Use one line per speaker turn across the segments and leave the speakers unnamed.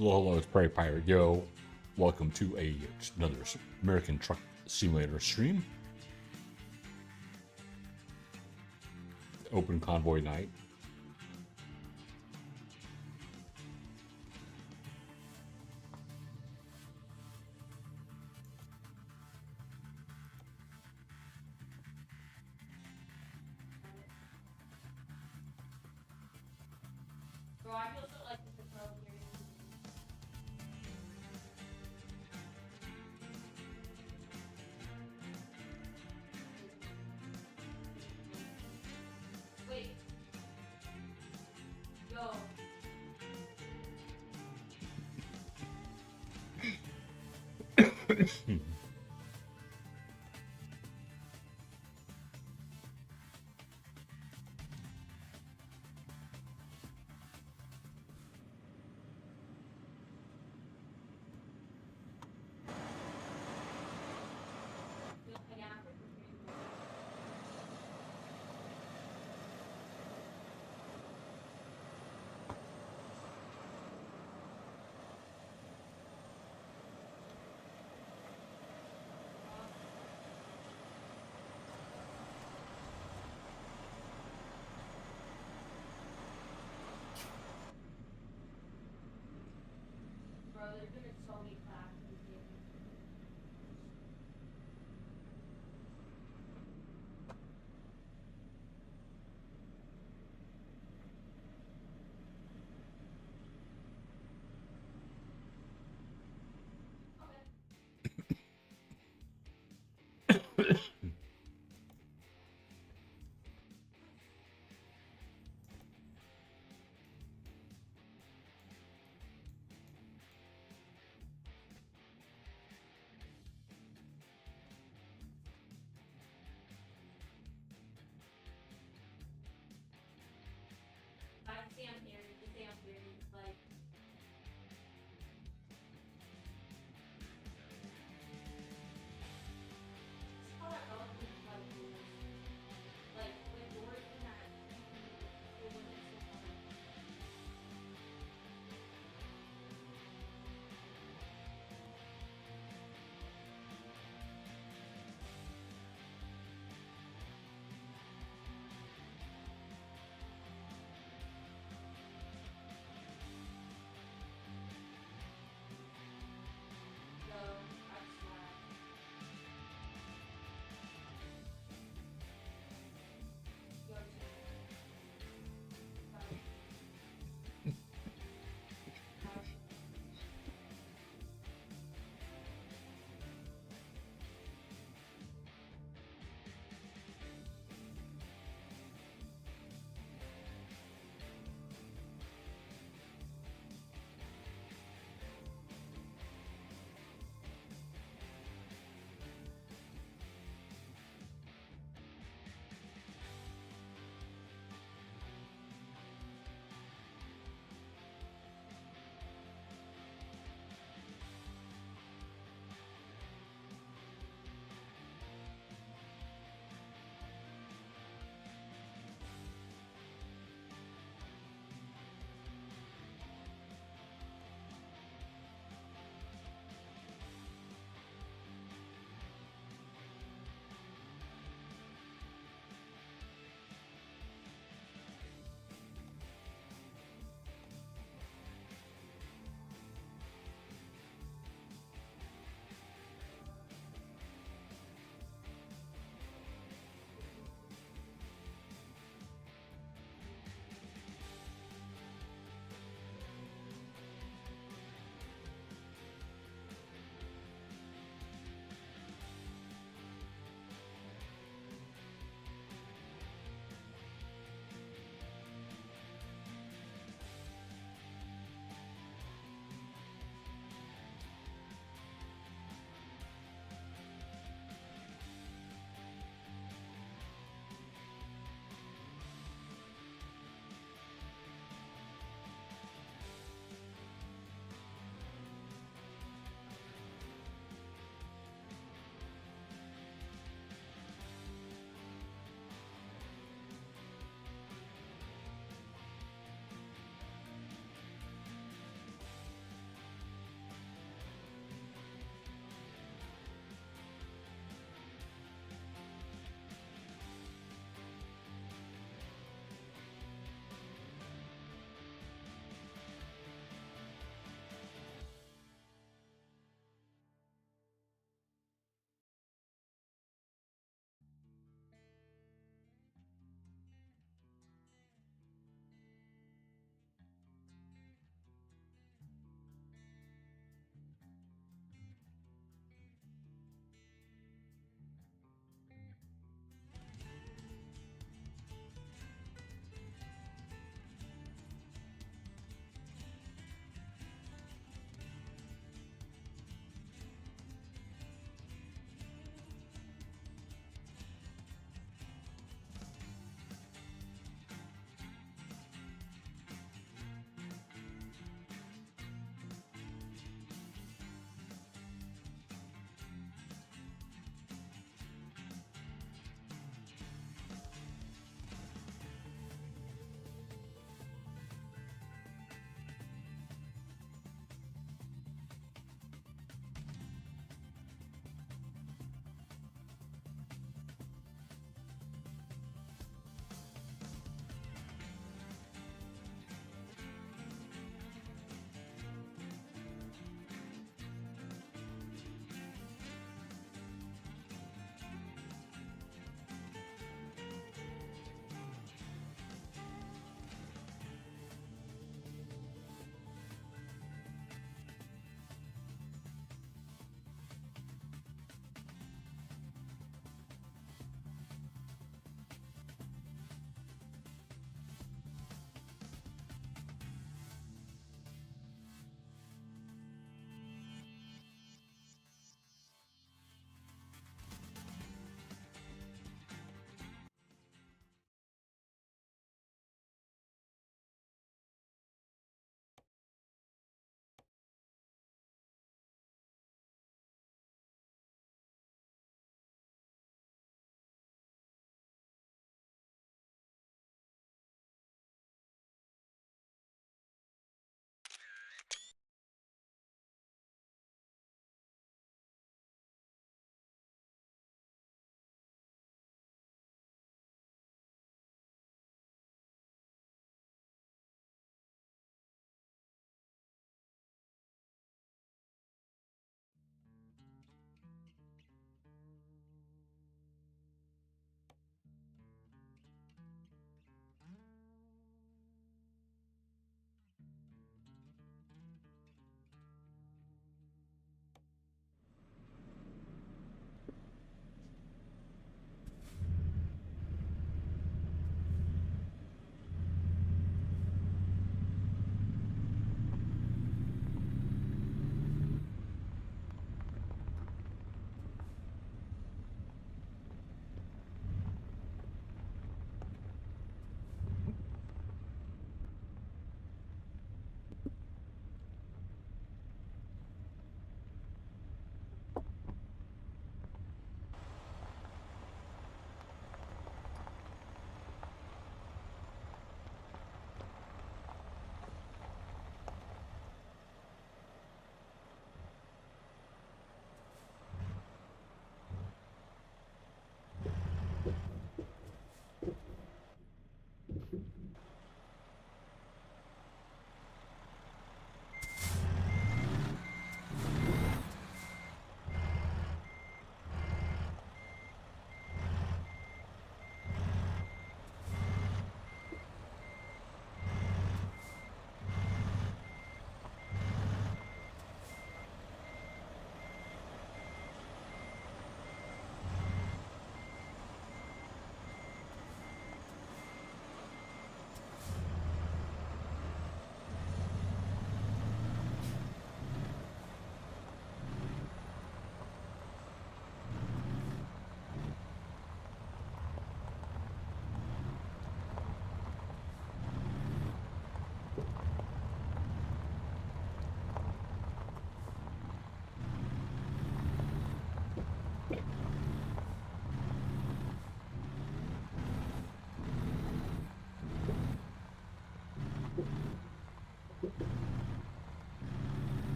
Hello, it's Prairie Pirate. Yo, welcome to another American Truck Simulator stream. Open convoy night.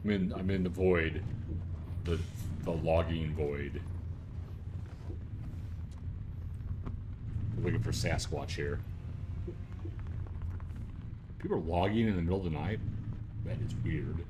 I'm in the void. The logging void. I'm looking for Sasquatch here. People are logging in the middle of the night? That is weird.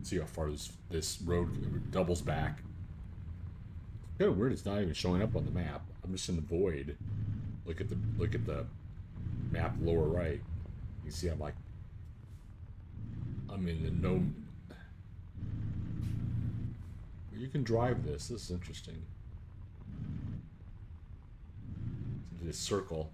See how far this road doubles back. Kind of weird. It's not even showing up on the map. I'm just in the void. Look at the map lower right. You see, I'm in the no. You can drive this. This is interesting. This circle.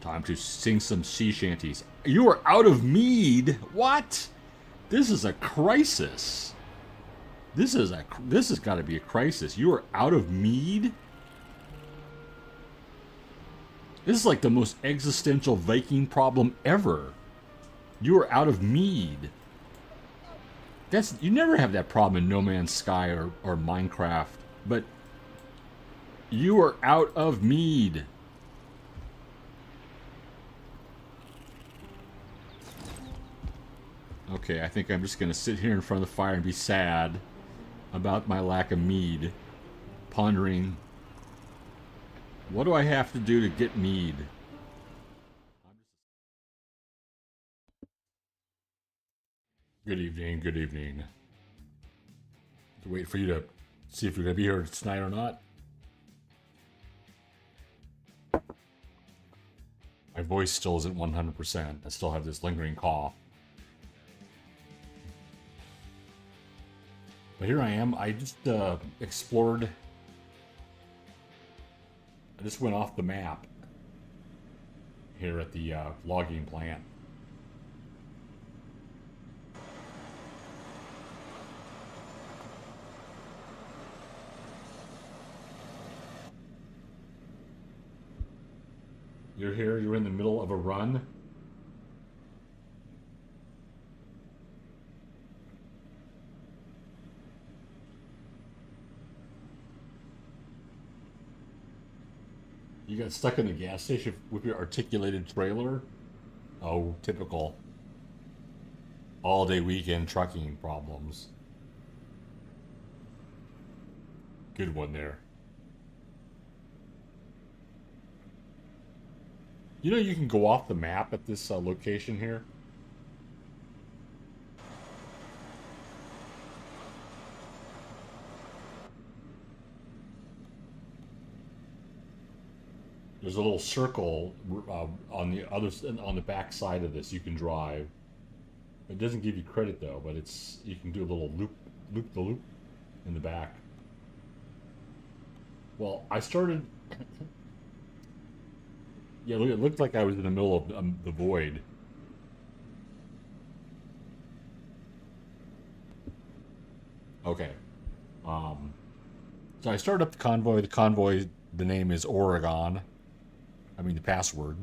Time to sing some sea shanties. You are out of mead? What? This is a crisis. This has got to be a crisis. You are out of mead? This is like the most existential Viking problem ever. You are out of mead. You never have that problem in No Man's Sky or Minecraft, but you are out of mead. Okay, I think I'm just gonna sit here in front of the fire and be sad about my lack of mead, pondering what do I have to do to get mead. Good evening, good evening. Wait for you to see if you're gonna be here tonight or not. My voice still isn't 100%. I still have this lingering cough. But here I am. I just explored. I just went off the map here at the logging plant. You're here, you're in the middle of a run. You got stuck in the gas station with your articulated trailer? Oh, typical. All-day weekend trucking problems. Good one there. You know you can go off the map at this location here? There's a little circle on the back side of this you can drive. It doesn't give you credit though, but you can do a little loop the loop in the back. Well, I started. Yeah, it looked like I was in the middle of the void. Okay. So I started up the convoy. The name is Oregon. I mean, the password.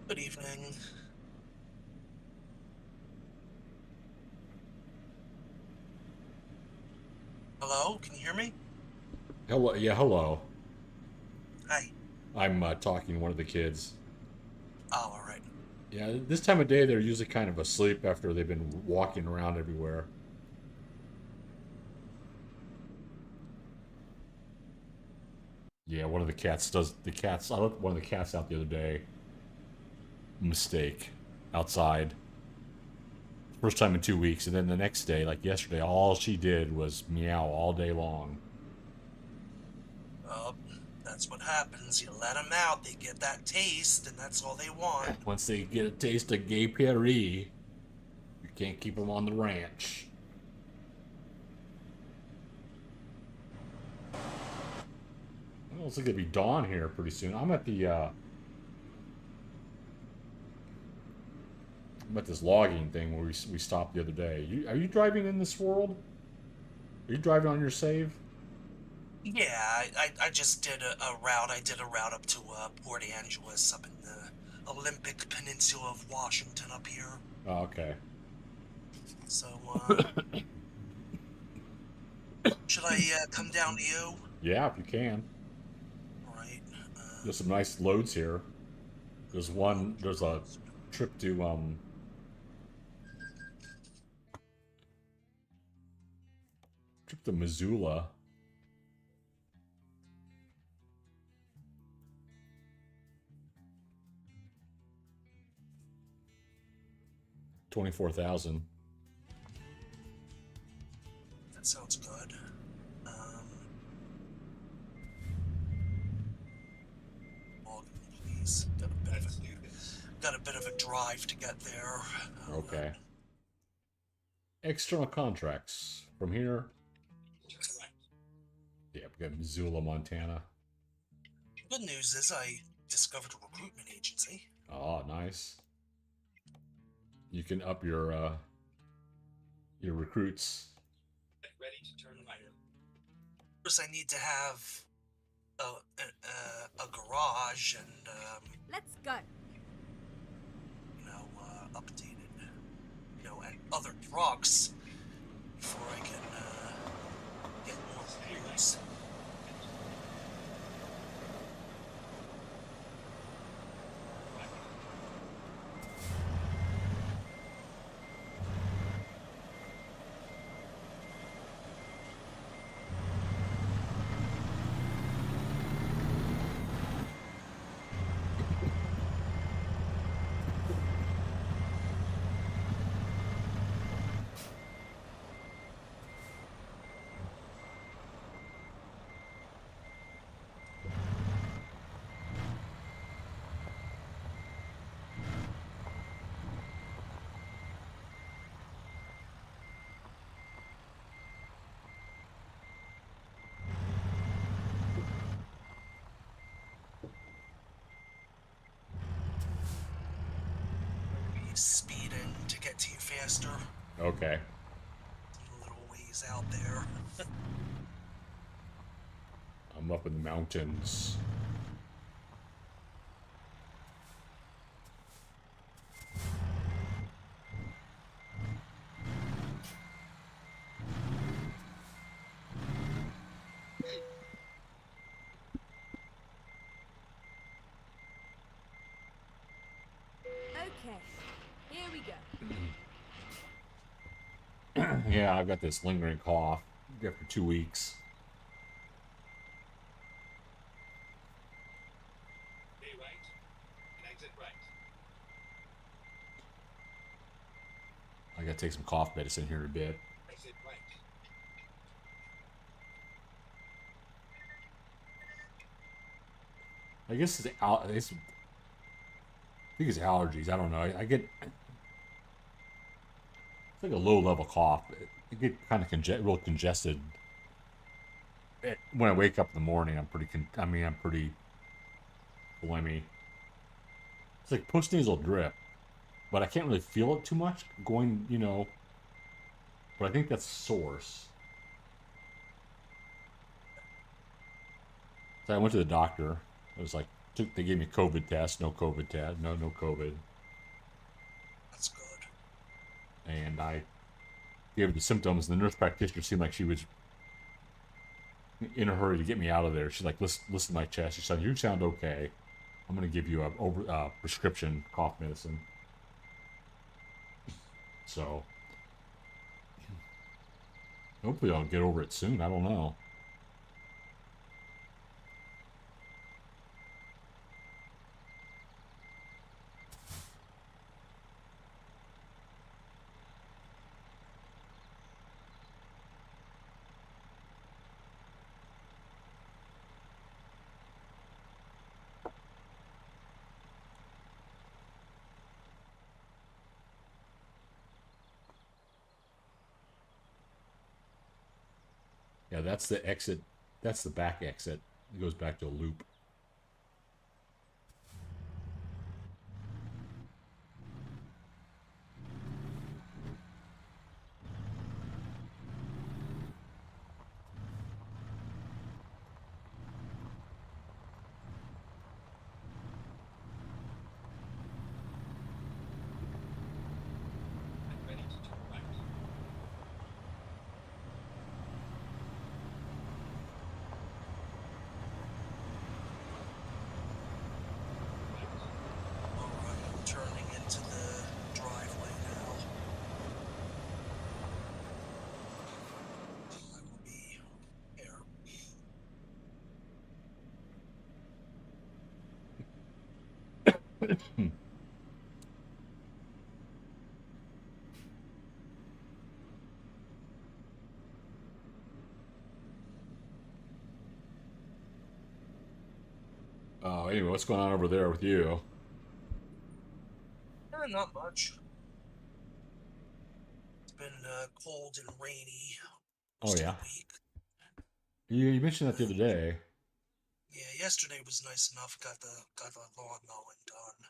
Good evening. Hello, can you hear me?
Hello. Yeah, hello.
Hi.
I'm talking to one of the kids.
Oh, all right.
Yeah, this time of day they're usually kind of asleep after they've been walking around everywhere. Yeah, one of the cats does the cats. I let one of the cats out the other day. Mistake, outside. First time in 2 weeks, and then the next day, like yesterday, all she did was meow all day long.
Well, that's what happens. You let them out, they get that taste, and that's all they want.
Once they get a taste of Gay Paris, you can't keep them on the ranch. Well, it's gonna be dawn here pretty soon. I'm at this logging thing where we stopped the other day. Are you driving in this world? Are you driving on your save?
Yeah, I just did a route. I did a route up to Port Angeles up in the Olympic Peninsula of Washington up here.
Oh, okay.
So, should I come down to you?
Yeah, if you can.
All right.
There's some nice loads here. There's a trip to Trip to Missoula. $24,000.
That sounds good. Log in, please. Got a bit of a drive to get there.
Okay. External contracts. From here. Yeah, we got Missoula, Montana.
Good news is I discovered a recruitment agency.
Oh, nice. You can up your recruits.
Ready to turn right. First, I need to have a garage and
Let's go.
updated, and other trucks before I can get more recruits. Speeding to get to you faster.
Okay.
A little ways out there.
I'm up in the mountains.
Okay, here we go.
Yeah, I've got this lingering cough after 2 weeks.
Stay right and exit right.
I gotta take some cough medicine here in a bit.
Exit right.
I guess I think it's allergies. I don't know. I get it's like a low level cough. I get kind of real congested. When I wake up in the morning, I'm pretty phlegmy. It's like postnasal drip, but I can't really feel it too much going, but I think that's source. So I went to the doctor. It was like, they gave me a COVID test, no COVID test, no COVID.
That's good.
And I gave her the symptoms, and the nurse practitioner seemed like she was in a hurry to get me out of there. She's like, listen to my chest. She said, you sound okay. I'm going to give you a prescription cough medicine. So, hopefully I'll get over it soon. I don't know. Yeah, that's the exit. That's the back exit. It goes back to a loop.
And ready to turn right.
Anyway, what's going on over there with you?
Not much. It's been cold and rainy
Oh
most of
yeah,
the week.
you mentioned that the other day.
Yeah, yesterday was nice enough. Got the lawn mowing done.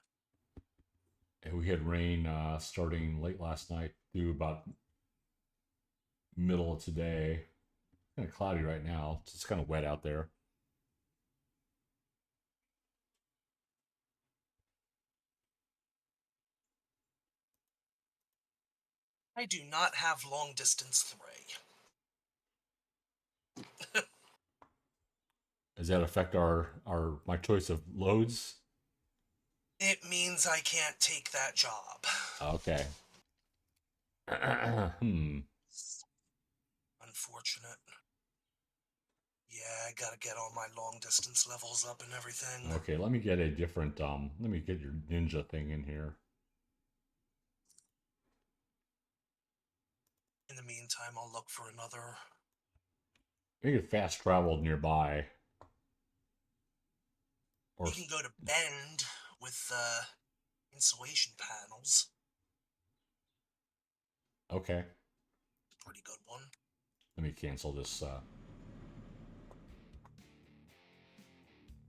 And we had rain starting late last night through about middle of today. Kind of cloudy right now. It's kind of wet out there.
I do not have long distance 3.
Does that affect our my choice of loads?
It means I can't take that job.
Okay.
Unfortunate. Yeah, I gotta get all my long distance levels up and everything.
Okay, let me get a different let me get your ninja thing in here.
In the meantime, I'll look for another.
Make it fast travel nearby. Or
You can go to Bend with insulation panels.
okay.
Pretty good one.
Let me cancel this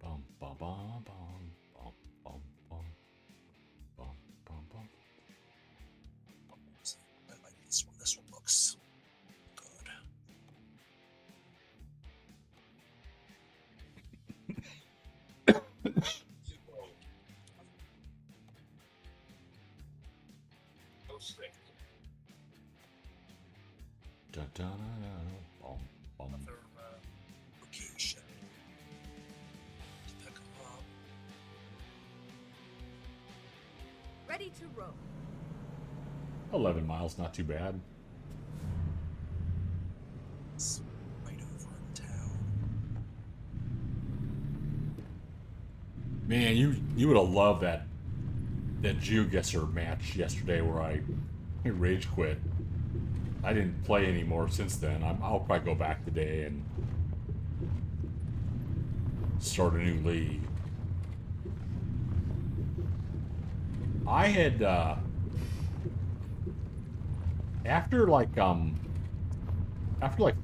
bum bum bum bum bum bum bum bum bum bum.
I like this one. This one looks good.
Go straight.
Dun, dun, dun, dun, bum, bum.
Another location. Let's pick them up.
Ready to roll.
11 miles, not too bad.
It's right over in town.
Man, you would have loved that GeoGuessr match yesterday where I rage quit. I didn't play anymore since then. I'll probably go back today and start a new league. I had after like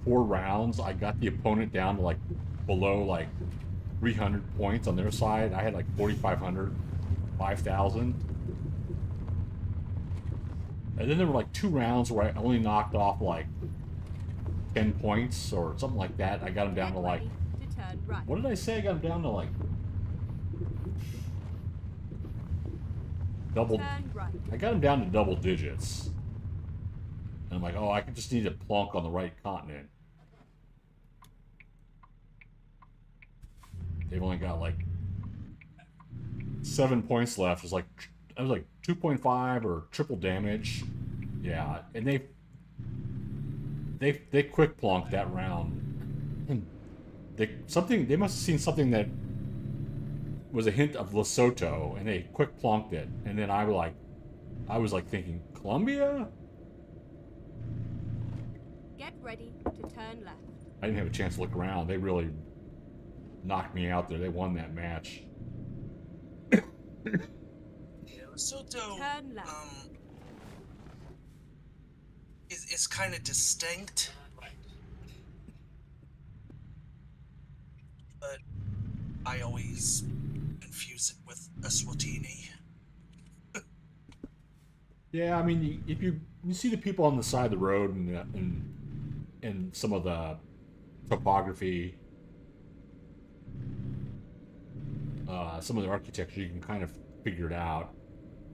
4 rounds, I got the opponent down to like below like 300 points on their side. I had like 4,500, 5,000. And then there were like 2 rounds where I only knocked off like 10 points or something like that. I got him down
Get
to like,
ready to turn right.
what did I say? I got him down to like double.
Turn right.
I got him down to double digits. And I'm like, oh, I just need to plunk on the right continent. They've only got like 7 points left. It was like 2.5 or triple damage. Yeah, and they quick plonked that round. And they must have seen something that was a hint of Lesotho, and they quick plonked it. And then I was like thinking, Colombia?
Get ready to turn left.
I didn't have a chance to look around. They really knocked me out there. They won that match.
Yeah, Lesotho
Turn left.
is kind of distinct,
Right.
but I always confuse it with Eswatini.
Yeah, I mean, if you see the people on the side of the road and some of the topography, some of the architecture, you can kind of figure it out.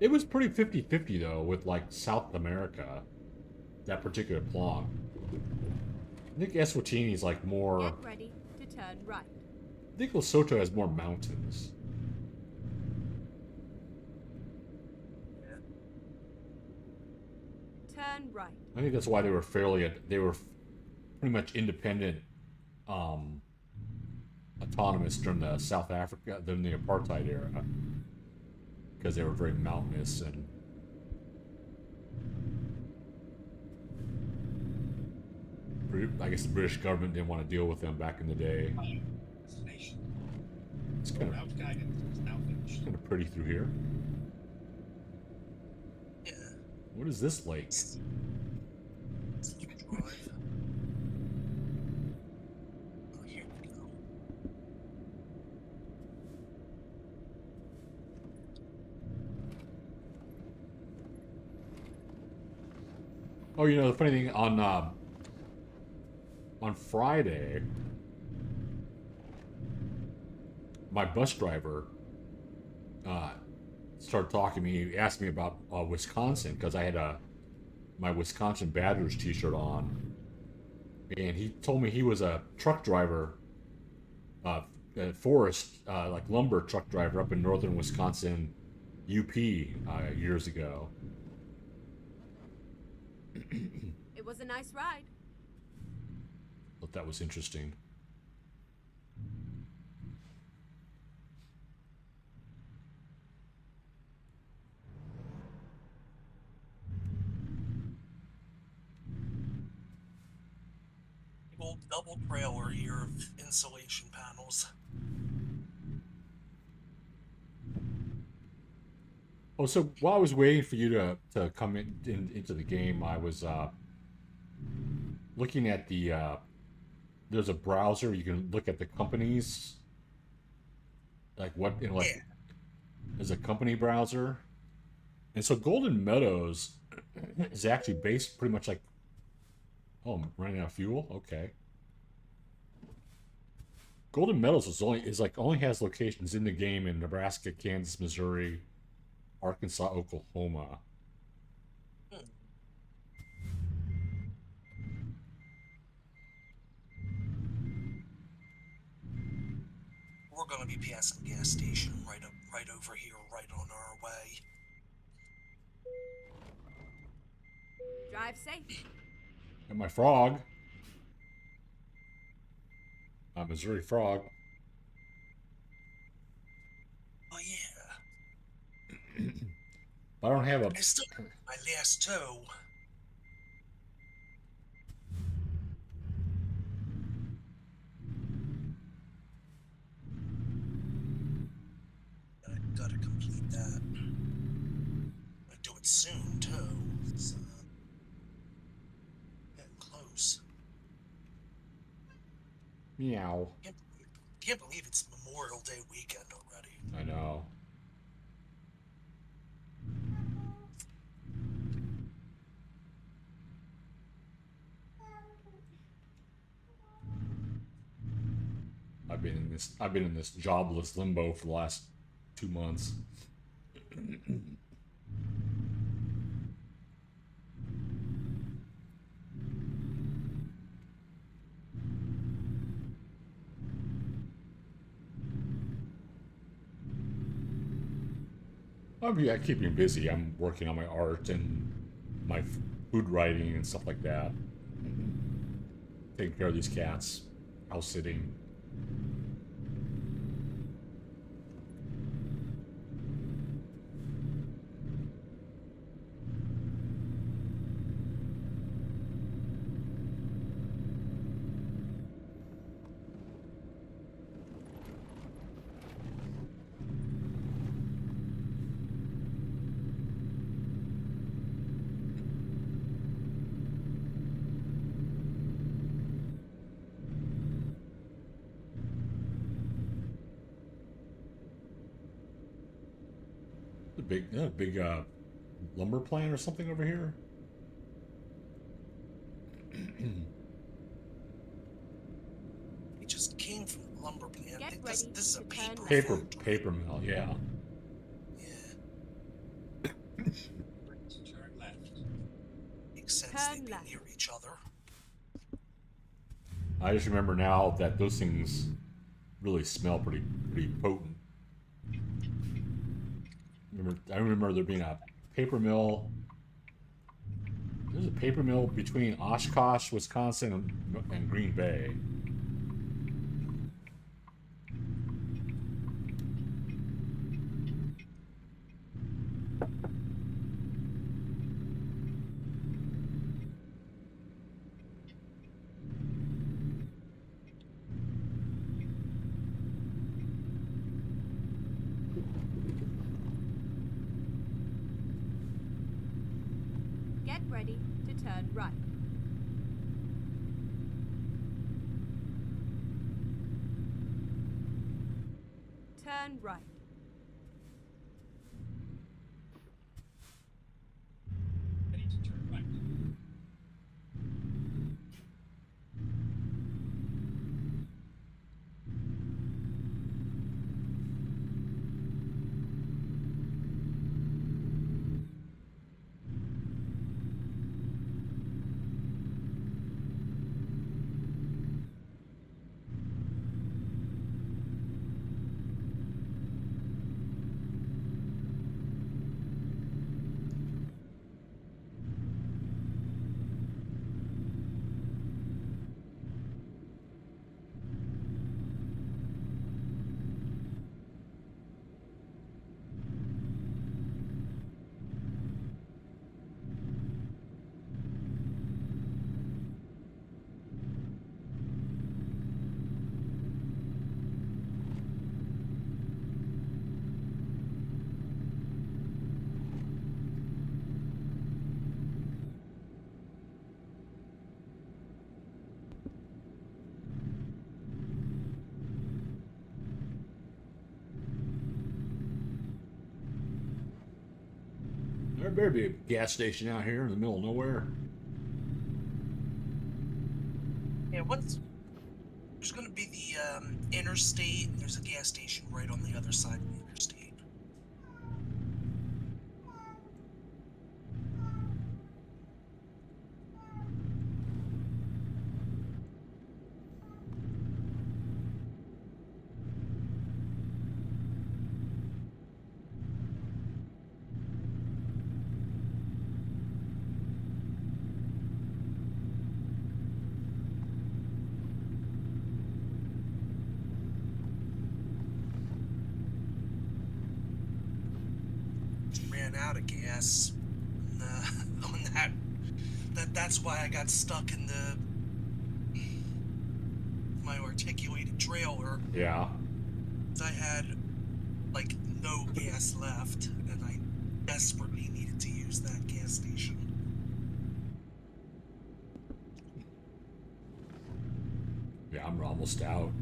It was pretty 50-50 though with like South America, that particular plonk. I think Eswatini is like more.
Get ready to turn right.
I think Lesotho has more mountains.
Turn right.
I think that's why they were pretty much independent, autonomous during the South Africa, during the apartheid era. because they were very mountainous and I guess the British government didn't want to deal with them back in the day.
Destination.
It's kind
Route guidance is now finished.
of pretty through here.
Yeah.
What is this lake?
It's drive. Oh, here we go.
Oh, you know the funny thing on Friday, my bus driver started talking to me. He asked me about Wisconsin because I had my Wisconsin Badgers T-shirt on, and he told me he was a truck driver, forest like lumber truck driver up in northern Wisconsin, UP, years ago.
It was a nice ride.
Thought that was interesting.
Old double trailer here of insulation panels.
Oh, so while I was waiting for you to come into the game, I was looking at the there's a browser you can look at the companies, like what in like
Yeah.
there's a company browser, and so Golden Meadows is actually based pretty much like, oh, I'm running out of fuel. Okay. Golden Meadows only has locations in the game in Nebraska, Kansas, Missouri, Arkansas, Oklahoma.
We're gonna be passing the gas station right over here, right on our way.
Drive safe.
And my frog. Missouri frog.
Oh yeah.
I don't have a.
I still my last toe. I gotta complete that. I do it soon too. It's getting close.
Meow.
Can't believe it's Memorial Day weekend already.
I know. I've been in this jobless limbo for the last 2 months. I keep me busy. I'm working on my art and my food writing and stuff like that. Taking care of these cats, house sitting. Big lumber plant or something over here.
We just came from the lumber plant.
Get
This
ready
is a
to turn
paper
left.
factory.
Paper mill, yeah.
Yeah,
Turn left.
makes sense.
Turn
They'd be
left.
near each other.
I just remember now that those things really smell pretty potent. I remember there being a paper mill. There's a paper mill between Oshkosh, Wisconsin, and Green Bay.
right. Turn right.
Ready to turn right.
There better be a gas station out here in the middle of nowhere.
Yeah, there's gonna be the interstate. There's a gas station right on the other side of the interstate. Ran out of gas. On that's why I got stuck in my articulated trailer.
Yeah.
I had like no gas left, and I desperately needed to use that gas station.
Yeah, I'm almost out.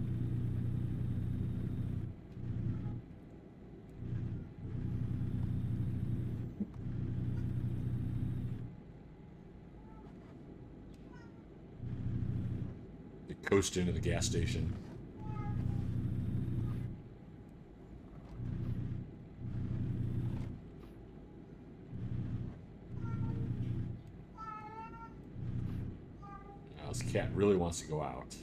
Coast into the gas station. Now this cat really wants to go out.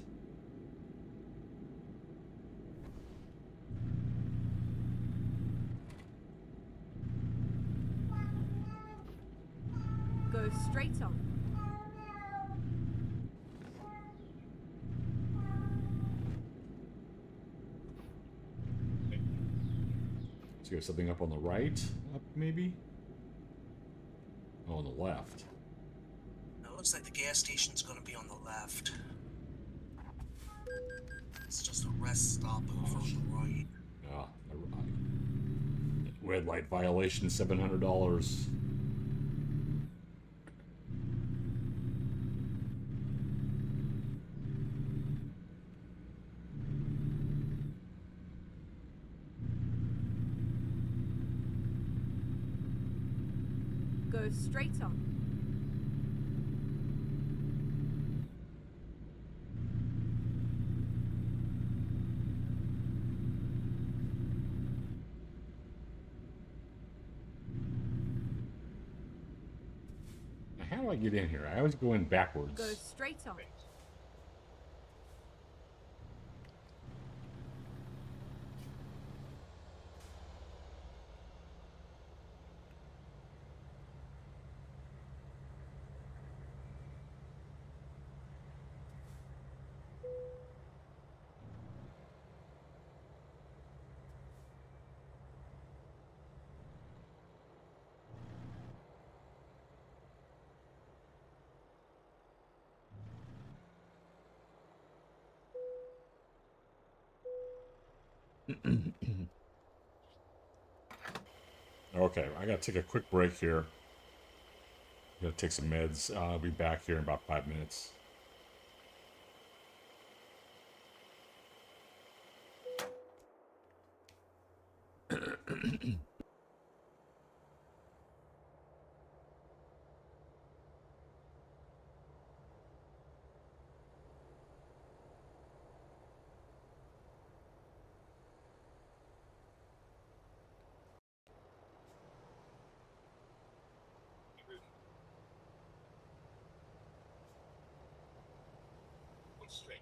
Go straight on.
Let's go something up on the right, up maybe? Oh, on the left.
It looks like the gas station's gonna be on the left. It's just a rest stop over on the right.
Ah, red light violation, $700.
Go straight on.
Now, how do I get in here? I always go in backwards.
Go straight on.
Okay, I gotta take a quick break here. Gonna take some meds. I'll be back here in about 5 minutes.
Go straight.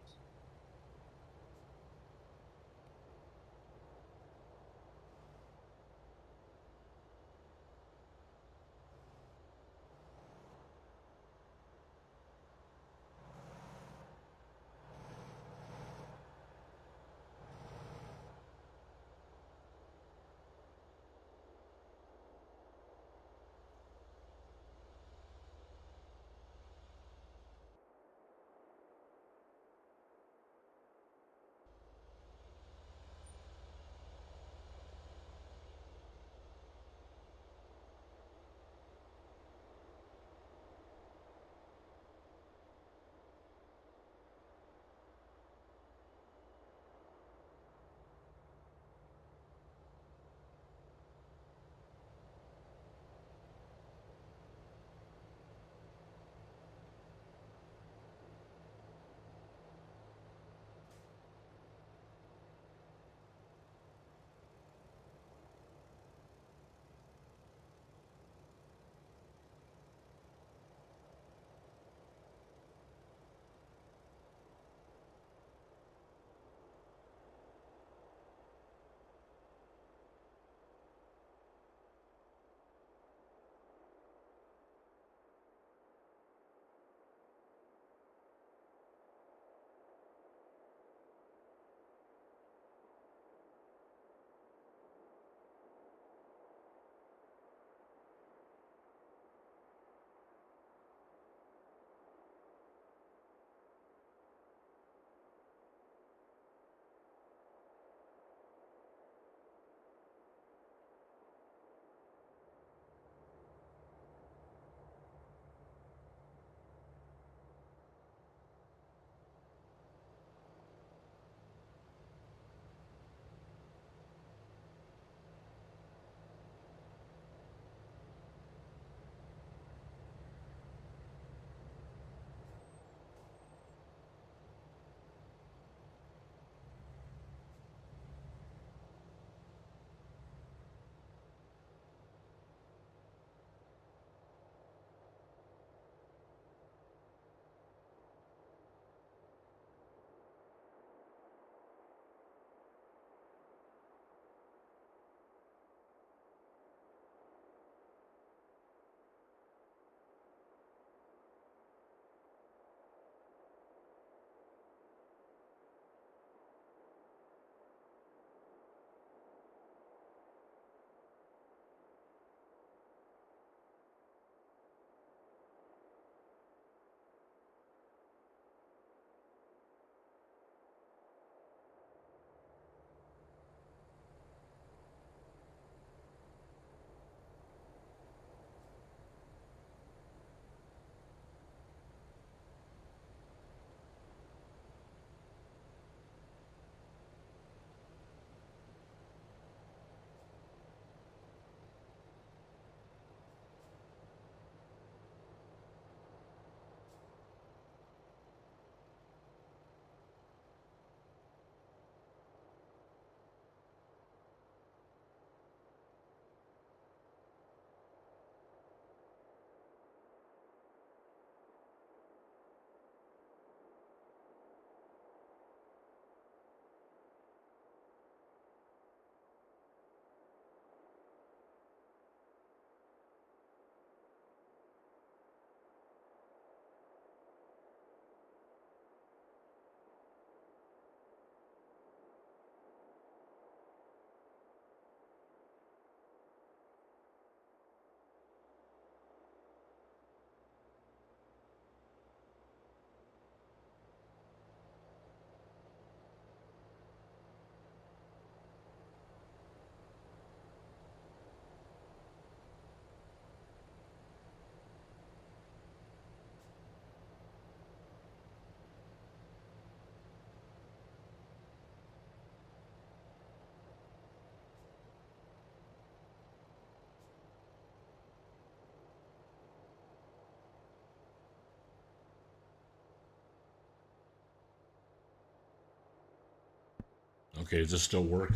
Okay, does this still work?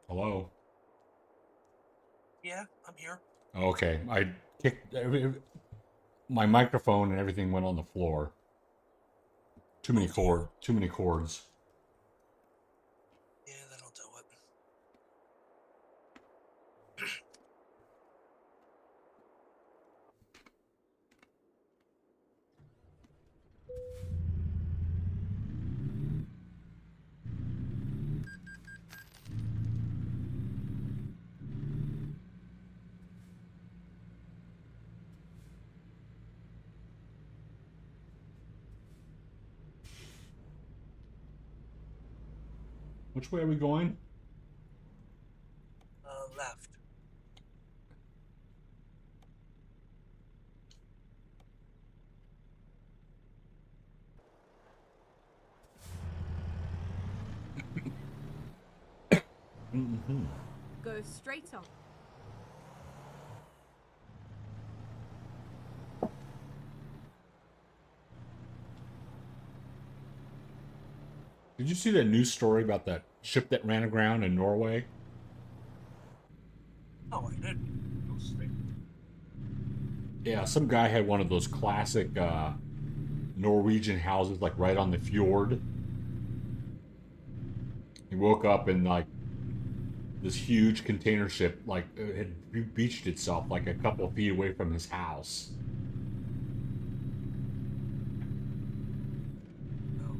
Hello?
Yeah, I'm here.
Okay, I kicked my microphone and everything went on the floor. Too many cords.
Yeah, that'll do it.
Which way are we going?
Left.
Mm-hmm.
Go straight on.
Did you see that news story about that ship that ran aground in Norway?
Oh, I did.
Go straight.
Yeah, some guy had one of those classic Norwegian houses, like right on the fjord. He woke up and like this huge container ship, like had beached itself like a couple of feet away from his house.
No.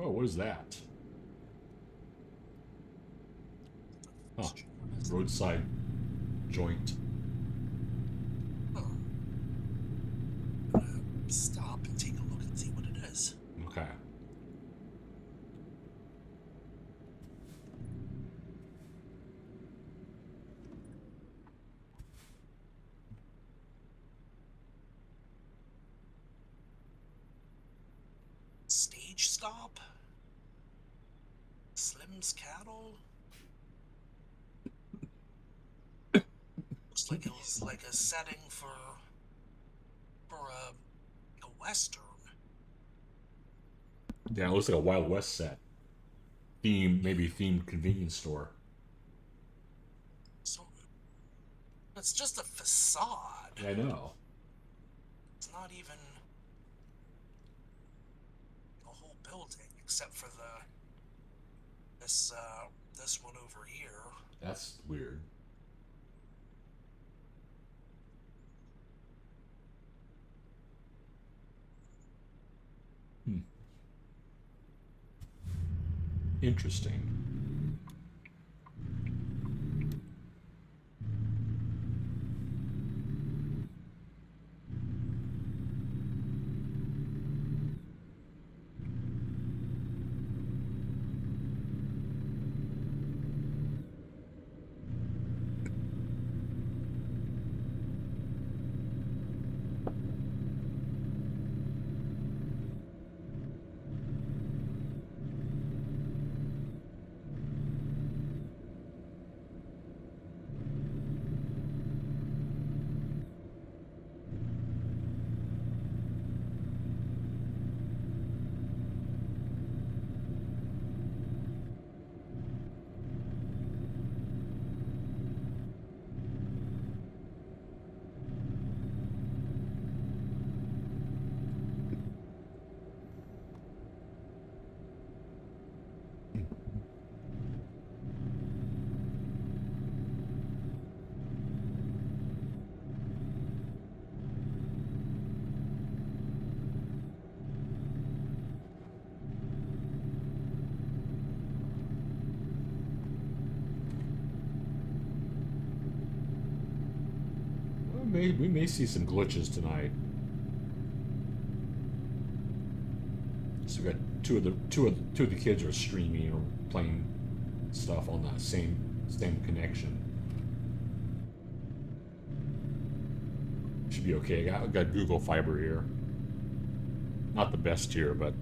Oh, what is that? Huh. Roadside joint.
Huh. I'm gonna stop and take a look and see what it is.
Okay.
Stage stop? Slim's cattle? Looks like it was like a setting for a western.
Yeah, it looks like a Wild West set. Maybe themed convenience store.
So it's just a facade.
Yeah, I know.
It's not even the whole building except for this one over here.
That's weird. Hmm. Interesting. we may see some glitches tonight. So we got two of the kids are streaming or playing stuff on the same connection. Should be okay. I got Google Fiber here. Not the best here, but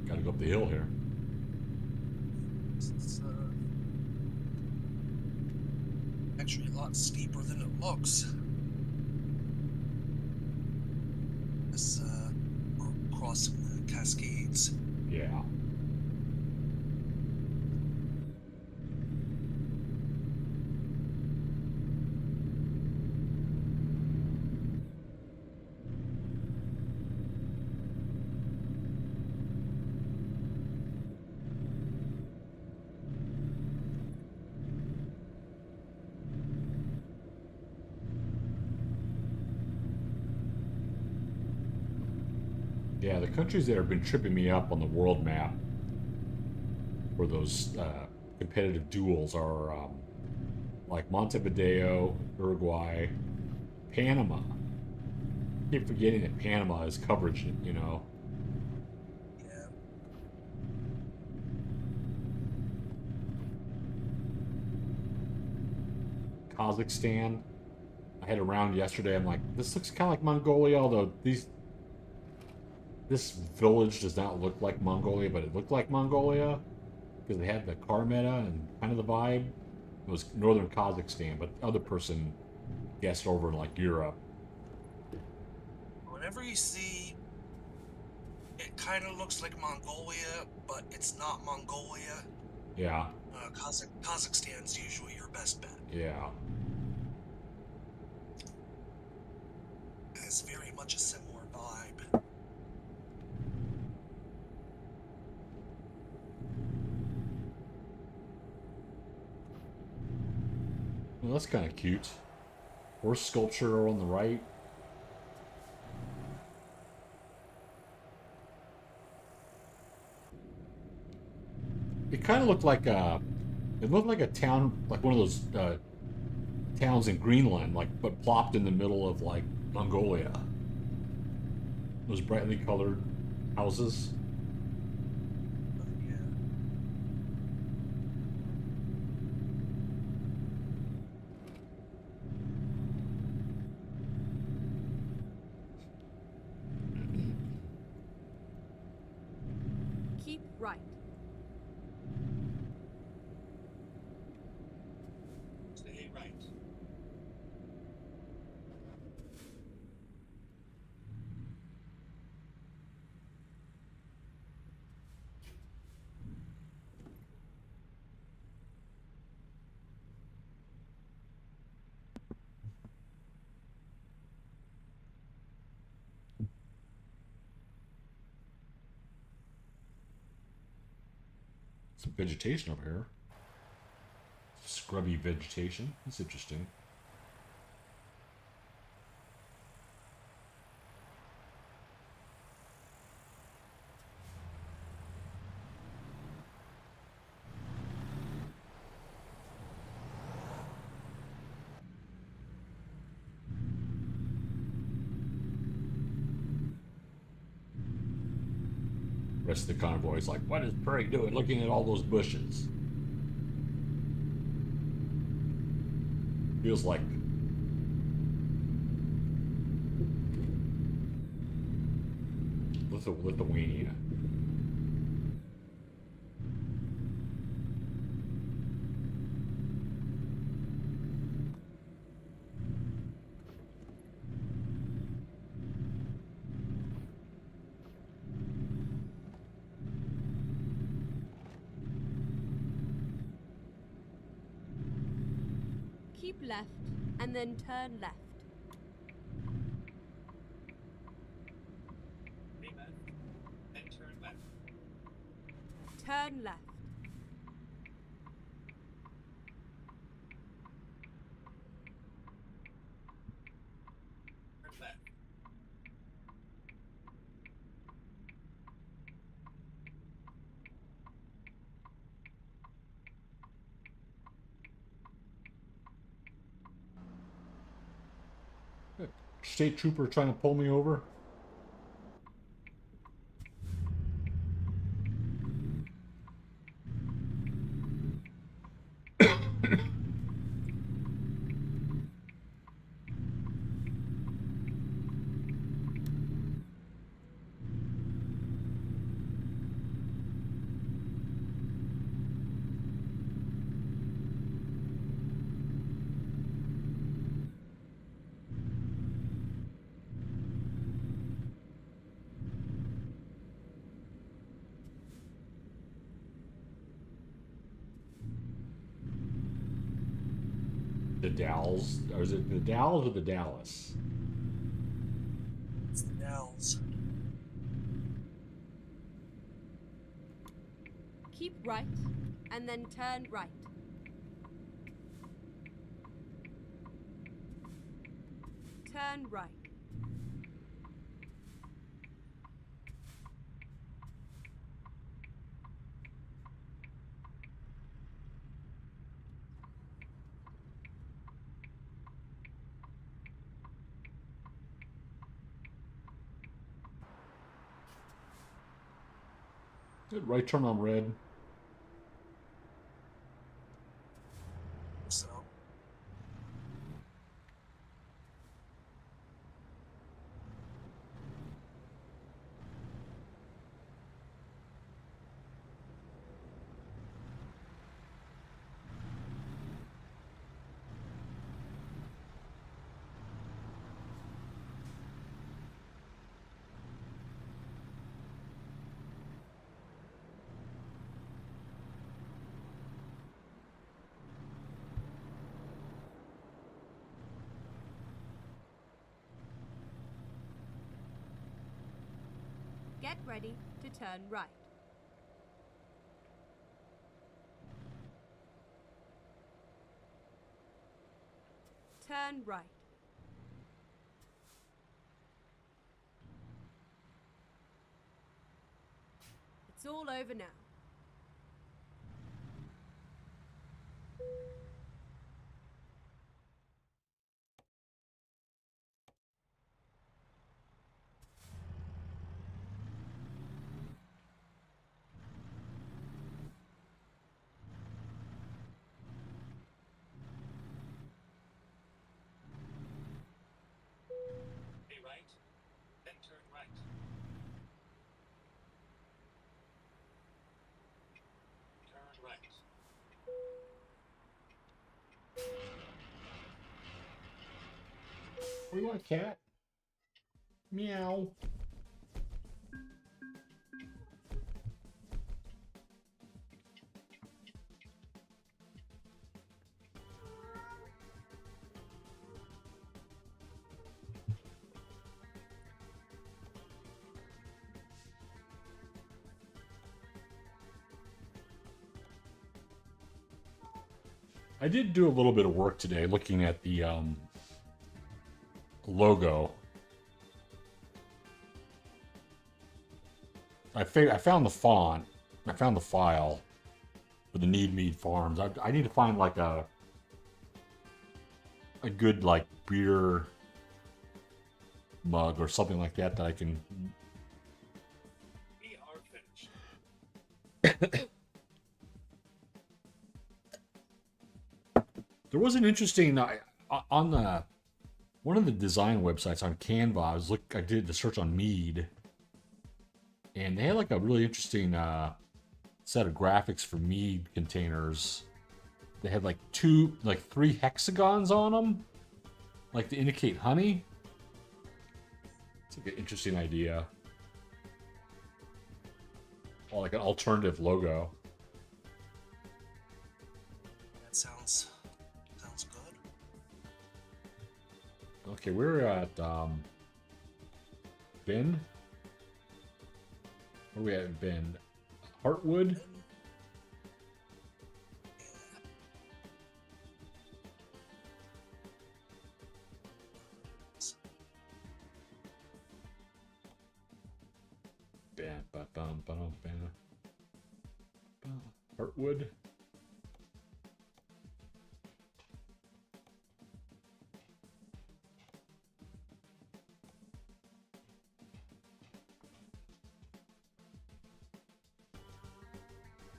gotta go up the hill here.
It's actually a lot steeper than it looks. This, we're crossing the Cascades.
Yeah. Yeah, the countries that have been tripping me up on the world map for those competitive duels are like Montevideo, Uruguay, Panama. I keep forgetting that Panama has coverage, you know.
Yeah.
Kazakhstan. I had a round yesterday. I'm like, this looks kind of like Mongolia, although this village does not look like Mongolia, but it looked like Mongolia because they had the car meta and kind of the vibe. It was northern Kazakhstan, but the other person guessed over in like Europe.
Whenever you see, it kind of looks like Mongolia, but it's not Mongolia.
Yeah,
Kazakhstan's usually your best bet.
yeah.
Has very much a similar vibe.
Well, that's kind of cute. Horse sculpture on the right. It kind of looked like it looked like a town, like one of those towns in Greenland, like but plopped in the middle of like Mongolia. Those brightly colored houses.
Yeah.
Keep right.
Stay right.
Some vegetation over here. Scrubby vegetation. That's interesting. Rest of the convoy's like, what is Prairie doing looking at all those bushes? Feels like Lithuania.
Keep left and then turn left.
Stay left. Then turn left.
Turn left.
Turn left.
state trooper trying to pull me over? The Dalles? Or is it the Dalles or the Dallas?
It's the Dells.
Keep right, and then turn right. Turn right.
Good, right turn on red.
So,
Get ready to turn right. Turn right. It's all over now.
Stay right, then turn right. Turn right.
What do you want, cat? Meow. I did do a little bit of work today looking at the logo. I found the font. I found the file for the Need Mead Farms. I need to find like a good like beer mug or something like that that I can.
We are finished.
There was an interesting on the one of the design websites on Canva. I did the search on mead, and they had like a really interesting set of graphics for mead containers. They had like three hexagons on them, like to indicate honey. It's like an interesting idea. Or like an alternative logo.
that sounds good.
Okay, we're at Bend. Where are we at Bend? Heartwood? Bam, ba, bum, ba-dum, bam. Heartwood.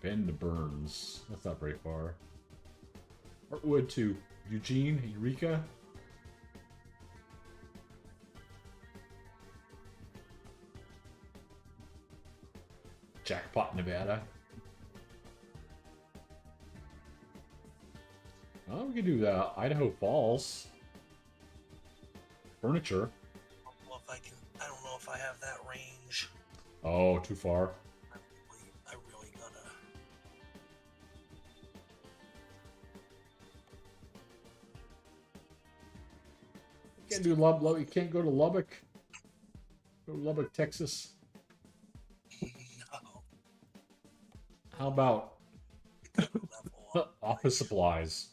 Bend to Burns. That's not very far. Heartwood to Eugene, Eureka. Jackpot, Nevada. Oh, we could do Idaho Falls. Furniture.
I don't know if I have that range.
Oh, too far.
I really gotta.
You can't do Lubbock. You can't go to Lubbock. Go to Lubbock, Texas.
No.
How about
Level up.
office supplies?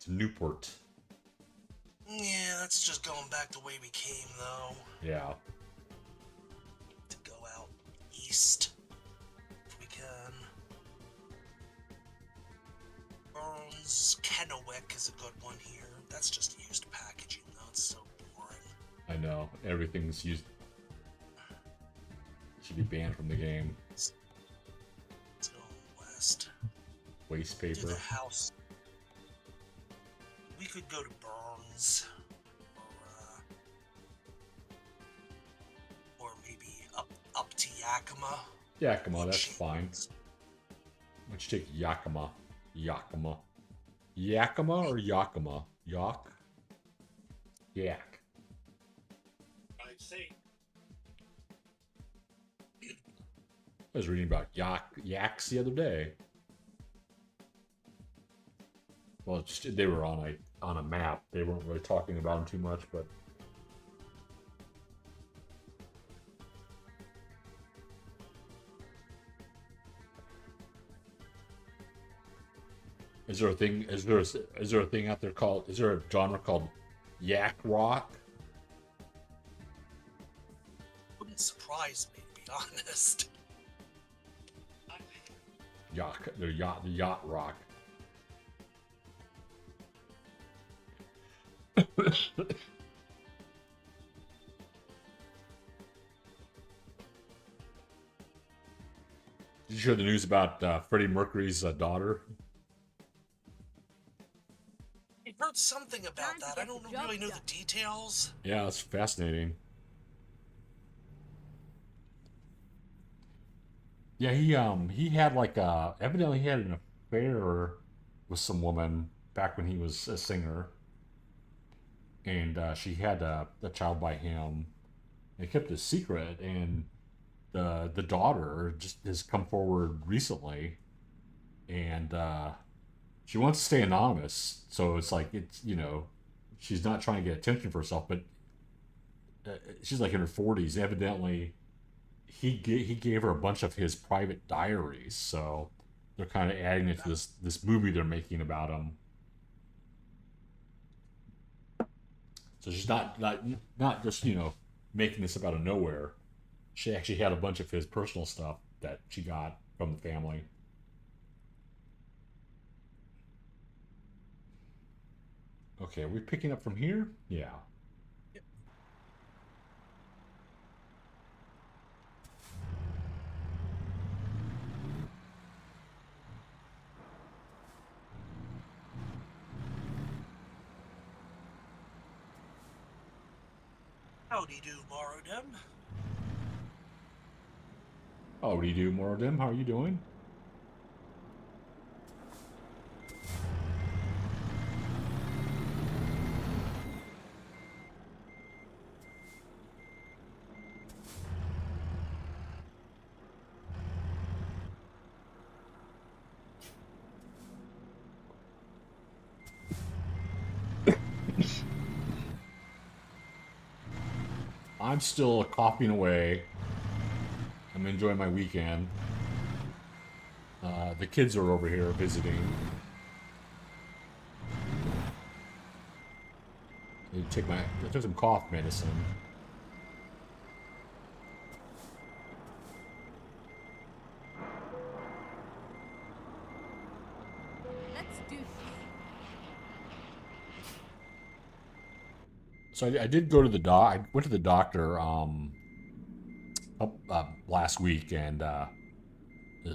To Newport.
Yeah, that's just going back the way we came, though.
Yeah.
To go out east, if we can. Burns, Kennewick is a good one here. That's just used packaging, though. It's so boring.
I know. Everything's used. Should be banned from the game.
Let's go west.
Waste
Do
paper.
the house. We could go to Burns, or maybe up to Yakima.
Yakima, that's fine. Why don't you take Yakima? Yakima. Yakima or Yakima? Yak? Yak.
I see.
I was reading about yaks the other day. Well, they were on a map. They weren't really talking about them too much, but is there a thing? Is there a thing out there called? Is there a genre called yak rock?
Wouldn't surprise me, to be honest.
The yacht rock. Did you hear the news about Freddie Mercury's daughter?
I heard something about
Time to
that.
get
I don't
the job
really know the
done.
details.
Yeah, that's fascinating. Yeah, he had like evidently he had an affair with some woman back when he was a singer, and she had a child by him. They kept it a secret, and the daughter just has come forward recently, and she wants to stay anonymous. So it's like she's not trying to get attention for herself, but she's like in her 40s. Evidently, he gave her a bunch of his private diaries. So they're kind of adding it to this movie they're making about him. So she's not just making this up out of nowhere. She actually had a bunch of his personal stuff that she got from the family. Okay, are we picking up from here? Yeah.
Howdy do, Morodem.
Oh, what do you do, Morodem? How are you doing? I'm still coughing away. I'm enjoying my weekend. The kids are over here visiting. I took some cough medicine.
Let's do this.
So I did go to the doc. I went to the doctor last week, and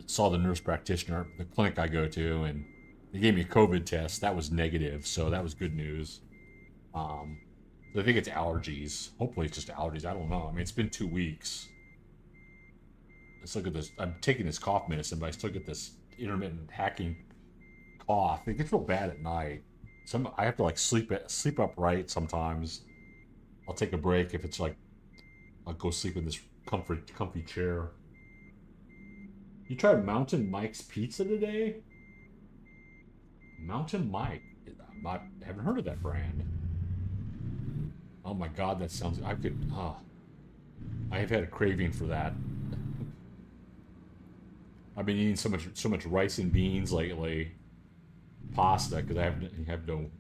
saw the nurse practitioner at the clinic I go to, and they gave me a COVID test. That was negative, so that was good news. Um, so I think it's allergies. Hopefully, it's just allergies. I don't know. I mean, it's been 2 weeks. Let's look at this. I'm taking this cough medicine, but I still get this intermittent hacking cough. It gets real bad at night. I have to like sleep upright sometimes. I'll take a break if it's like I'll go sleep in this comfy chair. You tried Mountain Mike's Pizza today? Mountain Mike. I haven't heard of that brand. Oh my god, that sounds. I have had a craving for that. I've been eating so much rice and beans lately, pasta, because I have no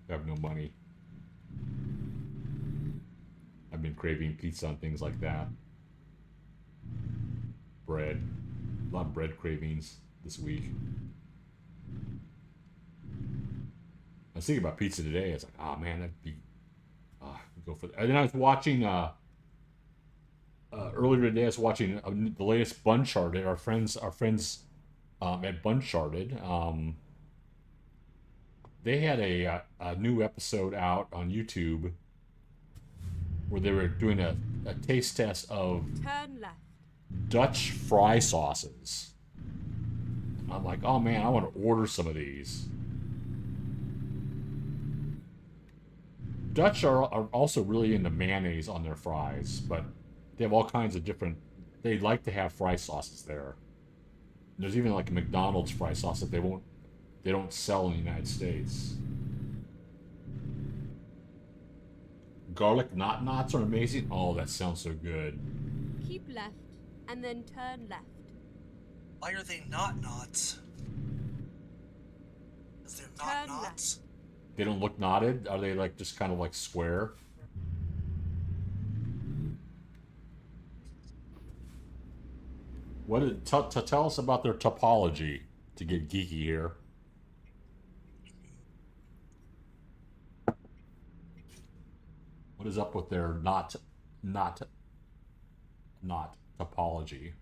money. I've been craving pizza and things like that. Bread, a lot of bread cravings this week. I was thinking about pizza today. I was like, oh man, that'd be, go for that. And then I was watching earlier today. I was watching the latest Buncharted. Our friends at Buncharted. They had a new episode out on YouTube where they were doing a taste test of
Turn left.
Dutch fry sauces. And I'm like, oh man, I want to order some of these. Dutch are also really into mayonnaise on their fries, but they have all kinds of different. They like to have fry sauces there. There's even like a McDonald's fry sauce that they don't sell in the United States. Garlic knots are amazing. Oh, that sounds so good.
Keep left and then turn left.
Why are they not knots? Is there not
Turn
knots?
They don't look knotted? Are they like just kind of like square? Tell us about their topology to get geeky here. What is up with their not topology?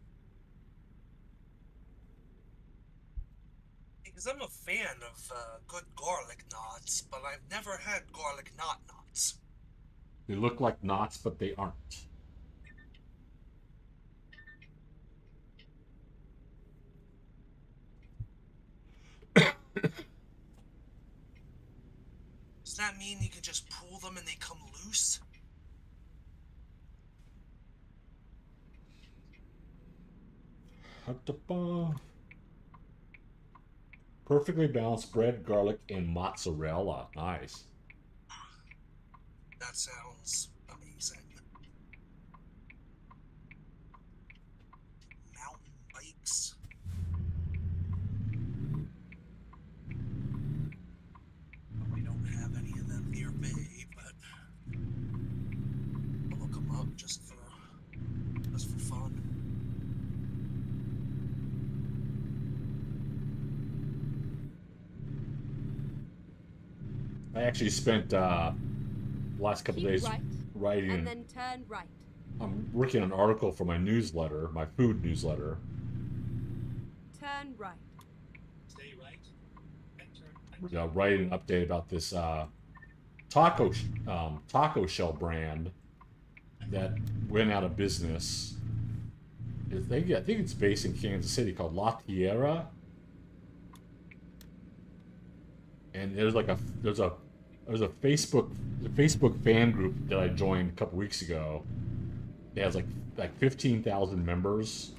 Because I'm a fan of good garlic knots, but I've never had garlic knots.
They look like knots, but they aren't.
Does that mean you can just pull them and they come loose?
Perfectly balanced bread, garlic, and mozzarella. Nice.
That sounds amazing. Mountain bikes. We don't have any of them near me, but I'll look them up just for fun.
I actually spent the last couple
Keep
days
right
writing.
and then turn right.
I'm working on an article for my newsletter, my food newsletter.
Turn right.
Stay right. And turn.
Writing an update about this taco shell brand that went out of business. I think it's based in Kansas City, called La Tierra. And there's a Facebook fan group that I joined a couple weeks ago. It has like 15,000 members.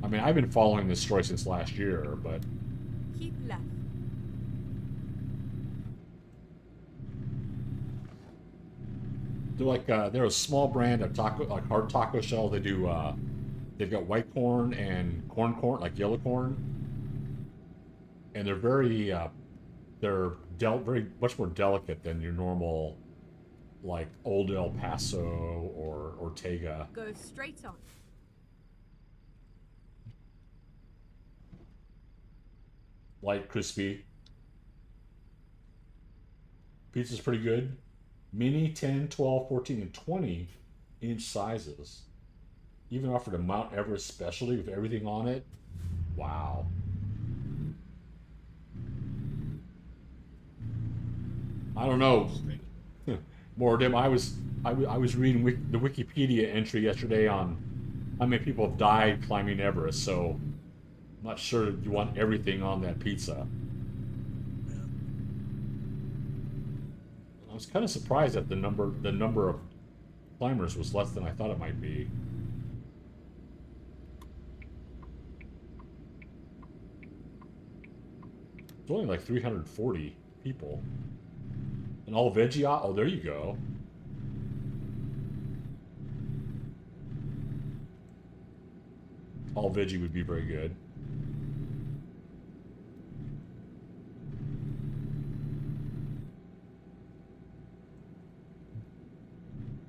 I mean, I've been following this story since last year, but
Keep left.
they're a small brand of taco, like hard taco shell. They do they've got white corn and corn, like yellow corn, and they're very very much more delicate than your normal like Old El Paso or Ortega.
Go straight on.
Light, crispy. Pizza's pretty good. Mini 10, 12, 14, and 20 inch sizes. Even offered a Mount Everest specialty with everything on it. Wow. I don't know. More of them. I was reading the Wikipedia entry yesterday on how many people have died climbing Everest. So I'm not sure you want everything on that pizza.
Yeah.
I was kind of surprised that the number of climbers was less than I thought it might be. It's only like 340 people. And all veggie. Oh, there you go. All veggie would be very good.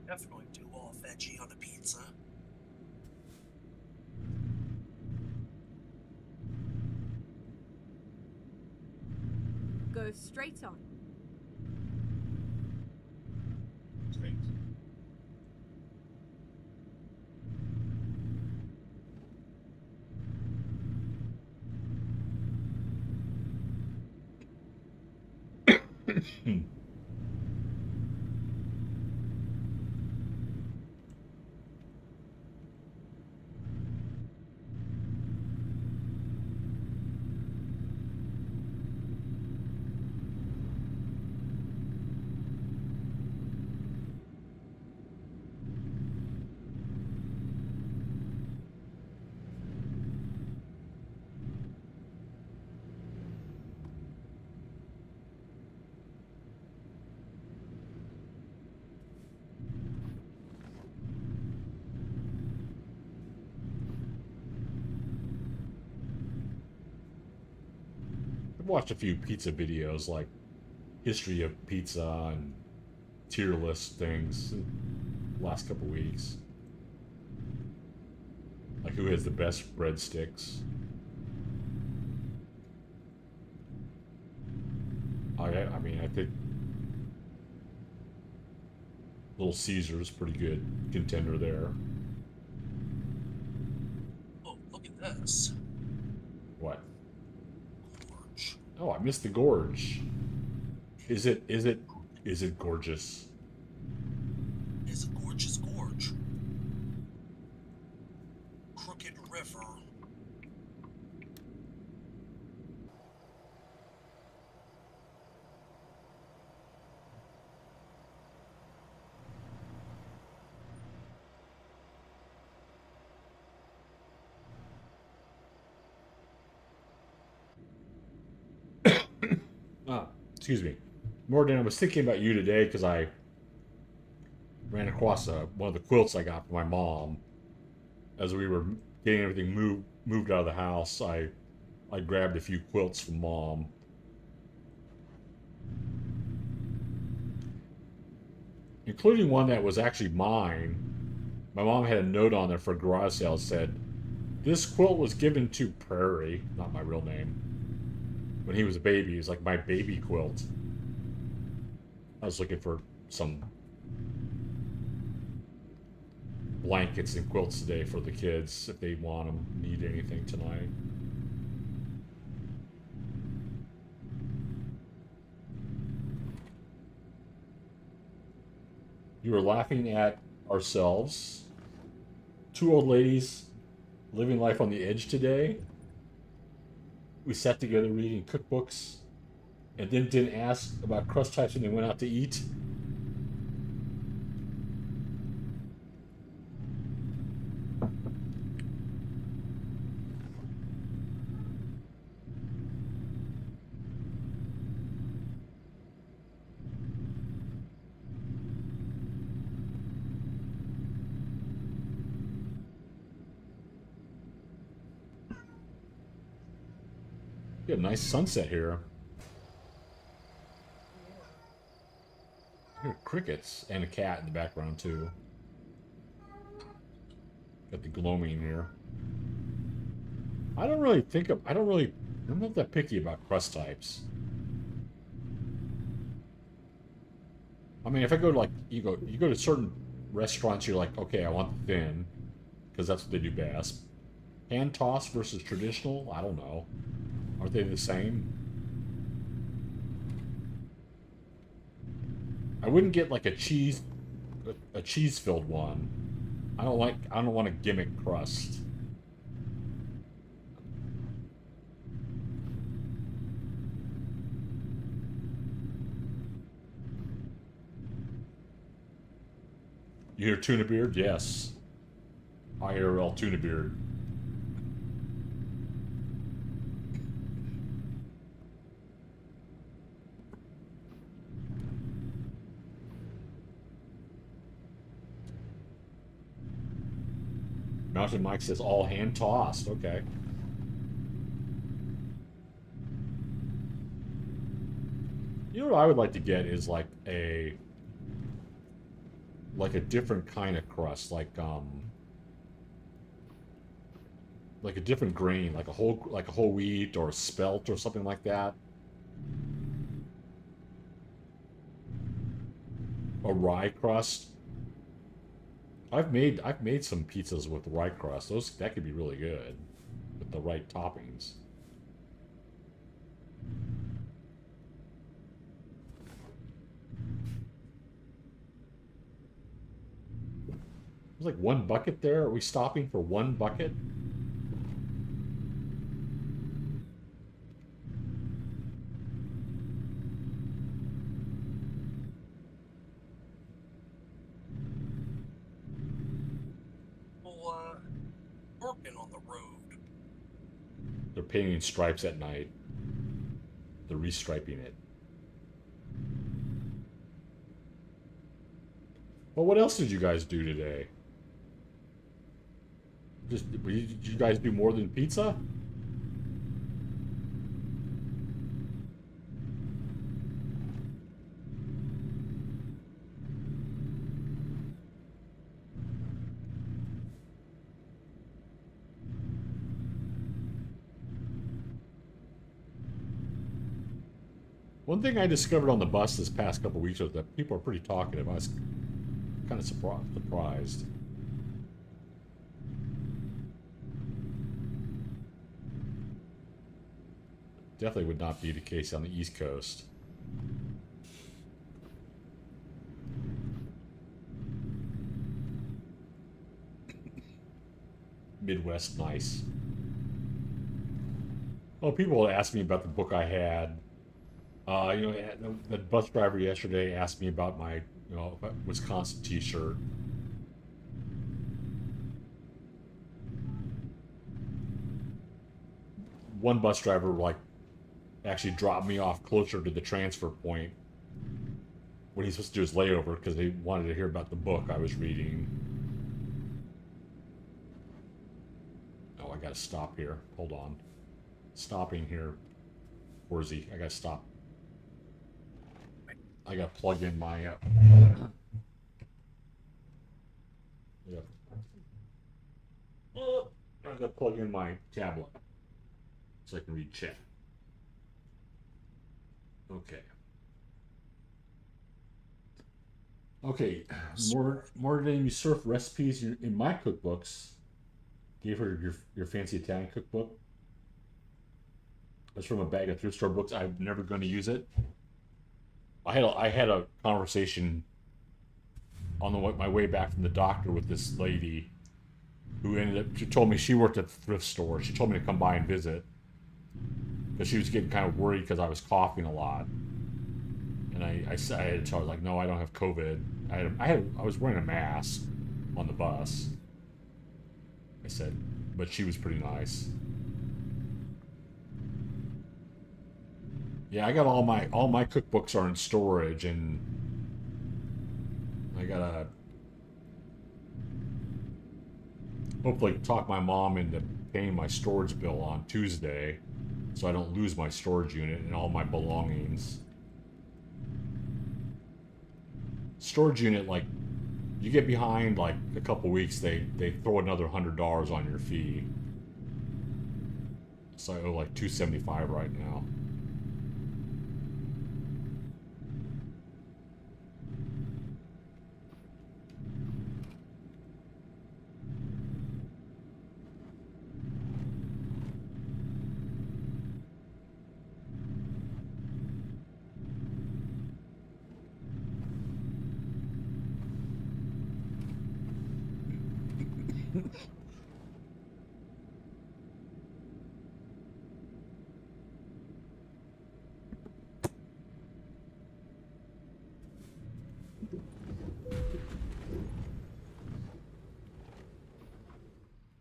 Definitely do all veggie on a pizza.
Go straight on.
Straight.
I've watched a few pizza videos, like history of pizza and tier list things the last couple weeks. Like who has the best breadsticks. I mean, I think Little Caesar's pretty good contender there.
Oh, look at this.
What?
Gorge.
Oh, I missed the gorge. Is it gorgeous?
It's a gorgeous gorge. Crooked River.
Excuse me. Morgan, I was thinking about you today because I ran across one of the quilts I got from my mom. As we were getting everything moved out of the house, I grabbed a few quilts from mom. Including one that was actually mine. My mom had a note on there for a garage sale that said, "This quilt was given to Prairie," not my real name, when he was a baby. It was like my baby quilt. I was looking for some blankets and quilts today for the kids if they want them, need anything tonight. You were laughing at ourselves. Two old ladies living life on the edge today. We sat together reading cookbooks and then didn't ask about crust types when they went out to eat. We have a nice sunset here. Here are crickets and a cat in the background too. Got the gloaming here. I'm not that picky about crust types. I mean, if I go to like, you go to certain restaurants you're like, okay, I want the thin, because that's what they do best. Hand toss versus traditional? I don't know. Aren't they the same? I wouldn't get like a cheese filled one. I don't want a gimmick crust. You hear tuna beard? Yes. IRL tuna beard. Mountain Mike says all hand tossed. Okay. You know what I would like to get is like a different kind of crust, like a different grain, like a whole wheat or a spelt or something like that. A rye crust. I've made some pizzas with rye crust. That could be really good with the right toppings. There's like one bucket there. Are we stopping for one bucket?
Working on the road.
They're painting stripes at night. They're restriping it. Well, what else did you guys do today? Did you guys do more than pizza? One thing I discovered on the bus this past couple weeks was that people are pretty talkative. I was kind of surprised. Definitely would not be the case on the East Coast. Midwest, nice. Well, people would ask me about the book I had. The bus driver yesterday asked me about my, Wisconsin t-shirt. One bus driver, actually dropped me off closer to the transfer point when he's supposed to do his layover because they wanted to hear about the book I was reading. Oh, I gotta stop here. Hold on. Stopping here. Where is he? I gotta stop. I gotta plug in my I gotta plug in my tablet so I can read chat. Okay, more than you surf recipes in my cookbooks. Gave her your fancy Italian cookbook. That's from a bag of thrift store books. I'm never going to use it. I had a conversation on my way back from the doctor with this lady who she told me she worked at the thrift store. She told me to come by and visit because she was getting kind of worried because I was coughing a lot. And I had to tell her, no, I don't have COVID. I was wearing a mask on the bus. I said, but she was pretty nice. Yeah, I got all my cookbooks are in storage, and I gotta hopefully talk my mom into paying my storage bill on Tuesday, so I don't lose my storage unit and all my belongings. Storage unit, you get behind a couple weeks, they throw another $100 on your fee. So I owe $275 right now.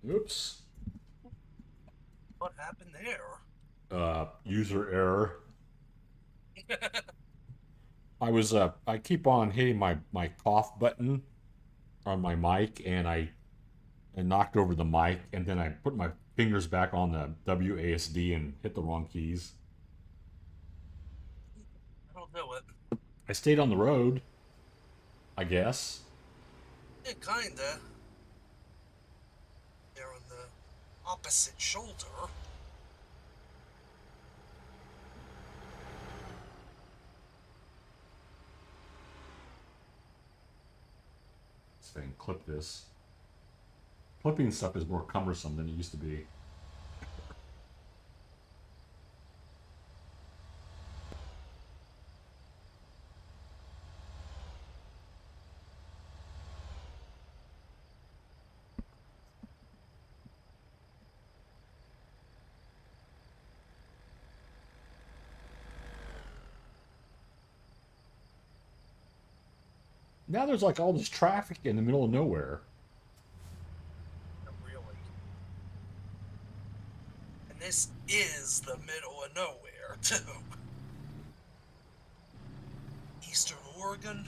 Oops.
What happened there?
User error. I keep on hitting my cough button on my mic, and I knocked over the mic, and then I put my fingers back on the WASD and hit the wrong keys.
I don't know it.
I stayed on the road, I guess.
Yeah, kinda. They're on the opposite shoulder.
Let's go ahead and clip this. Clipping stuff is more cumbersome than it used to be. Now there's like all this traffic in the middle of nowhere.
Really. And this is the middle of nowhere, too. Eastern Oregon.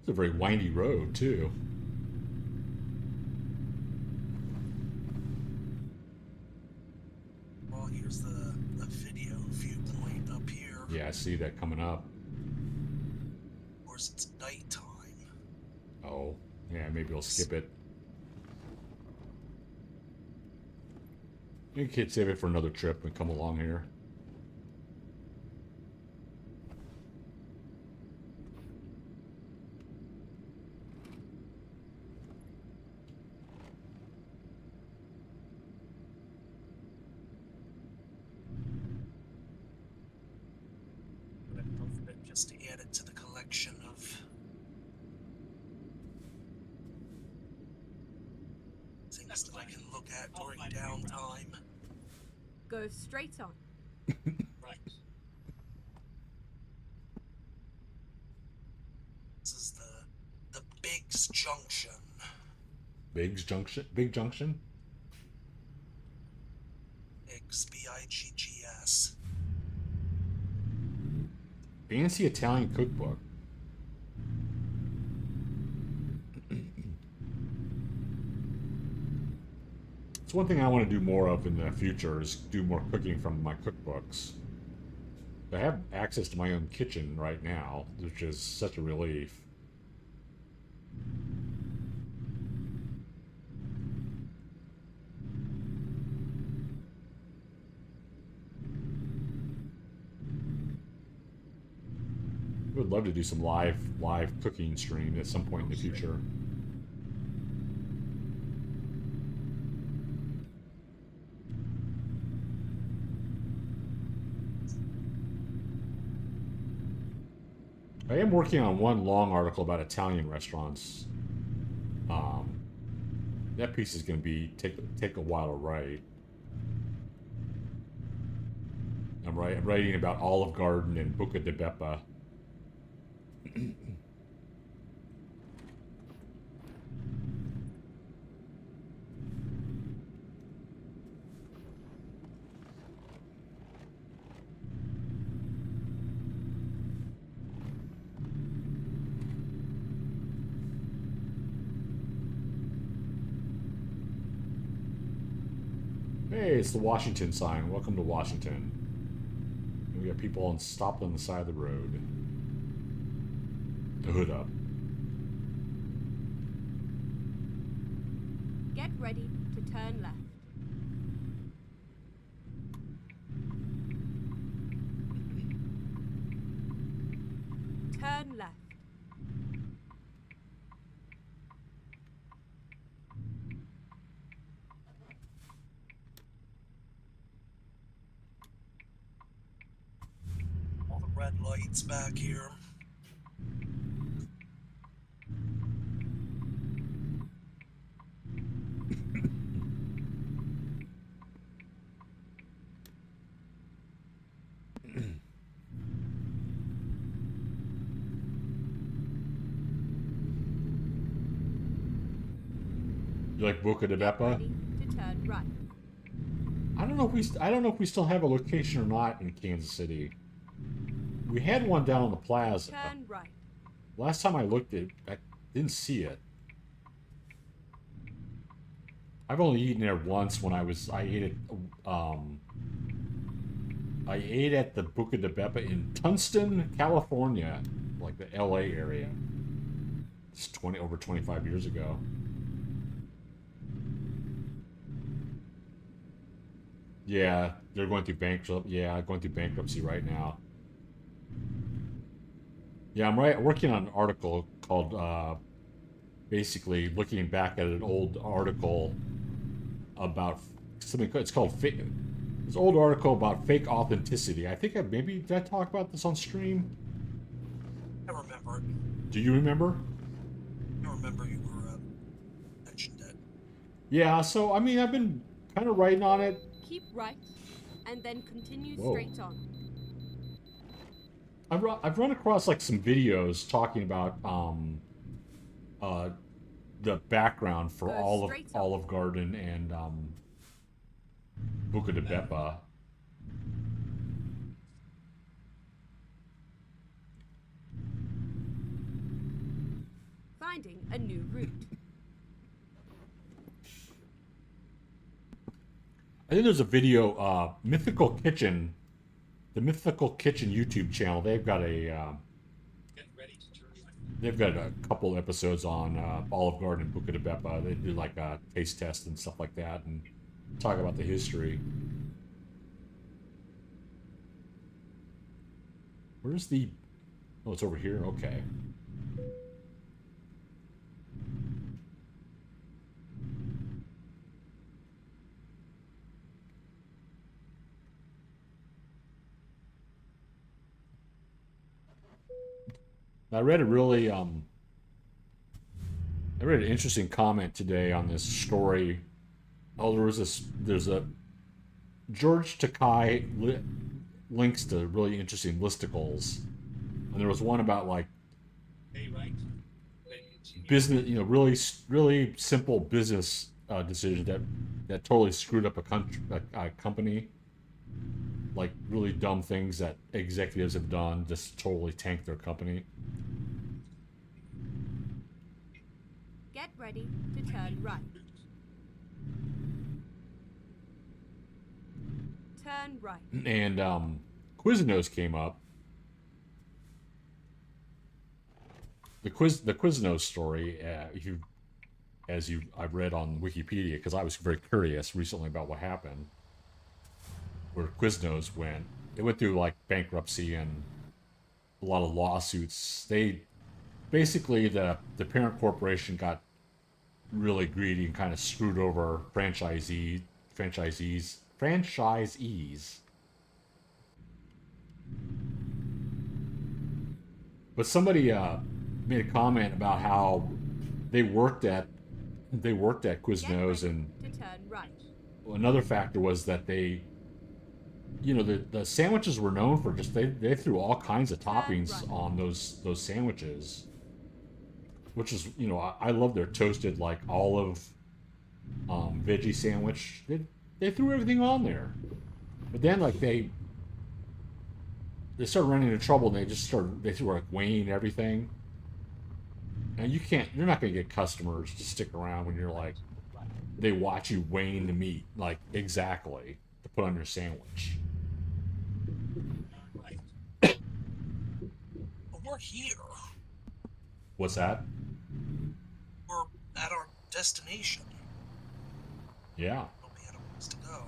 It's a very windy road, too.
Well, here's the video viewpoint up here.
Yeah, I see that coming up.
Of course, it's nighttime.
Oh, yeah, maybe I'll skip it. You can save it for another trip and come along here.
Just to add it to the collection of things that I can look at during downtime.
Go straight on.
Right.
This is the Biggs Junction.
Biggs Junction? Big Junction?
Biggs, Biggs.
Fancy Italian cookbook. It's one thing I want to do more of in the future is do more cooking from my cookbooks. I have access to my own kitchen right now, which is such a relief. I would love to do some live cooking stream at some point in the future. I am working on one long article about Italian restaurants. That piece is going to be take a while to write. I'm writing about Olive Garden and Buca di Beppa. Hey, it's the Washington sign. Welcome to Washington. And we got people stopped on the side of the road. The hood up.
Get ready to turn left. Turn left.
red lights back here.
You like Boca de
Get
Beppa?
ready to turn right.
I don't know if we still have a location or not in Kansas City. We had one down on the plaza.
Turn right.
Last time I looked I didn't see it. I've only eaten there once when I ate at the Boca de Beppa in Tunston, California, like the LA area. It's over 25 years ago. Yeah, they're going through bankruptcy. Yeah, going through bankruptcy right now. Yeah, I'm working on an article called, basically looking back at an old article about something. It's called fake. This old article about fake authenticity. I think did I talk about this on stream?
I remember it.
Do you remember?
I remember you were mentioned it.
Yeah. So I mean, I've been kind of writing on it.
Keep right, and then continue
Whoa.
straight on.
I've run across like some videos talking about the background for
Go straight on.
Olive Garden and Boca de Beppa.
Finding a new route.
I think there's a video, Mythical Kitchen, the Mythical Kitchen YouTube channel. They've got a
Get ready to turn right.
they've got a couple episodes on Olive Garden and Boca de Beppa. They do like a taste test and stuff like that, and talk about the history. Where's the? Oh, it's over here. Okay. I read a really I read an interesting comment today on this story. Oh, there's a George Takai links to really interesting listicles, and there was one about like
Stay right. Then continue.
business, really simple business decisions that totally screwed up a company. Like really dumb things that executives have done just totally tanked their company.
Get ready to turn right. Turn right.
And Quiznos came up. The Quiznos story, I've read on Wikipedia because I was very curious recently about what happened. Where Quiznos went, it went through like bankruptcy and a lot of lawsuits. They basically the parent corporation got really greedy and kind of screwed over franchisees. But somebody made a comment about how they worked at Quiznos, and
To turn right.
another factor was that they, the sandwiches were known for just they threw all kinds of toppings
Right.
on those sandwiches, which is I love their toasted like olive veggie sandwich. They threw everything on there, but then like they started running into trouble, and they threw like weighing everything, and you're not going to get customers to stick around when you're like they watch you weighing the meat like exactly to put on your sandwich.
Right.
But we're here.
What's that?
We're at our destination.
Yeah.
We'll be at a place to go.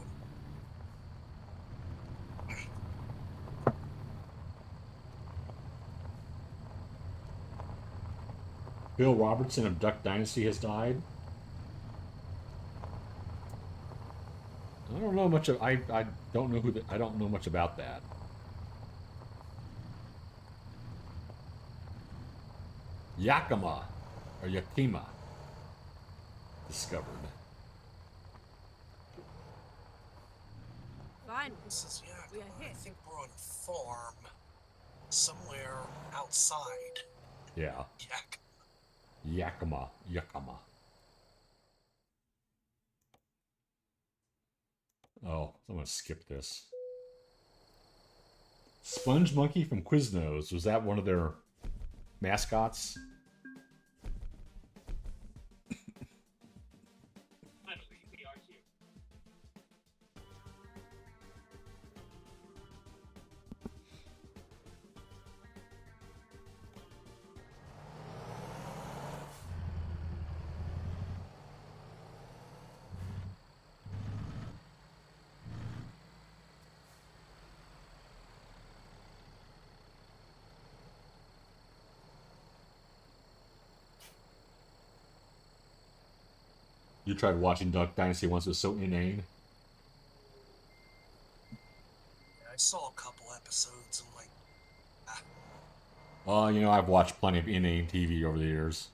Bill Robertson of Duck Dynasty has died. I don't know much of I don't know much about that. Yakima or Yakima discovered.
Fine.
This is
We are
Yakima. I
here.
think we're on a farm somewhere outside.
Yeah.
Yakima.
Yakima. Oh, I'm gonna skip this. Sponge Monkey from Quiznos. Was that one of their mascots?
Finally, we are here.
You tried watching Duck Dynasty once. It was so inane.
I saw a couple episodes and like,
You know, I've watched plenty of inane TV over the years.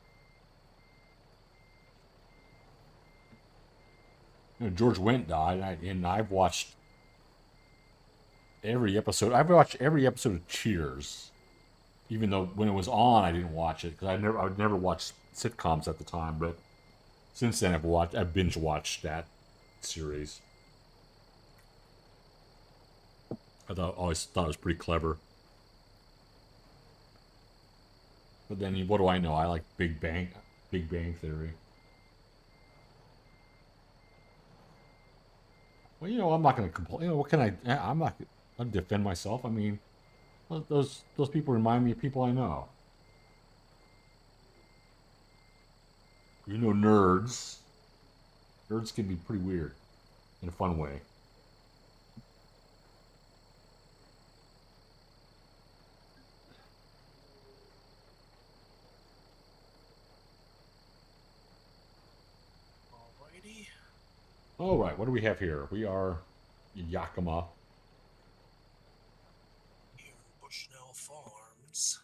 You know, George Wendt died, and I've watched every episode. I've watched every episode of Cheers, even though when it was on, I didn't watch it because I would never watch sitcoms at the time. But since then, I've binge watched that series. Always thought it was pretty clever. But then, what do I know? I like Big Bang Theory. Well, you know, I'm not going to complain. You know, what can I'm not going to defend myself. I mean, those people remind me of people I know. You know, nerds. Nerds can be pretty weird in a fun way.
alrighty.
All right, what do we have here? We are in Yakima.
Here in Bushnell Farms.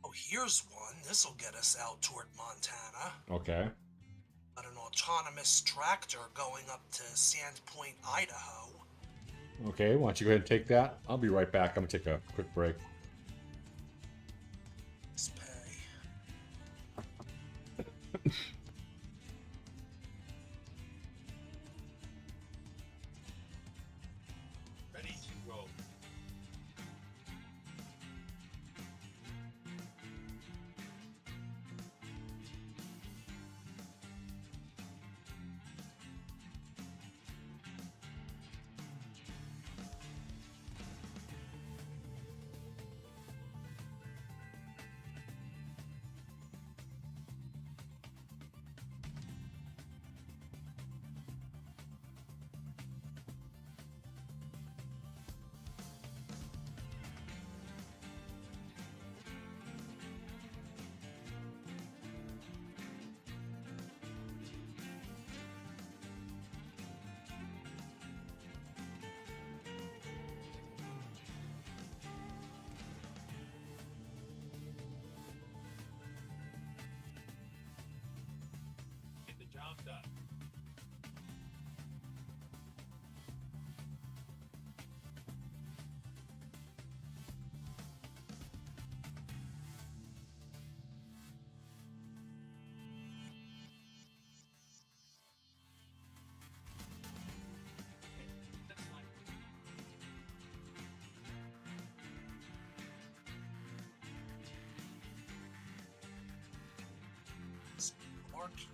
Oh, here's one. This'll get us out toward Montana.
Okay.
Got an autonomous tractor going up to Sandpoint, Idaho.
Okay, why don't you go ahead and take that? I'll be right back. I'm going to take a quick break.
Let's pay.
Ready to roll. Get the job done. That's fine.
Let's park here.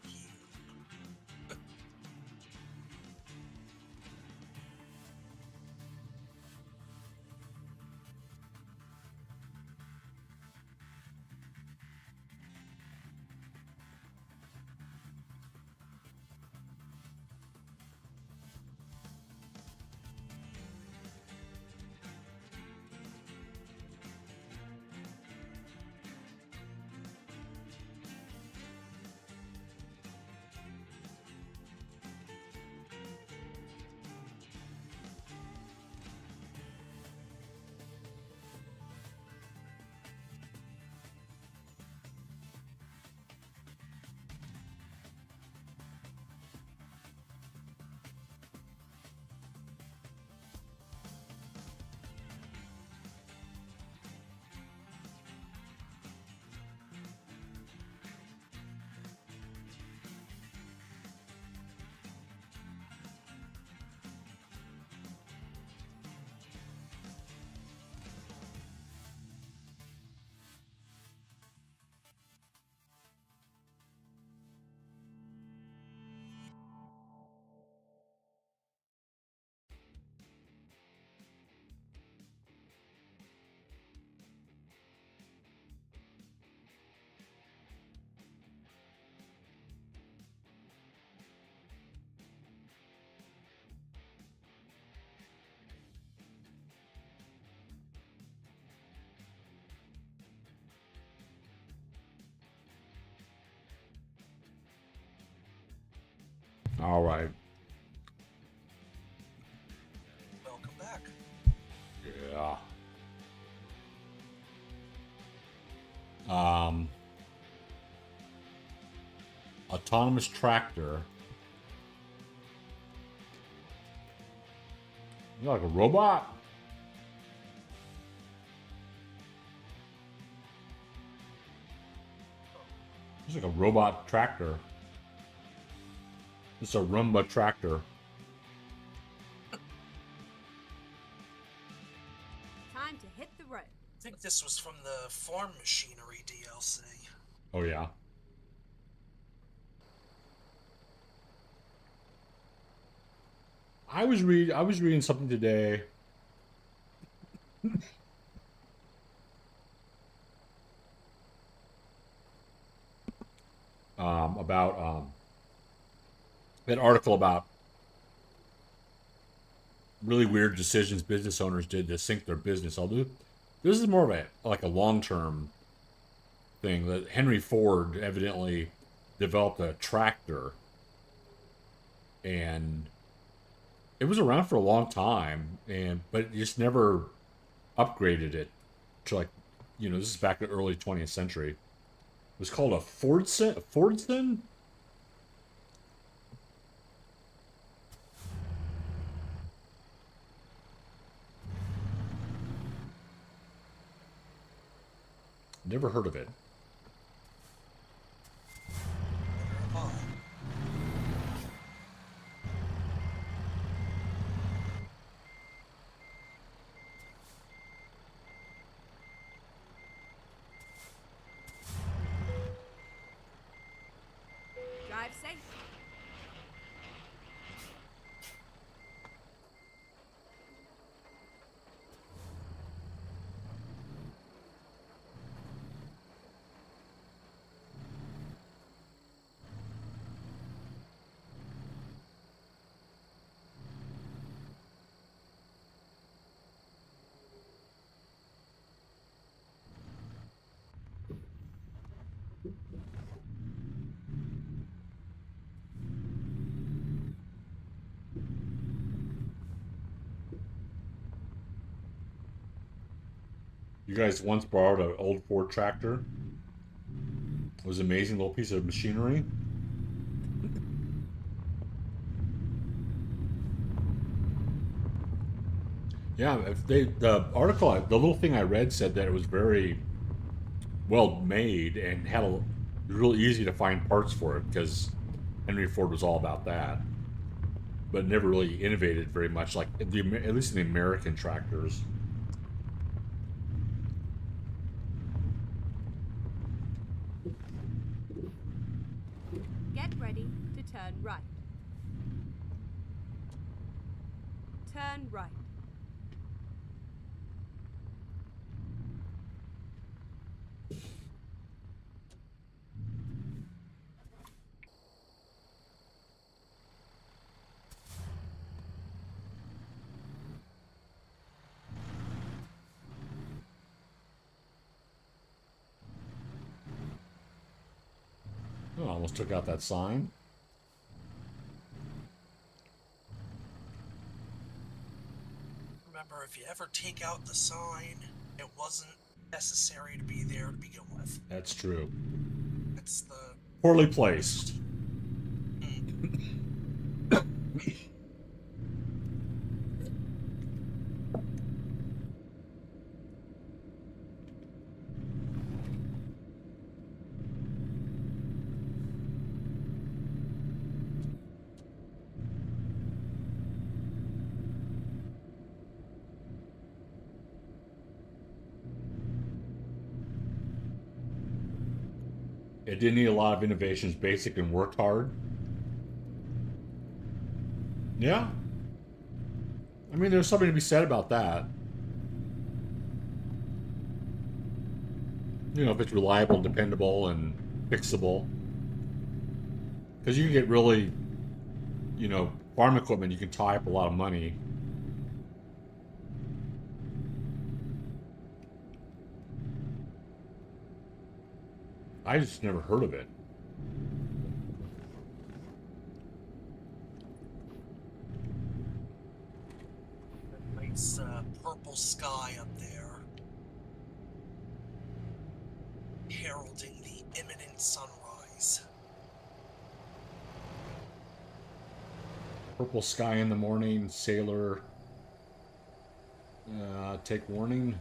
All right.
Welcome back.
Yeah. Um, autonomous tractor. You're like a robot? It's like a robot tractor. It's a Roomba tractor.
Time to hit the road.
I think this was from the Farm Machinery DLC.
Oh yeah. I was reading something today. About an article about really weird decisions business owners did to sink their business. This is more of a long term thing that Henry Ford evidently developed a tractor, and it was around for a long time, but it just never upgraded it to this is back in the early 20th century. It was called a Fordson. Fordson? Never heard of it.
Neither have I.
Drive safe.
You guys once borrowed an old Ford tractor. It was an amazing little piece of machinery. Yeah, the article, the little thing I read said that it was very well made and had it was real easy to find parts for it because Henry Ford was all about that, but never really innovated very much, like at least in the American tractors.
Get ready to turn right. Turn right.
Oh, almost took out that sign.
Remember, if you ever take out the sign, it wasn't necessary to be there to begin with.
That's true.
It's the
Poorly placed. It didn't need a lot of innovations, basic and worked hard. Yeah. I mean, there's something to be said about that. If it's reliable, dependable, and fixable. Because you can get really, farm equipment, you can tie up a lot of money. I just never heard of it.
It's purple sky up there, heralding the imminent sunrise.
Purple sky in the morning, sailor. Take warning.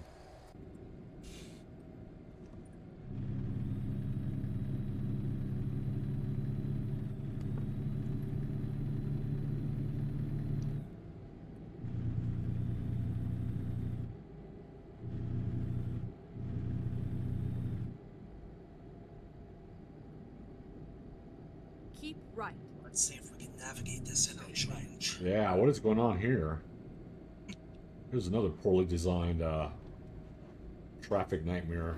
Keep right.
Let's see if we can navigate this interchange.
Yeah, what is going on here? Here's another poorly designed traffic nightmare.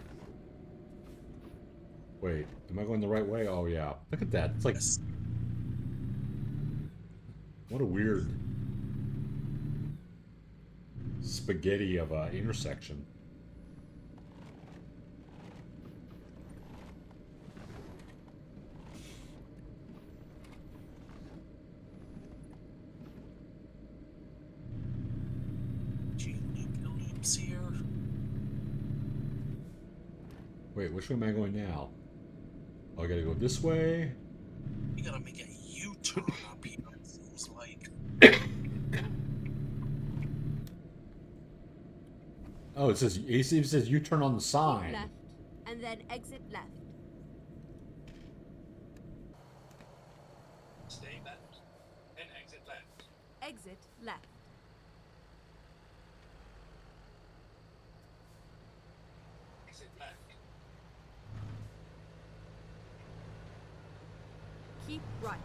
Wait, am I going the right way? Oh yeah, look at that. It's like,
Yes.
what a weird spaghetti of a intersection.
Leaps here.
Wait, which way am I going now? Oh, I gotta go this way.
You gotta make a U-turn up here, it seems like.
Oh, it says you turn on the sign.
Left, and then exit left.
Stay left and exit left.
Exit left.
Exit left.
Keep right.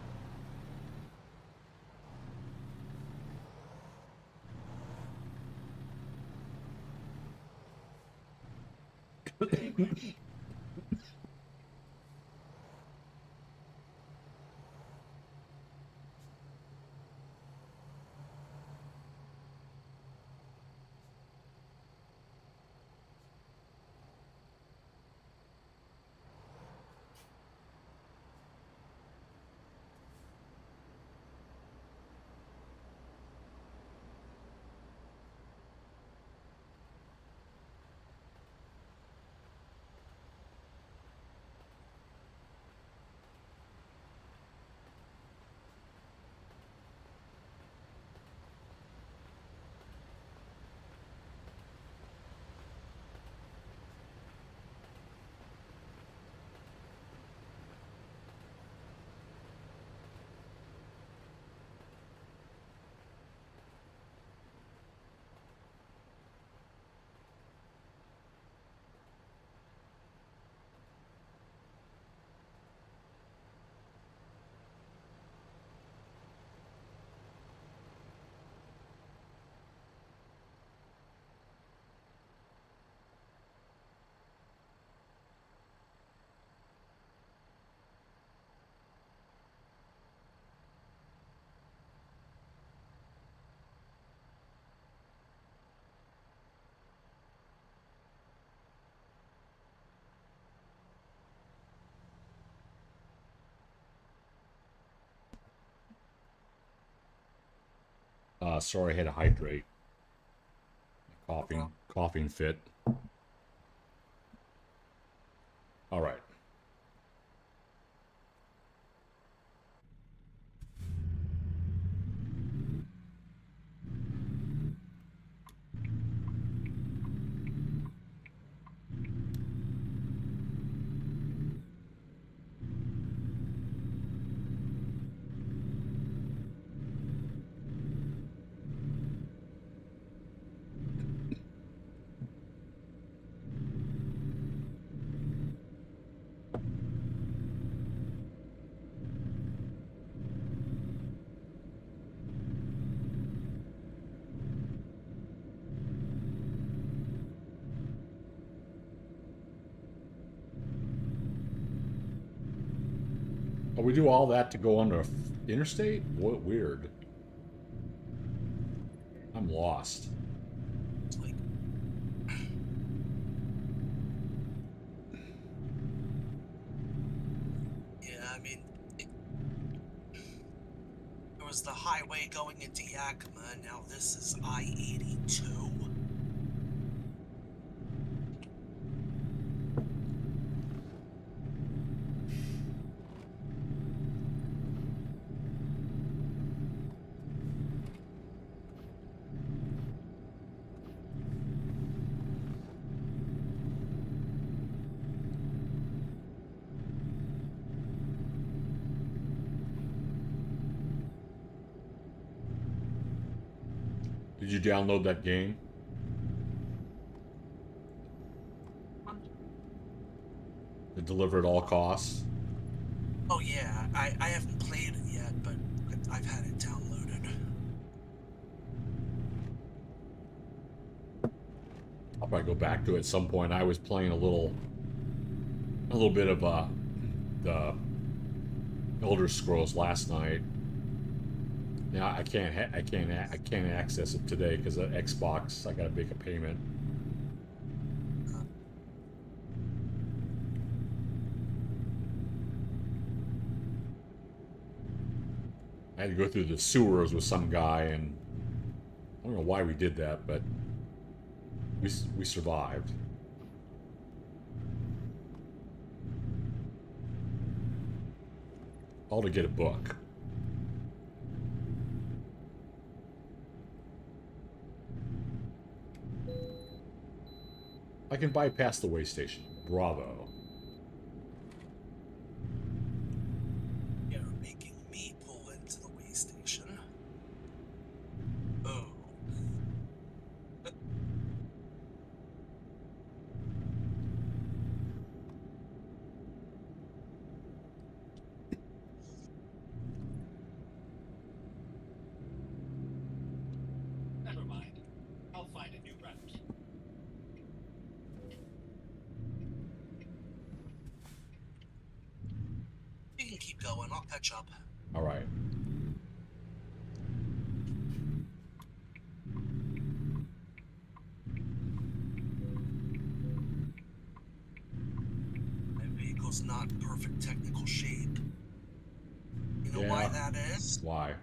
Sorry, I had to hydrate. Coughing fit. All right. Oh, we do all that to go under interstate? What weird. I'm lost.
It's like, yeah, I mean, there was the highway going into Yakima, and now this is I-82.
Did you download that game? The Deliver at All Costs?
Oh yeah, I haven't played it yet, but I've had it downloaded.
I'll probably go back to it at some point. I was playing a little bit of the Elder Scrolls last night. Now I can't access it today because of Xbox. I got to make a payment. I had to go through the sewers with some guy, and I don't know why we did that, but we survived. All to get a book. I can bypass the way station. Bravo.
You're making me pull into the way station. Oh.
Never mind. I'll find a new route.
You can keep going, I'll catch up.
All right.
My vehicle's not in perfect technical shape. You know why
Yeah.
that is?
Why?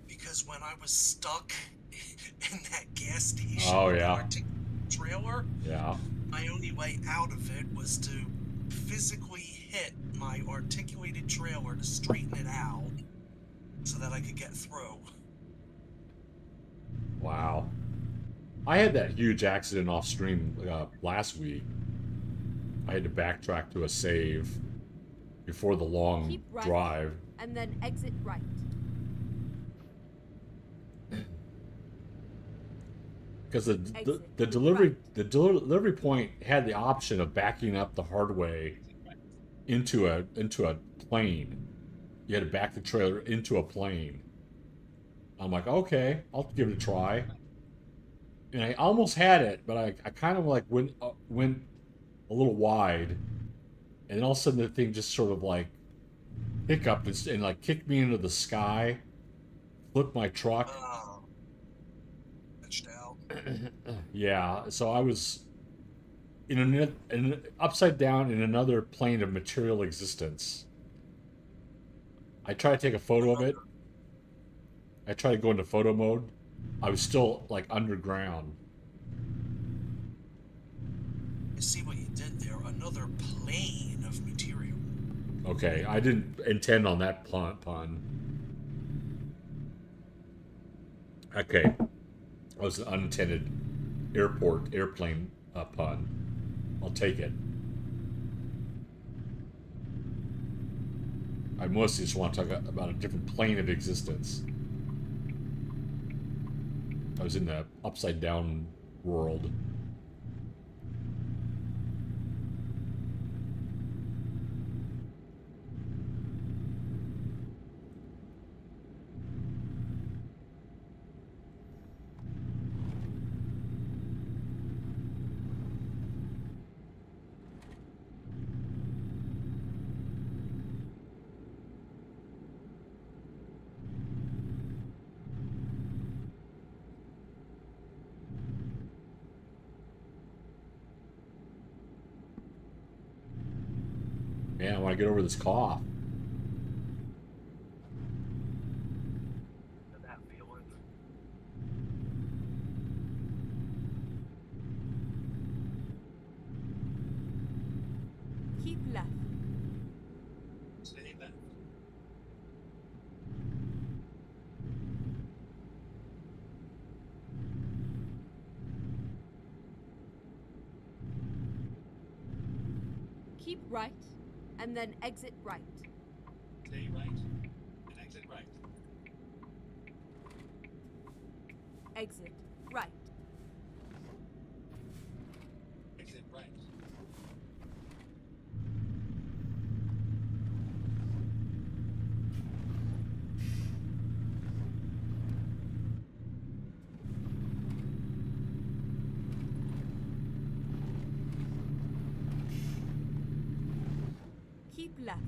Because when I was stuck in that gas station
Oh,
with the
yeah.
articulated trailer,
Yeah.
my only way out of it was to physically hit my articulated trailer to straighten it out so that I could get through.
Wow. I had that huge accident off stream last week. I had to backtrack to a save before the long
Keep right.
drive.
And then exit right.
Because the
Exit
delivery
right.
the delivery point had the option of backing up the hard way into a plane. You had to back the trailer into a plane. I'm like, okay, I'll give it a try. And I almost had it, but I kind of like went a little wide, and then all of a sudden the thing just sort of like hiccuped and like kicked me into the sky, flipped my truck.
Touched out.
Yeah, so I was in an upside down in another plane of material existence. I tried to take a photo of it. I tried to go into photo mode. I was still like underground.
You see what you did there? Another plane of material.
Okay, I didn't intend on that pun. Okay, that was an unintended airplane pun. I'll take it. I mostly just want to talk about a different plane of existence. I was in the upside down world. Man, I want to get over this cough.
Keep right, and then exit right.
Stay right and exit right.
Exit right.
Exit right.
Keep left.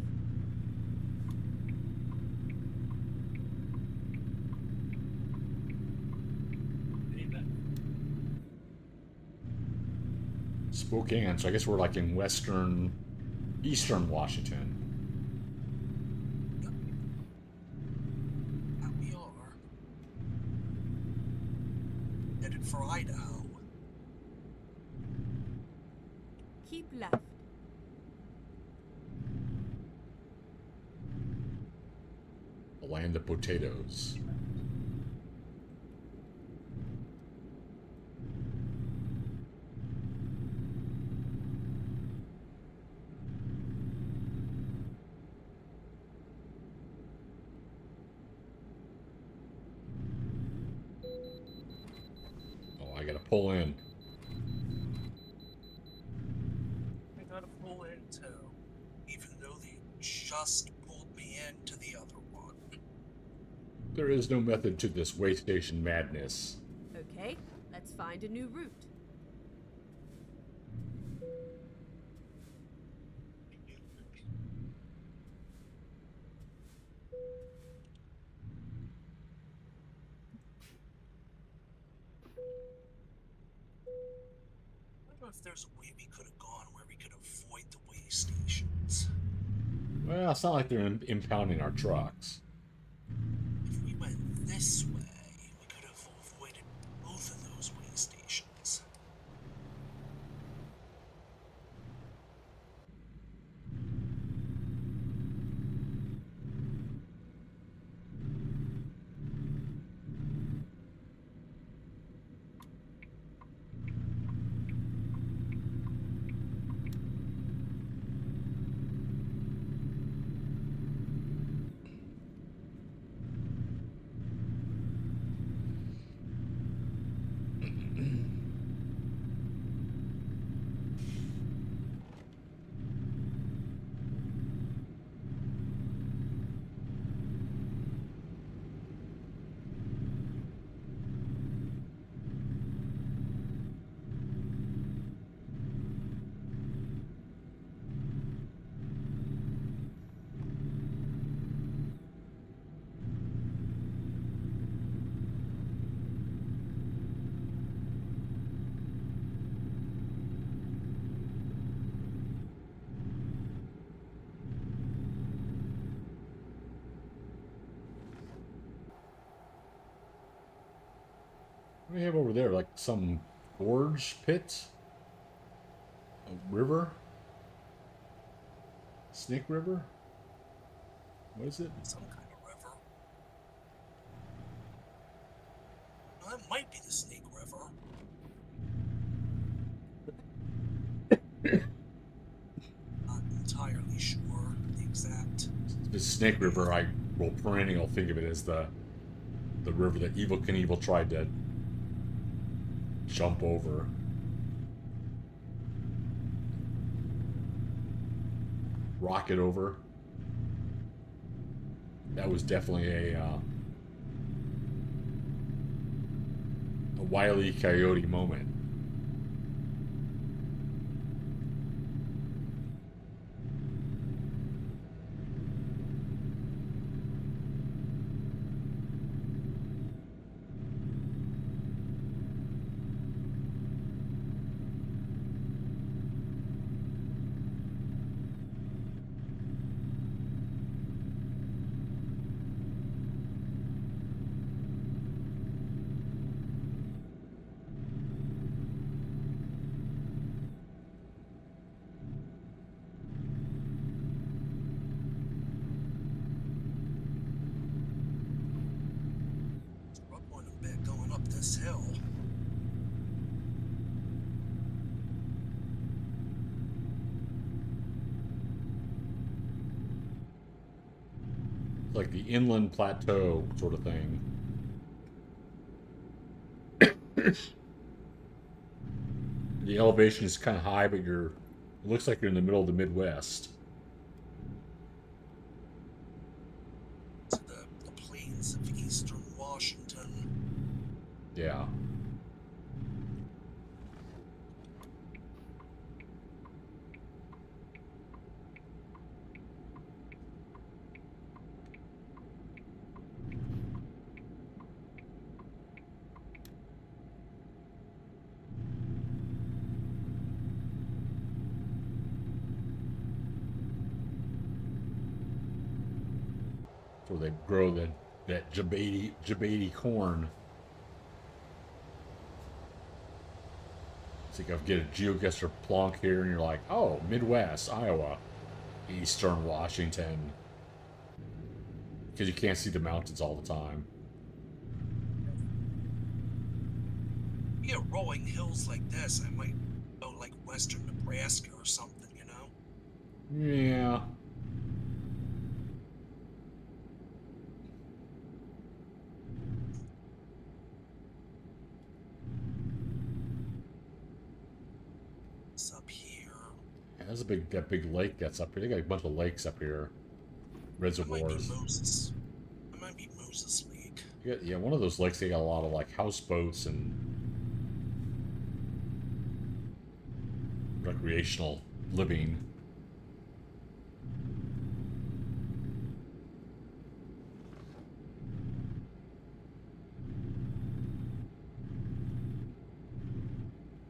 Stay left.
Spokane, so I guess we're like in eastern Washington.
That we are. Headed for Idaho.
Keep left.
The land of potatoes. Oh, I gotta pull in.
I gotta pull in too. Even though they just pulled me into the other one.
There is no method to this way station madness.
Okay, let's find a new route.
I wonder if there's a way we could have gone where we could avoid the way stations.
Well, it's not like they're impounding our trucks.
If we went this way, we could have avoided both of those way stations.
What do we have over there? Like some gorge pit? A river? Snake River? What is it?
Some kind of river. Well, that might be the Snake River. Not entirely sure the exact.
The Snake River, I will perennial think of it as the river that Evel Knievel tried to jump over. Rocket over. That was definitely a Wile E. Coyote moment.
Struggling a bit going up this hill.
like the inland plateau sort of thing. The elevation is kind of high, but it looks like you're in the middle of the Midwest.
To the plains of eastern Washington.
Yeah. Where they grow that Jabati corn. So you get a GeoGuessr plonk here, and you're like, oh, Midwest, Iowa, Eastern Washington, because you can't see the mountains all the time.
Yeah, rolling hills like this, I might go like western Nebraska or something, you know?
Yeah.
It's up here.
Yeah, there's that big lake that's up here. They got a bunch of lakes up here,
That might be
reservoirs.
Moses. That might be Moses Lake.
Yeah, one of those lakes. They got a lot of like houseboats and recreational living.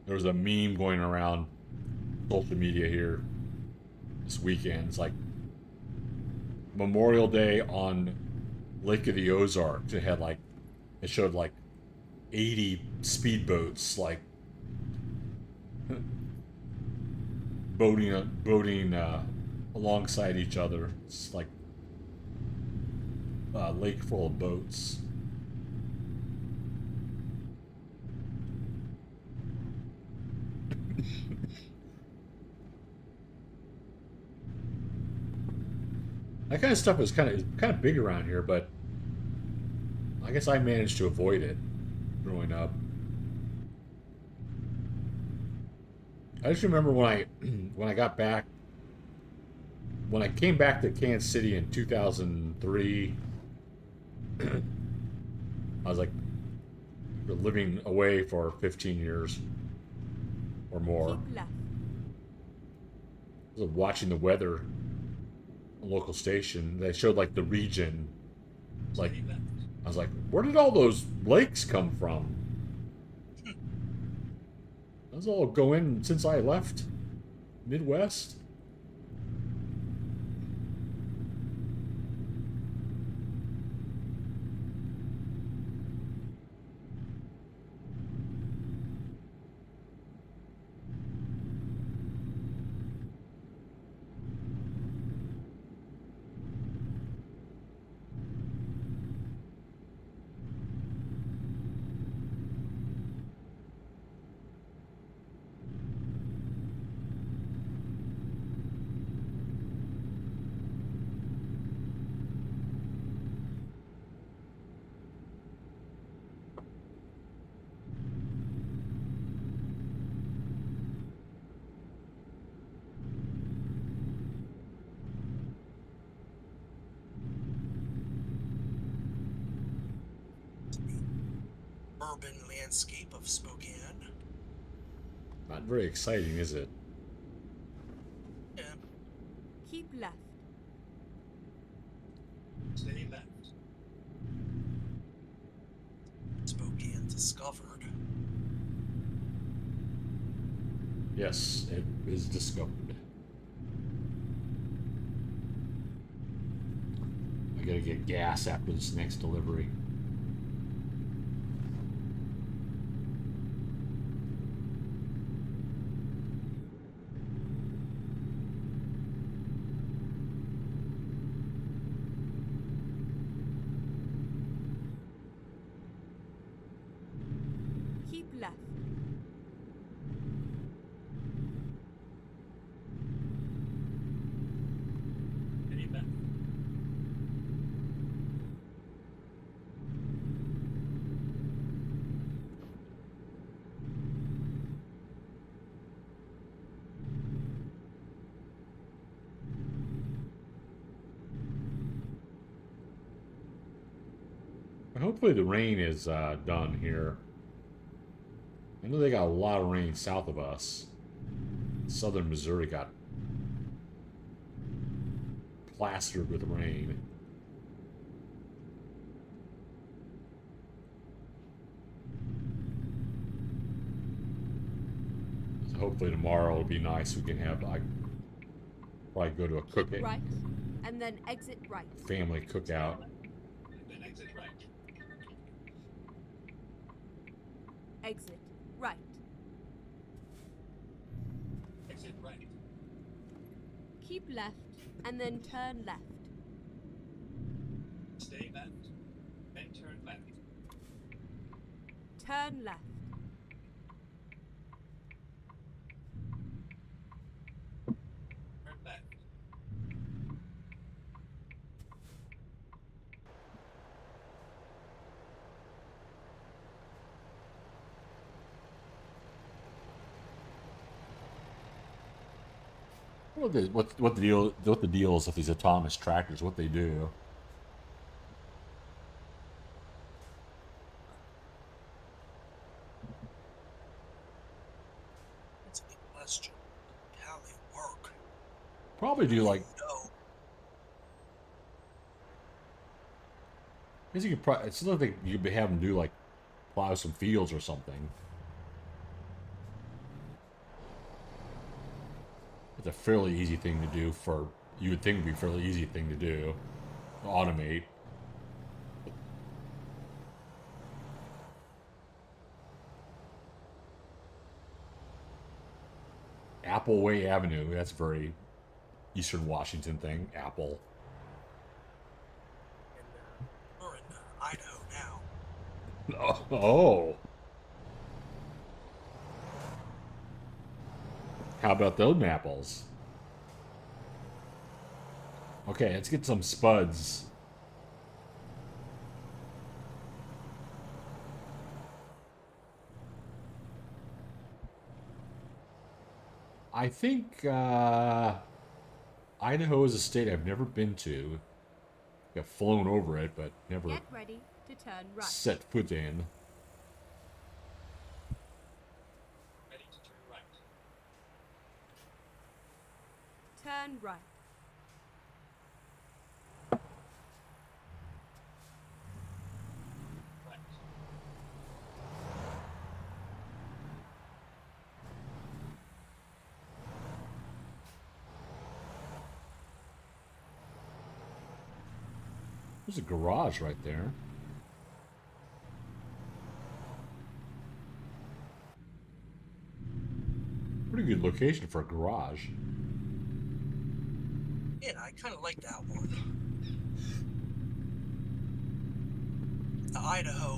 There was a meme going around social media here this weekend. It's like Memorial Day on Lake of the Ozarks. It showed like 80 speedboats like boating alongside each other. It's like a lake full of boats. That kind of stuff is kind of big around here, but I guess I managed to avoid it growing up. I just remember when I got back when I came back to Kansas City in 2003. I was like living away for 15 years or more.
Keep left.
I was watching the weather on a local station. They showed like the region. Like
Steady left.
I was like, where did all those lakes come from? Those all go in since I left Midwest.
Urban landscape of Spokane.
Not very exciting, is it?
Yeah,
Keep left.
Steady left.
Spokane discovered.
Yes, it is discovered. I gotta get gas after this next delivery.
Keep left.
Steady left.
hopefully the rain is done here. I know they got a lot of rain south of us. Southern Missouri got plastered with rain. So hopefully tomorrow will be nice. We can have, I probably go to a
Keep right, and then exit right.
family cookout.
Then exit right.
Exit right.
Exit right.
Keep left, and then turn left.
Stay left. Then turn left.
Turn left.
Turn left.
What the deal is with these autonomous tractors? What they do?
That's a good question. How they work?
Probably do like.
No.
I guess you could probably. It's not like you could have them do like plow some fields or something. It's a fairly easy thing to do for. You would think would be a fairly easy thing to do. Automate. Appleway Avenue. That's a very Eastern Washington thing. Apple.
And we're in Idaho now.
Oh. How about those apples? Okay, let's get some spuds. I think Idaho is a state I've never been to. I've flown over it, but never
Get ready to turn right.
set foot in.
Ready to turn right.
Turn right.
Right.
There's a garage right there. Pretty good location for a garage.
Yeah, I kind of like that one. The Idaho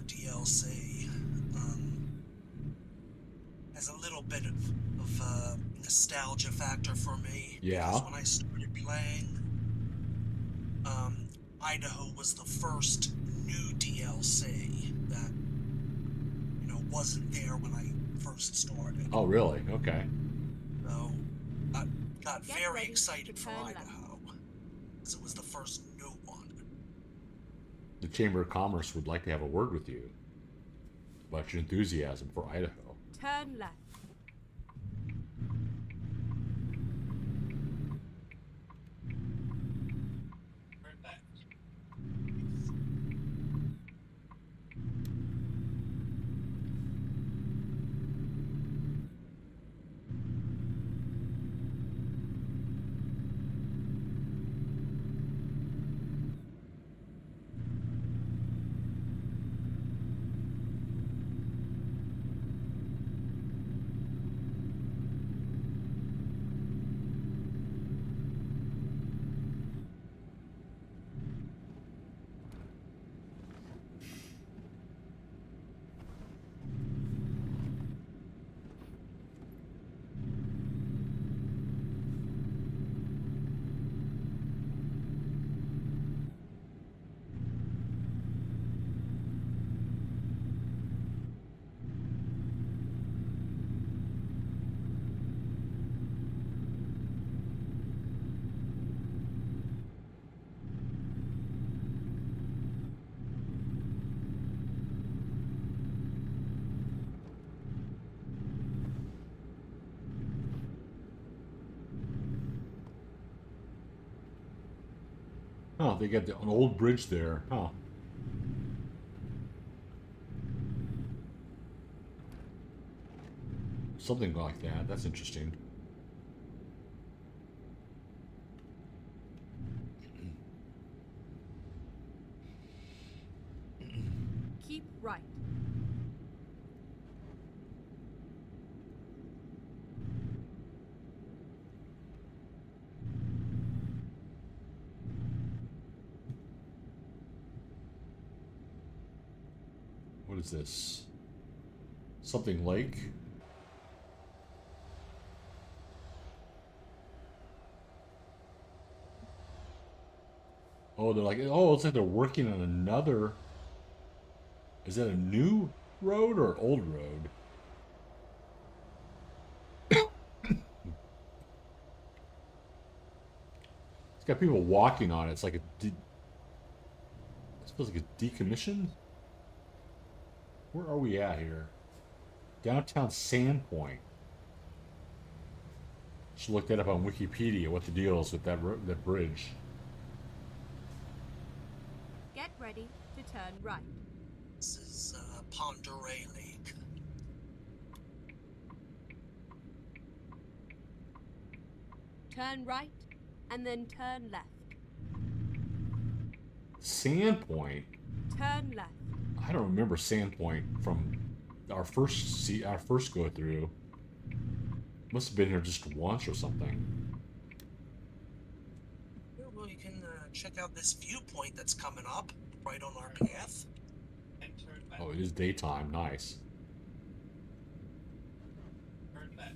DLC has a little bit of nostalgia factor for me.
Yeah.
Because when I started playing, Idaho was the first new DLC that, wasn't there when I first started.
Oh, really? Okay.
So I got
Get
very
ready to
excited for
turn left.
Idaho. Because it was the first new one.
The Chamber of Commerce would like to have a word with you about your enthusiasm for Idaho.
Turn left.
Turn left.
Oh, they got an old bridge there. Huh. Something like that. That's interesting.
Keep right.
What is this? Something lake? Oh, they're like, oh, it's like they're working on another. Is that a new road or an old road? It's got people walking on it. It's like I suppose like a decommissioned? Where are we at here? Downtown Sandpoint. Should look that up on Wikipedia. What the deal is with that bridge?
Get ready to turn right.
This is Ponderay Lake.
Turn right, and then turn left.
Sandpoint.
Turn left.
I don't remember Sandpoint from our first go through. Must have been here just once or something.
Yeah, well, you can check out this viewpoint that's coming up right on our path.
And turn left.
Oh, it is daytime. Nice.
Turn left.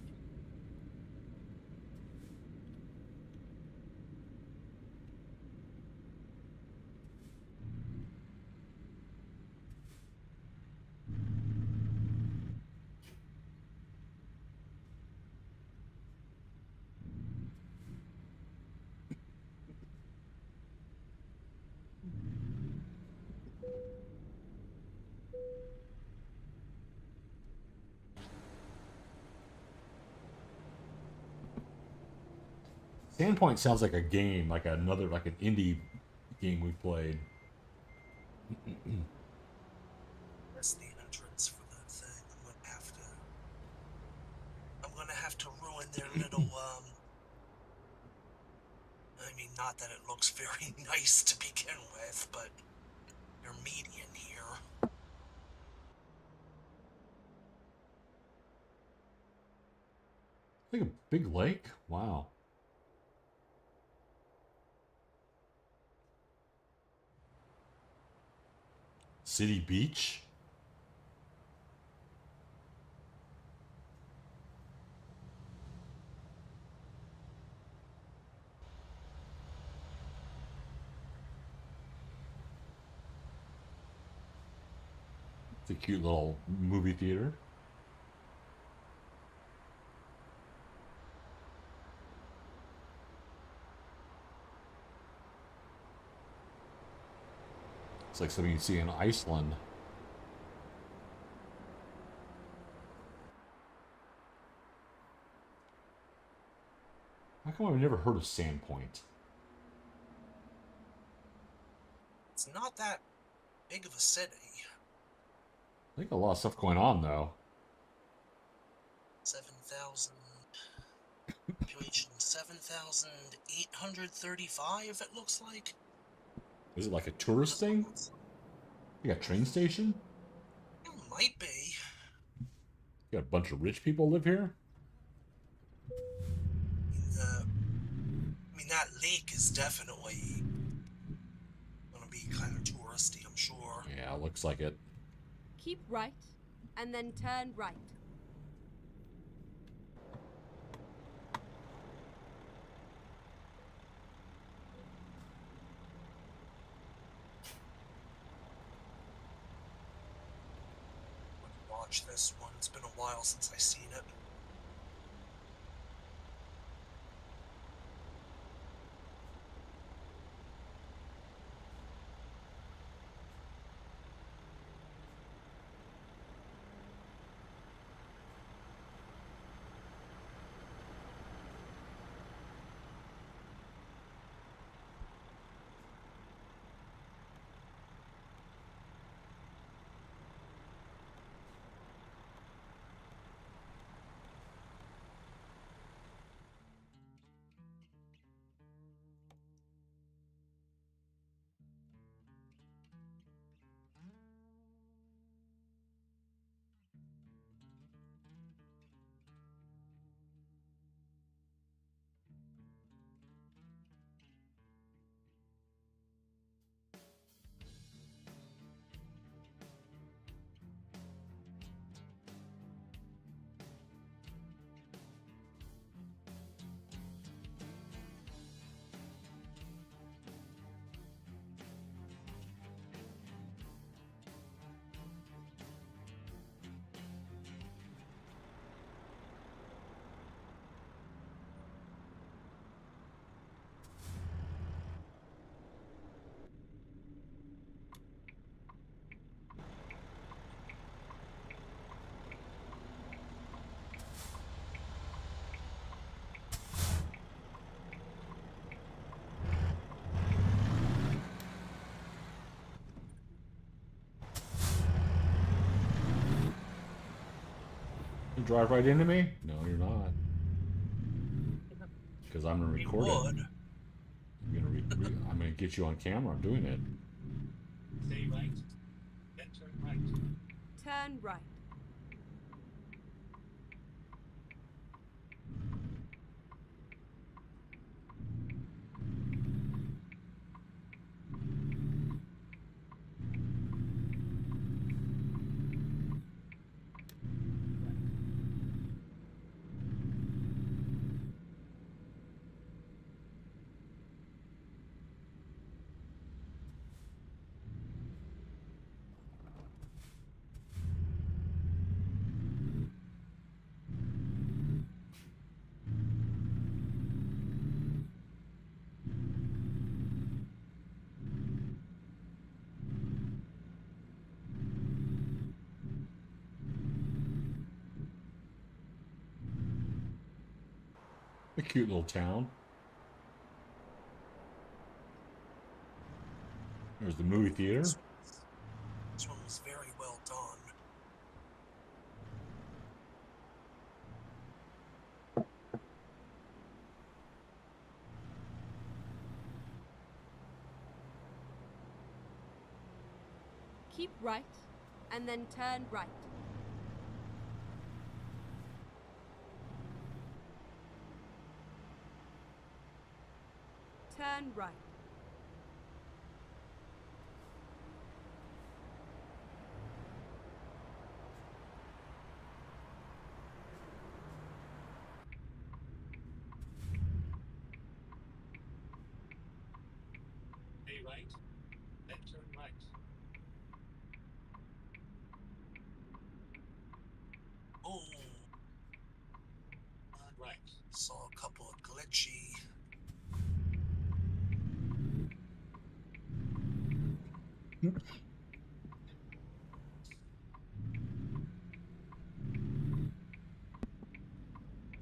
Sandpoint sounds like a game, like an indie game we played.
That's the entrance for that thing. I'm gonna have to ruin their little I mean, not that it looks very nice to begin with, but their median here.
Like a big lake. Wow. City Beach. It's a cute little movie theater. It's like something you see in Iceland. How come I've never heard of Sandpoint?
It's not that big of a city.
I think a lot of stuff going on though.
7,000 population, 7,835. It looks like.
Is it like a tourist thing? You got a train station?
It might be.
You got a bunch of rich people live here?
I mean, that lake is definitely gonna be kind of touristy, I'm sure.
Yeah, looks like it.
Keep right, and then turn right.
Watch this one. It's been a while since I've seen it.
You drive right into me? No, you're not. Because I'm gonna
You
record it.
would.
I'm gonna get you on camera. I'm doing it.
Stay right, then turn right.
Turn right.
A cute little town. There's the movie theater.
This one was very well done.
Keep right, and then turn right. Turn right.
Stay right, then turn right.
Oh,
Turn right.
saw a couple of glitchy.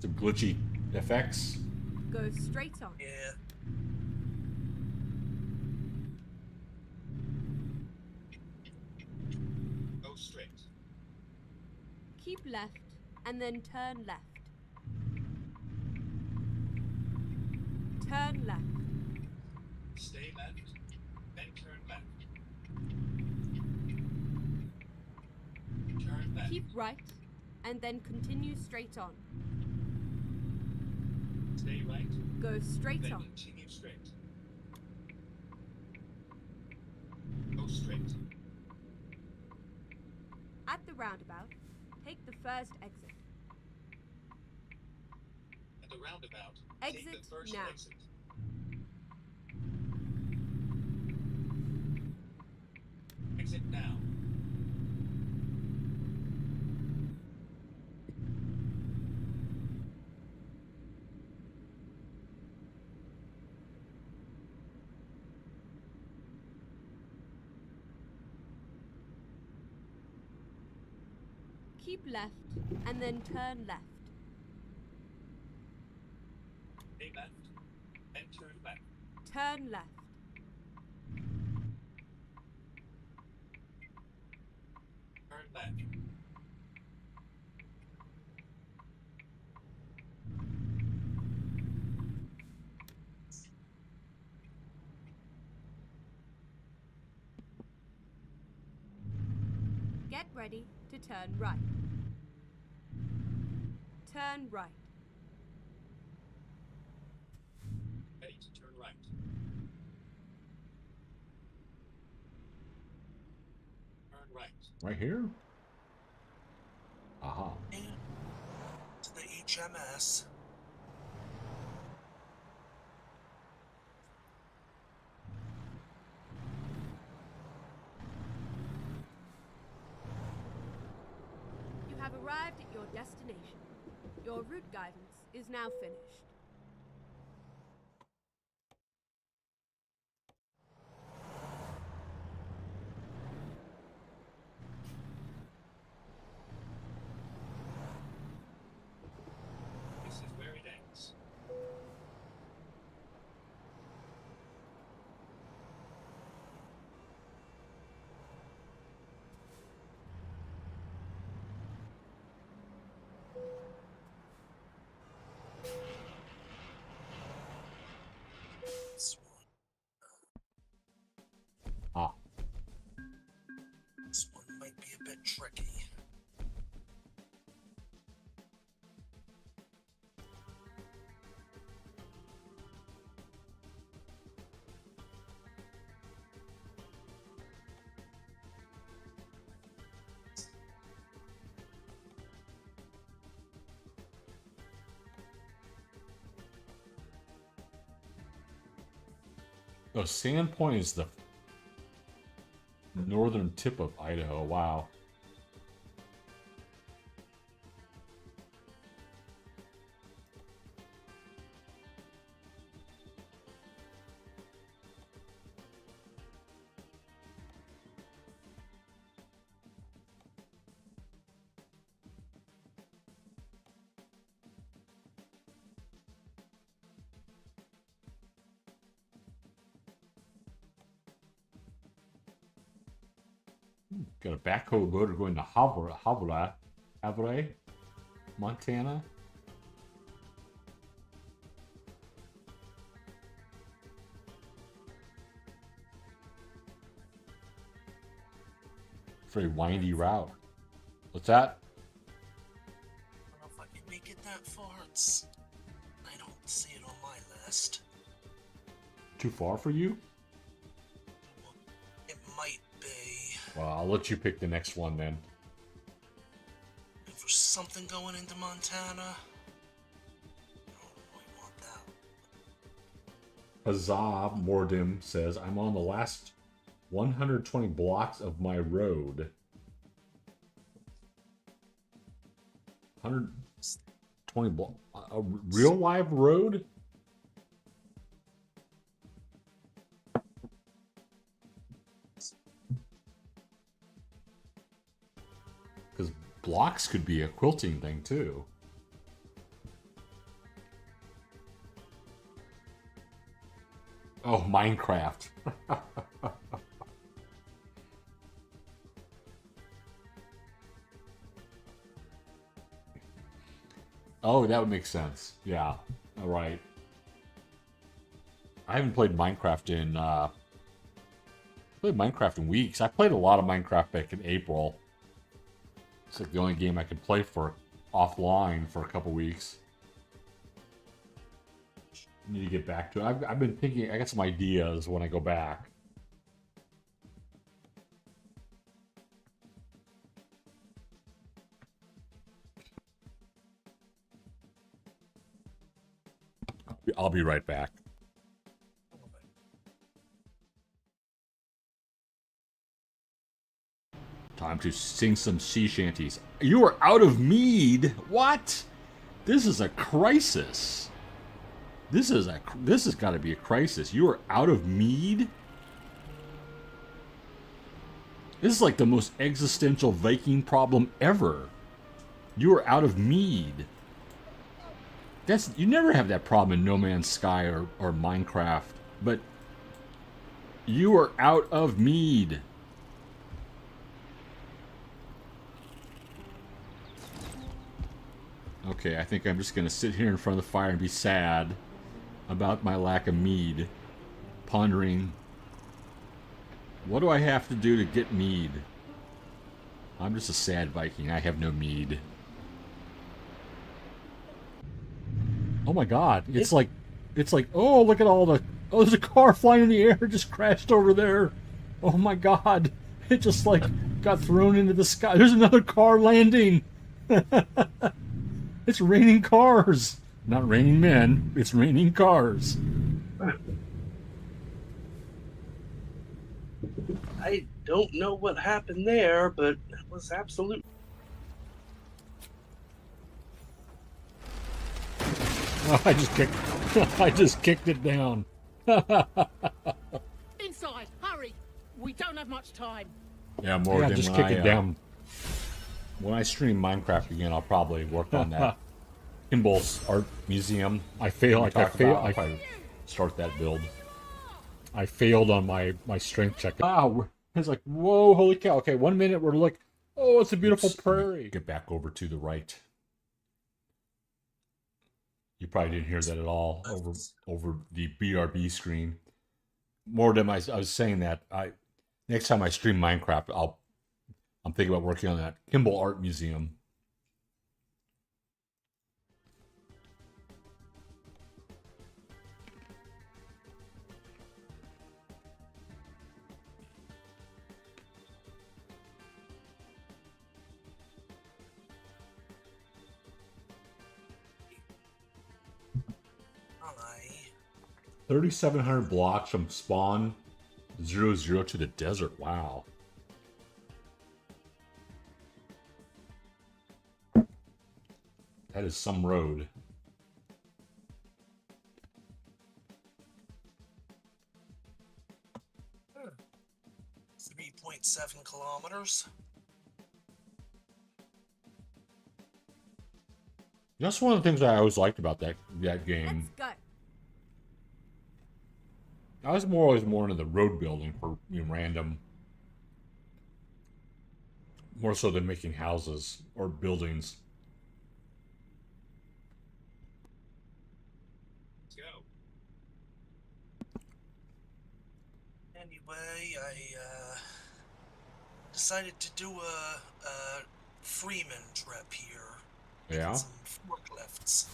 Some glitchy effects.
Go straight on.
Yeah.
Go straight.
Keep left, and then turn left. Turn left.
Stay left, then turn left. Turn left.
Keep right, and then continue straight on.
Stay right,
Go straight
then
on.
continue straight. Go straight.
At the roundabout, take the first exit.
At the roundabout, take
Exit
the first
now.
exit. Exit now.
Keep left, and then turn left.
Stay left, then turn left.
Turn left.
Turn left.
Get ready to turn right. Turn right.
Ready to turn right. Turn right.
Right here? Aha.
And to the HMS.
You have arrived at your destination. Your route guidance is now finished.
This is where it ends.
tricky.
Oh, Sandpoint is the northern tip of Idaho. Wow. Got a backhoe loader going to Havre, Montana. Very windy route. What's that?
I don't know if I can make it that far. I don't see it on my list.
Too far for you?
It might be.
Well, I'll let you pick the next one then.
If there's something going into Montana, I don't really want that.
Huzzah, Mordim says, I'm on the last 120 blocks of my road. 120 blocks? A real live road? Because blocks could be a quilting thing too. Oh, Minecraft. Oh, that would make sense. Yeah, all right. I haven't played Minecraft in weeks. I played a lot of Minecraft back in April. It's like the only game I could play for offline for a couple weeks. Need to get back to it. I've been thinking. I got some ideas when I go back. I'll be right back. Time to sing some sea shanties. You are out of mead. What? This is a crisis. This has got to be a crisis. You are out of mead? This is like the most existential Viking problem ever. You are out of mead. You never have that problem in No Man's Sky or Minecraft, but you are out of mead. Okay, I think I'm just gonna sit here in front of the fire and be sad about my lack of mead, pondering, what do I have to do to get mead? I'm just a sad Viking. I have no mead. Oh my god, it's like, oh, look at all the, oh, there's a car flying in the air, just crashed over there. Oh my god, it just like got thrown into the sky. There's another car landing. It's raining cars. Not raining men, it's raining cars.
I don't know what happened there, but it was absolute.
Oh, I just kicked it down.
Inside, hurry! We don't have much time.
Yeah, more than just kick it down. When I stream Minecraft again, I'll probably work on that. Kimball's Art Museum. I failed. I start that build. I failed on my strength check. Wow, it's like, whoa, holy cow. Okay, 1 minute we're like, oh, it's a beautiful prairie. Get back over to the right. You probably didn't hear that at all over the BRB screen. More than I was saying that next time I stream Minecraft, I'm thinking about working on that Kimball Art Museum.
I
3,700 blocks from spawn 00 to the desert. Wow. That is some road.
Hmm. 3.7 kilometers.
That's one of the things I always liked about that game.
Let's go.
I was always more into the road building for random, more so than making houses or buildings.
Let's go.
Anyway, I decided to do a Freeman trip here. Making
Yeah.
some forklifts.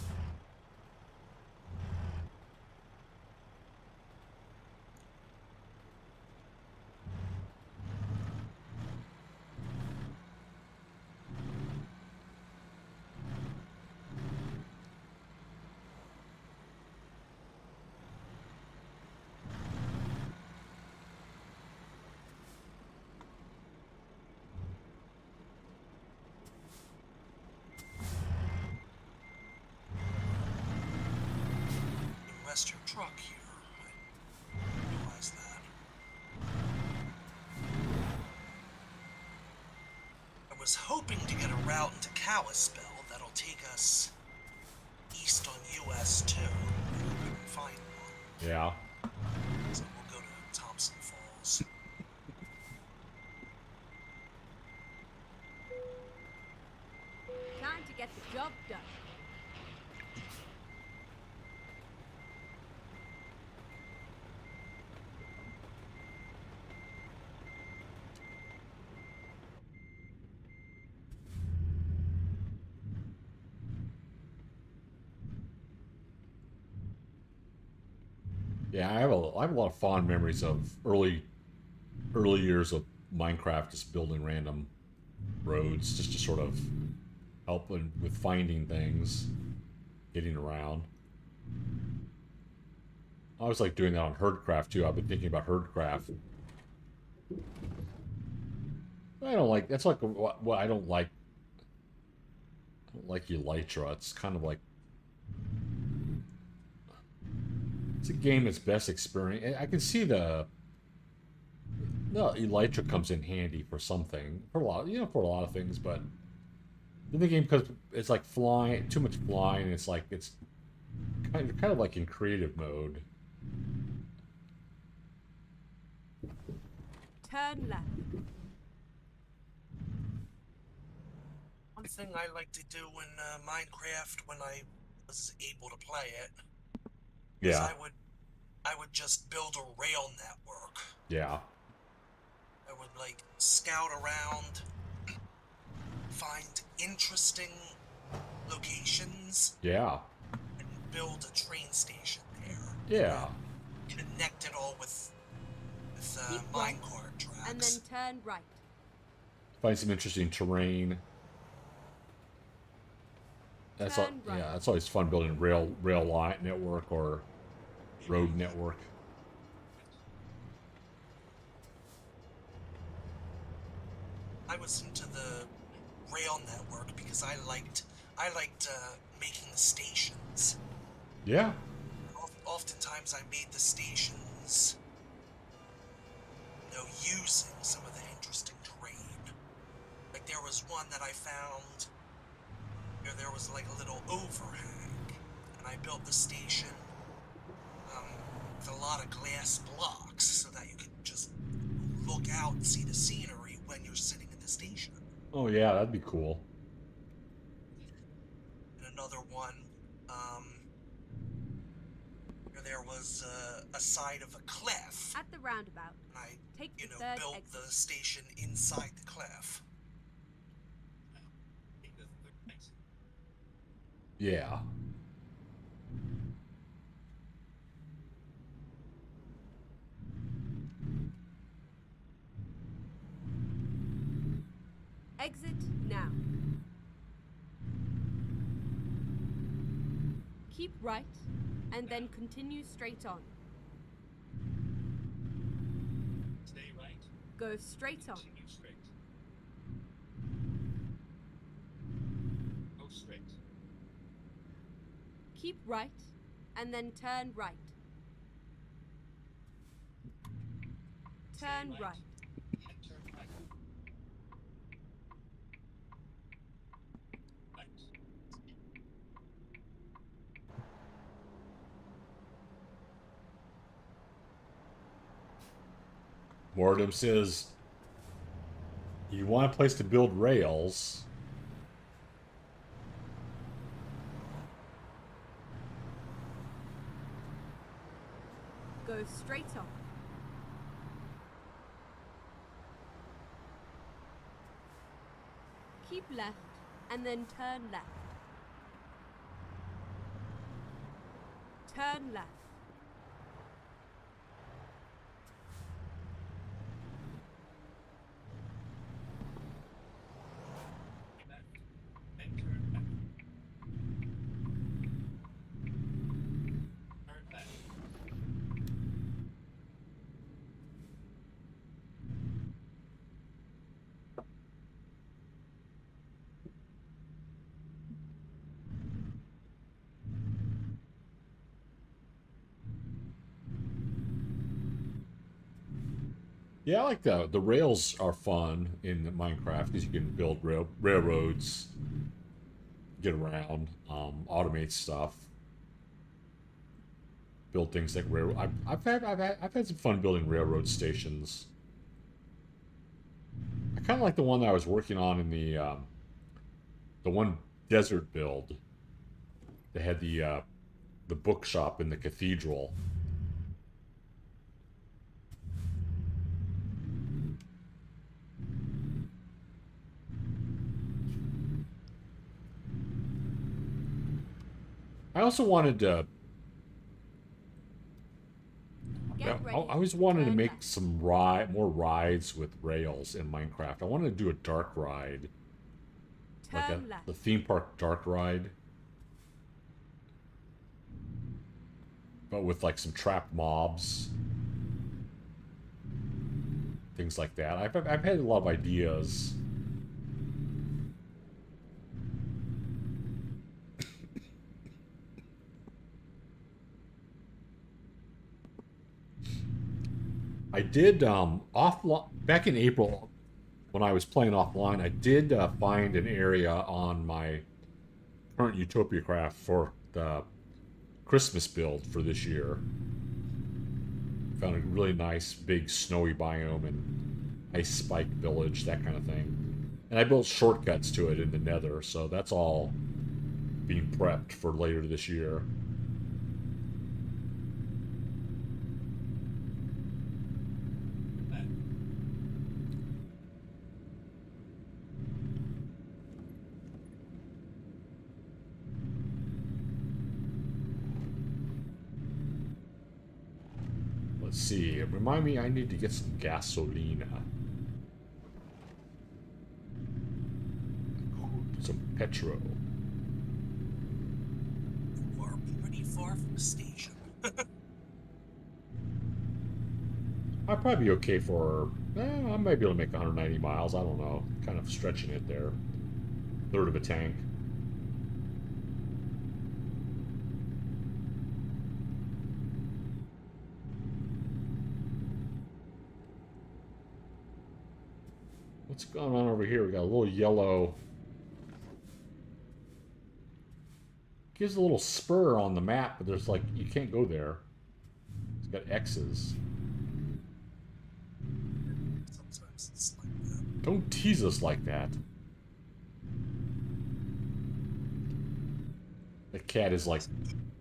Rest your truck here. I realize that. I was hoping to get a route into Kalispell that'll take us east on US 2. I couldn't find one,
Yeah.
so we'll go to Thompson Falls.
Time to get the job done.
Yeah, I have a lot of fond memories of early years of Minecraft, just building random roads just to sort of help with finding things, getting around. I always like doing that on Herdcraft too. I've been thinking about Herdcraft. I don't like that's like what I don't like. I don't like Elytra. It's kind of like it's a game that's best experience. I can see the Elytra comes in handy for something, for a lot, for a lot of things. But in the game, because it's like flying, too much flying. It's like it's kind of like in creative mode.
Turn left.
One thing I like to do in Minecraft when I was able to play it is
Yeah,
I would just build a rail network.
yeah,
I would like scout around, find interesting locations,
yeah,
and build a train station there.
yeah.
Connect it all with
Keep right,
minecart tracks.
and then turn right.
Find some interesting terrain. That's
Turn right.
yeah. That's always fun building rail line network or road network.
I was into the rail network because I liked making the stations.
Yeah,
Oftentimes I made the stations, using some of the interesting terrain. Like there was one that I found where there was like a little overhang, and I built the station with a lot of glass blocks so that you could just look out and see the scenery when you're sitting in the station.
oh yeah, that'd be cool.
And another one where there was a side of a cliff,
At the roundabout,
and I
take the third
built
exit.
the station inside the cliff.
Yeah.
Exit now. Keep right, and then continue straight on.
Stay right.
Go straight on.
Continue straight. Go straight.
Keep right, and then turn right. Turn
right.
right.
And turn right. Right.
Mordum says, you want a place to build rails.
Go straight on. Keep left, and then turn left. Turn left.
Left. And turn left. Turn left.
Yeah, I like the rails are fun in Minecraft because you can build railroads, get around, automate stuff, build things like rail. I've had some fun building railroad stations. I kind of like the one that I was working on in the one desert build. They had the bookshop in the cathedral. I also wanted to.
Get
I
ready.
always wanted to
Turn
make
left.
some more rides with rails in Minecraft. I wanted to do a dark ride, like
Turn left.
the theme park dark ride, but with like some trapped mobs, things like that. I've had a lot of ideas. I did back in April when I was playing offline. I did find an area on my current Utopia craft for the Christmas build for this year. Found a really nice big snowy biome and ice spike village, that kind of thing. And I built shortcuts to it in the Nether, so that's all being prepped for later this year.
Left.
Let's see. Remind me, I need to get some gasolina. Some petrol.
You are pretty far from the station.
I'd probably be okay for. I might be able to make 190 miles. I don't know. Kind of stretching it there. Third of a tank. What's going on over here? We got a little yellow. Gives a little spur on the map, but there's like you can't go there. It's got X's.
Sometimes it's like that.
Don't tease us like that. The cat is like,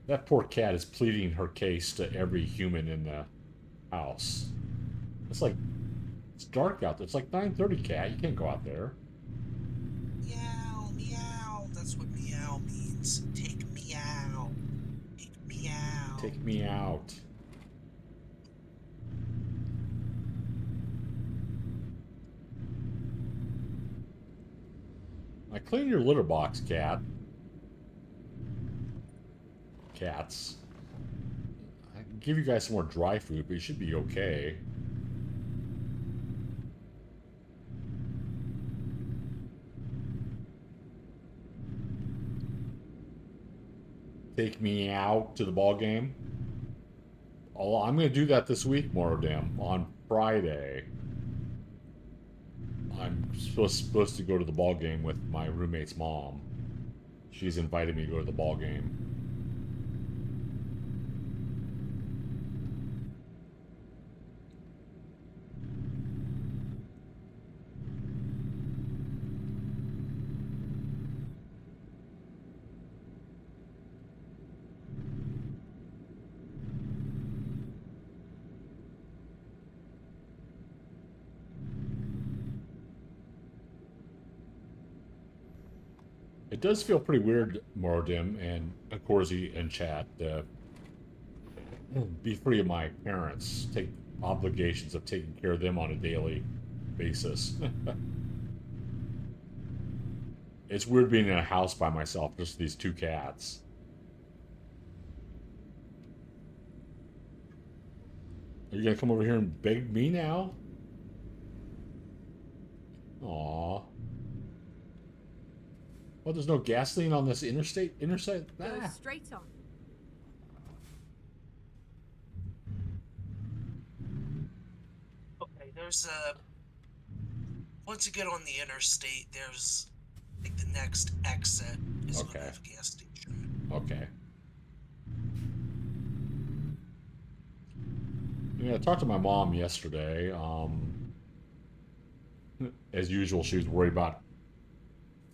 that poor cat is pleading her case to every human in the house. It's like, it's dark out there. It's like 9:30, cat. You can't go out there.
Meow, meow. That's what meow means. Take
Take me out. I cleaned your litter box, cat. Cats. I can give you guys some more dry food, but you should be okay. Take me out to the ball game. Oh, I'm gonna do that this week, Morodam, on Friday. I'm supposed to go to the ball game with my roommate's mom. She's invited me to go to the ball game. It does feel pretty weird, Morodim and Corsi and chat, to be free of my parents, take obligations of taking care of them on a daily basis. It's weird being in a house by myself, just these two cats. Are you gonna come over here and beg me now? Aww. Well, there's no gasoline on this interstate.
Go
Ah.
straight on.
Okay, there's a. Once you get on the interstate, there's like the next exit is
Okay.
gonna have a gas station.
Okay. Yeah, I talked to my mom yesterday. As usual, she was worried about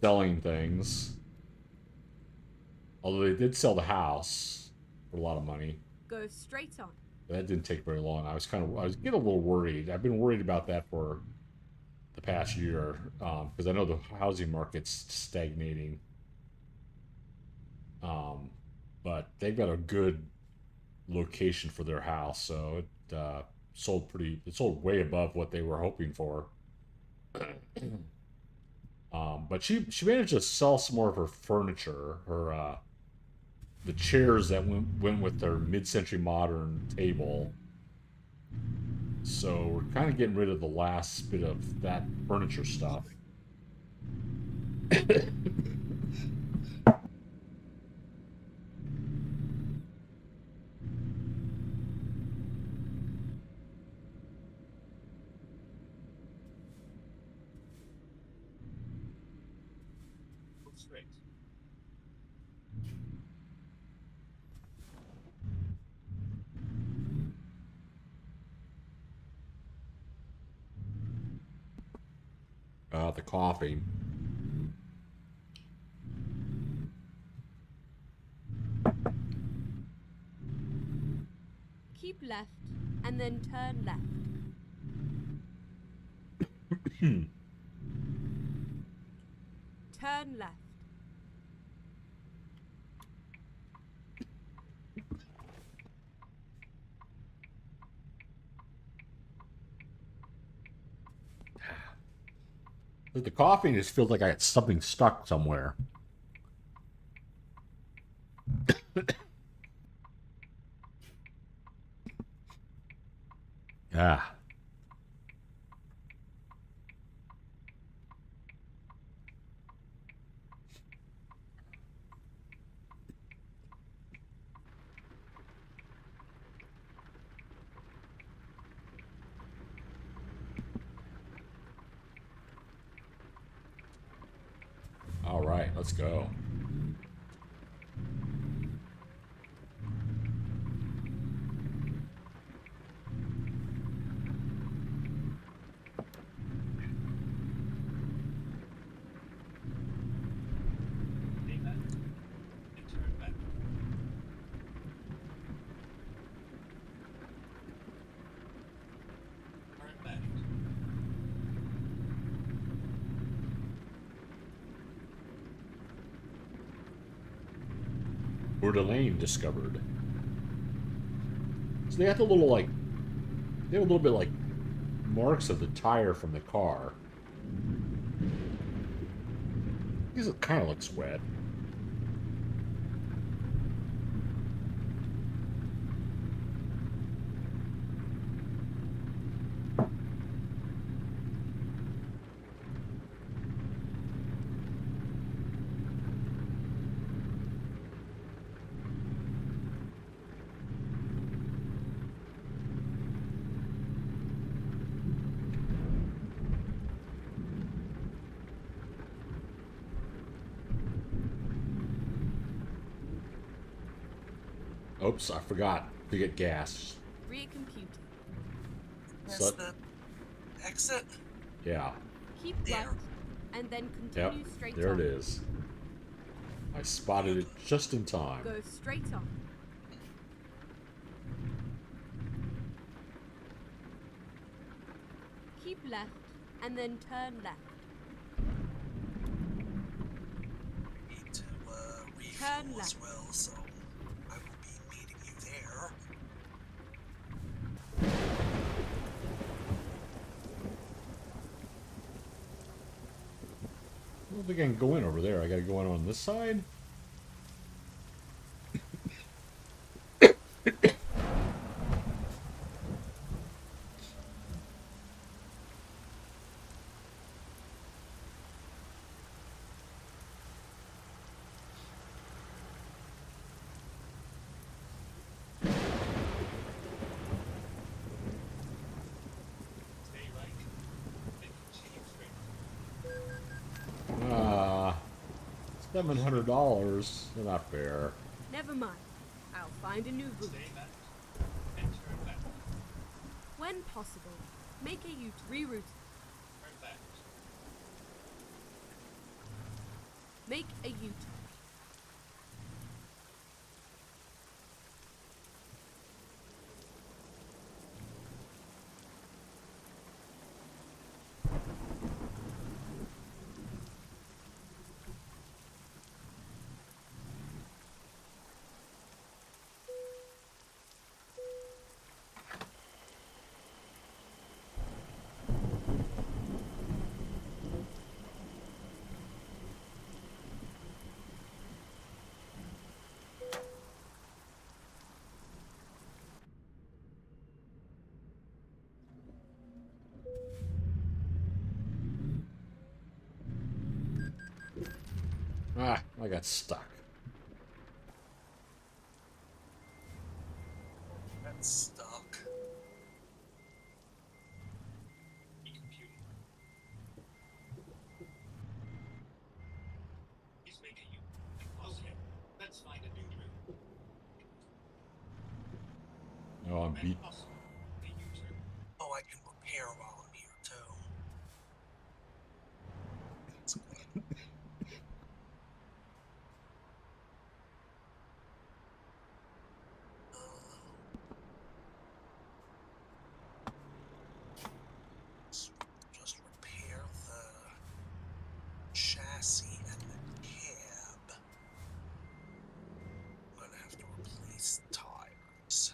selling things. Although they did sell the house for a lot of money.
Go straight on.
That didn't take very long. I was getting a little worried. I've been worried about that for the past year because I know the housing market's stagnating. But they've got a good location for their house, so it sold way above what they were hoping for. But she managed to sell some more of her furniture, the chairs that went with their mid-century modern table. So we're kind of getting rid of the last bit of that furniture stuff.
Go straight.
The coffee.
Keep left and then turn left. Turn left.
The coffee just feels like I got something stuck somewhere. Ah. All right, let's go.
Take that. And turn back. Turn back.
Coeur d'Alene discovered. So they got the little, like, they have a little bit, like, marks of the tire from the car. Because it kind of looks wet. Oops, I forgot to get gas.
Recomputing.
There's
So-
the exit.
Yeah.
Keep
There.
left, and then
Yep.
continue straight
There
on.
it is. I spotted it just in time.
Go straight on. Keep left, and then turn left.
Need to
Turn
refuel as
left.
well, so I will be meeting you there.
I don't think I can go in over there. I gotta go in on this side.
Stay right. Then continue straight.
$700. They're not fair.
Never mind. I'll find a new route.
Stay left. And turn left.
When possible, make a U reroute.
Turn left.
Make a U-turn.
Ah, I got stuck.
That's stuck.
Recomputing. He's making you. Okay, let's find a new route.
Oh, I'm
When
beat.
possible, a U-turn.
Oh, I can repair while I'm here too. That's good. Just repair the chassis and the cab. I'm gonna have to replace tires.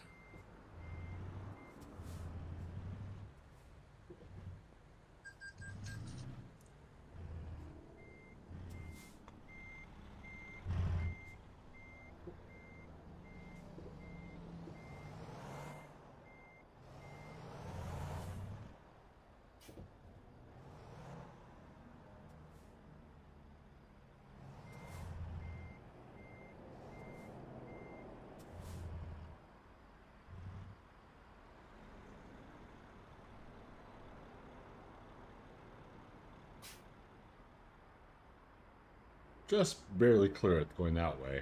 Just barely clear it going that way.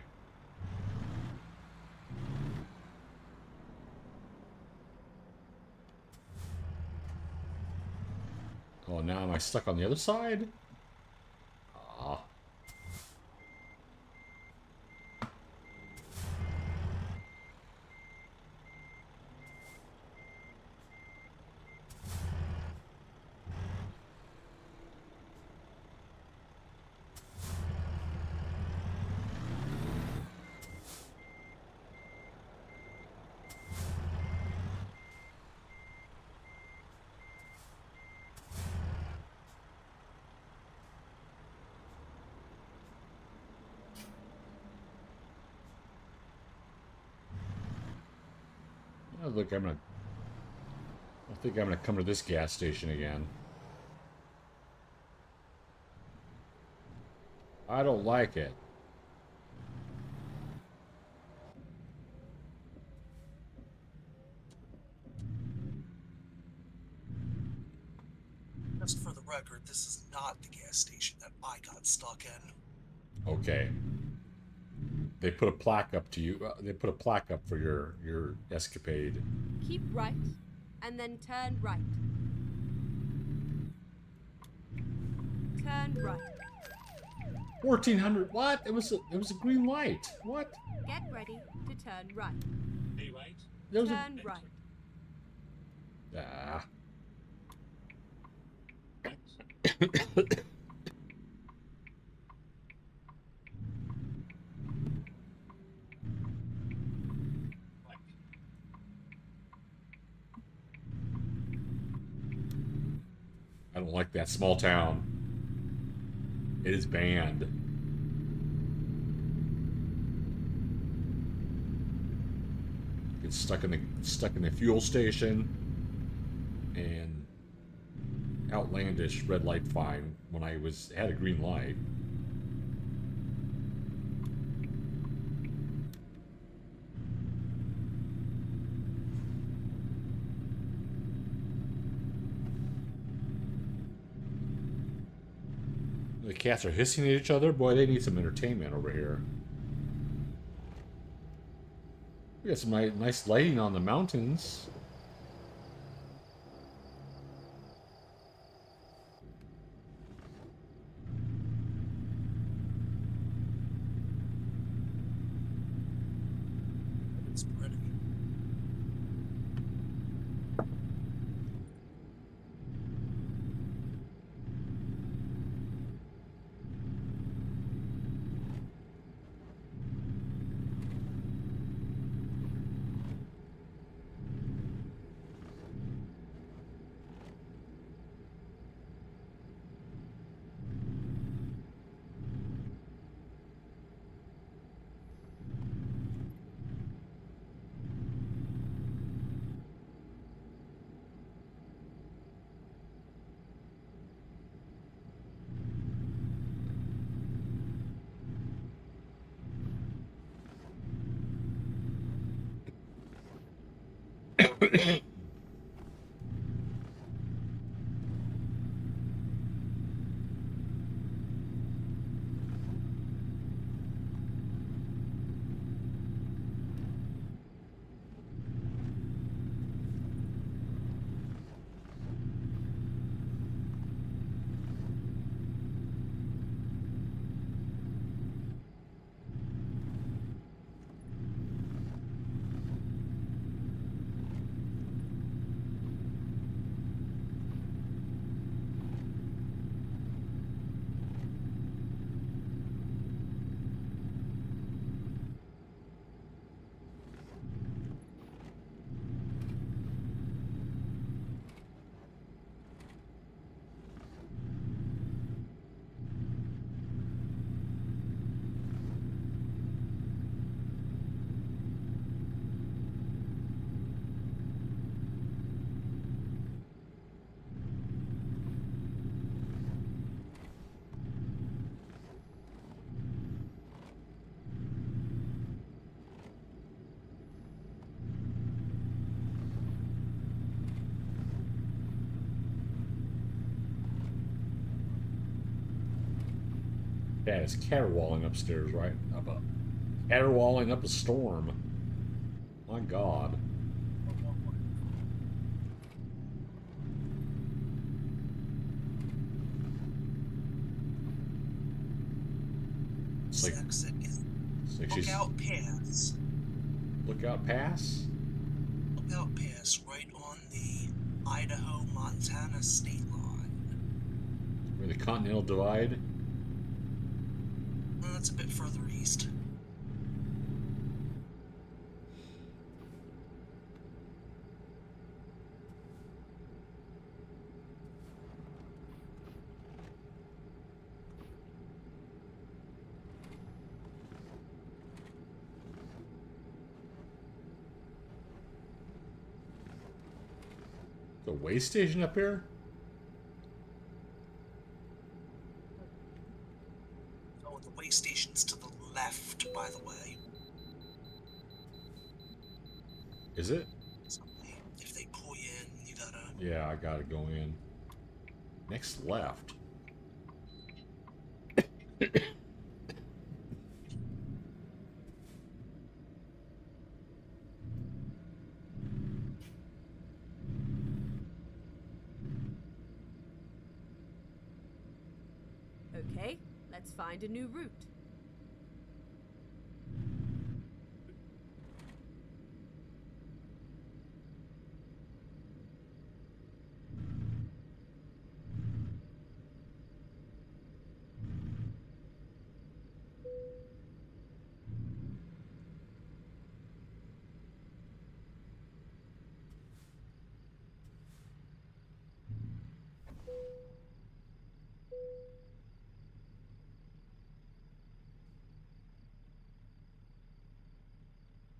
Oh, now am I stuck on the other side? Ah. Oh, look, I think I'm gonna come to this gas station again. I don't like it.
Just for the record, this is not the gas station that I got stuck in.
Okay. They put a plaque up to you. They put a plaque up for your escapade.
Keep right, and then turn right. Turn right.
1400. What? It was a green light. What?
Get ready to turn right.
Hey, right?
There was
Turn right.
Ah.
Like,
I don't like that small town. It is banned. Get stuck in the fuel station and outlandish red light fine when I had a green light. The cats are hissing at each other. Boy, they need some entertainment over here. We got some nice lighting on the mountains.
It's pretty.
Yeah, it's caterwauling upstairs, right? Caterwauling up a storm. My God. It's like,
Exit
it's like she's
Lookout Pass.
Lookout Pass.
Lookout Pass right on the Idaho-Montana state line.
Where the Continental Divide.
That's a bit further east.
way station up here?
Oh, the way station's to the left, by the way.
Is it?
So if they pull you in, you gotta.
Yeah, I gotta go in. Next left.
Okay, let's find a new route.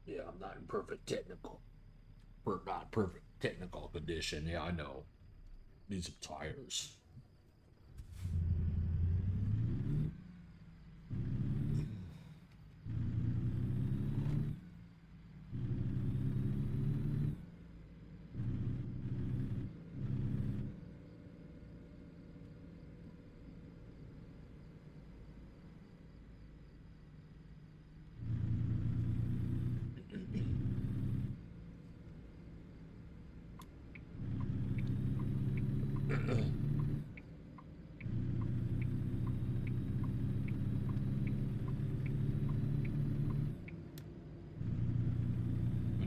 Yeah, I'm not in perfect technical. We're not perfect technical condition. Yeah, I know. Need some tires.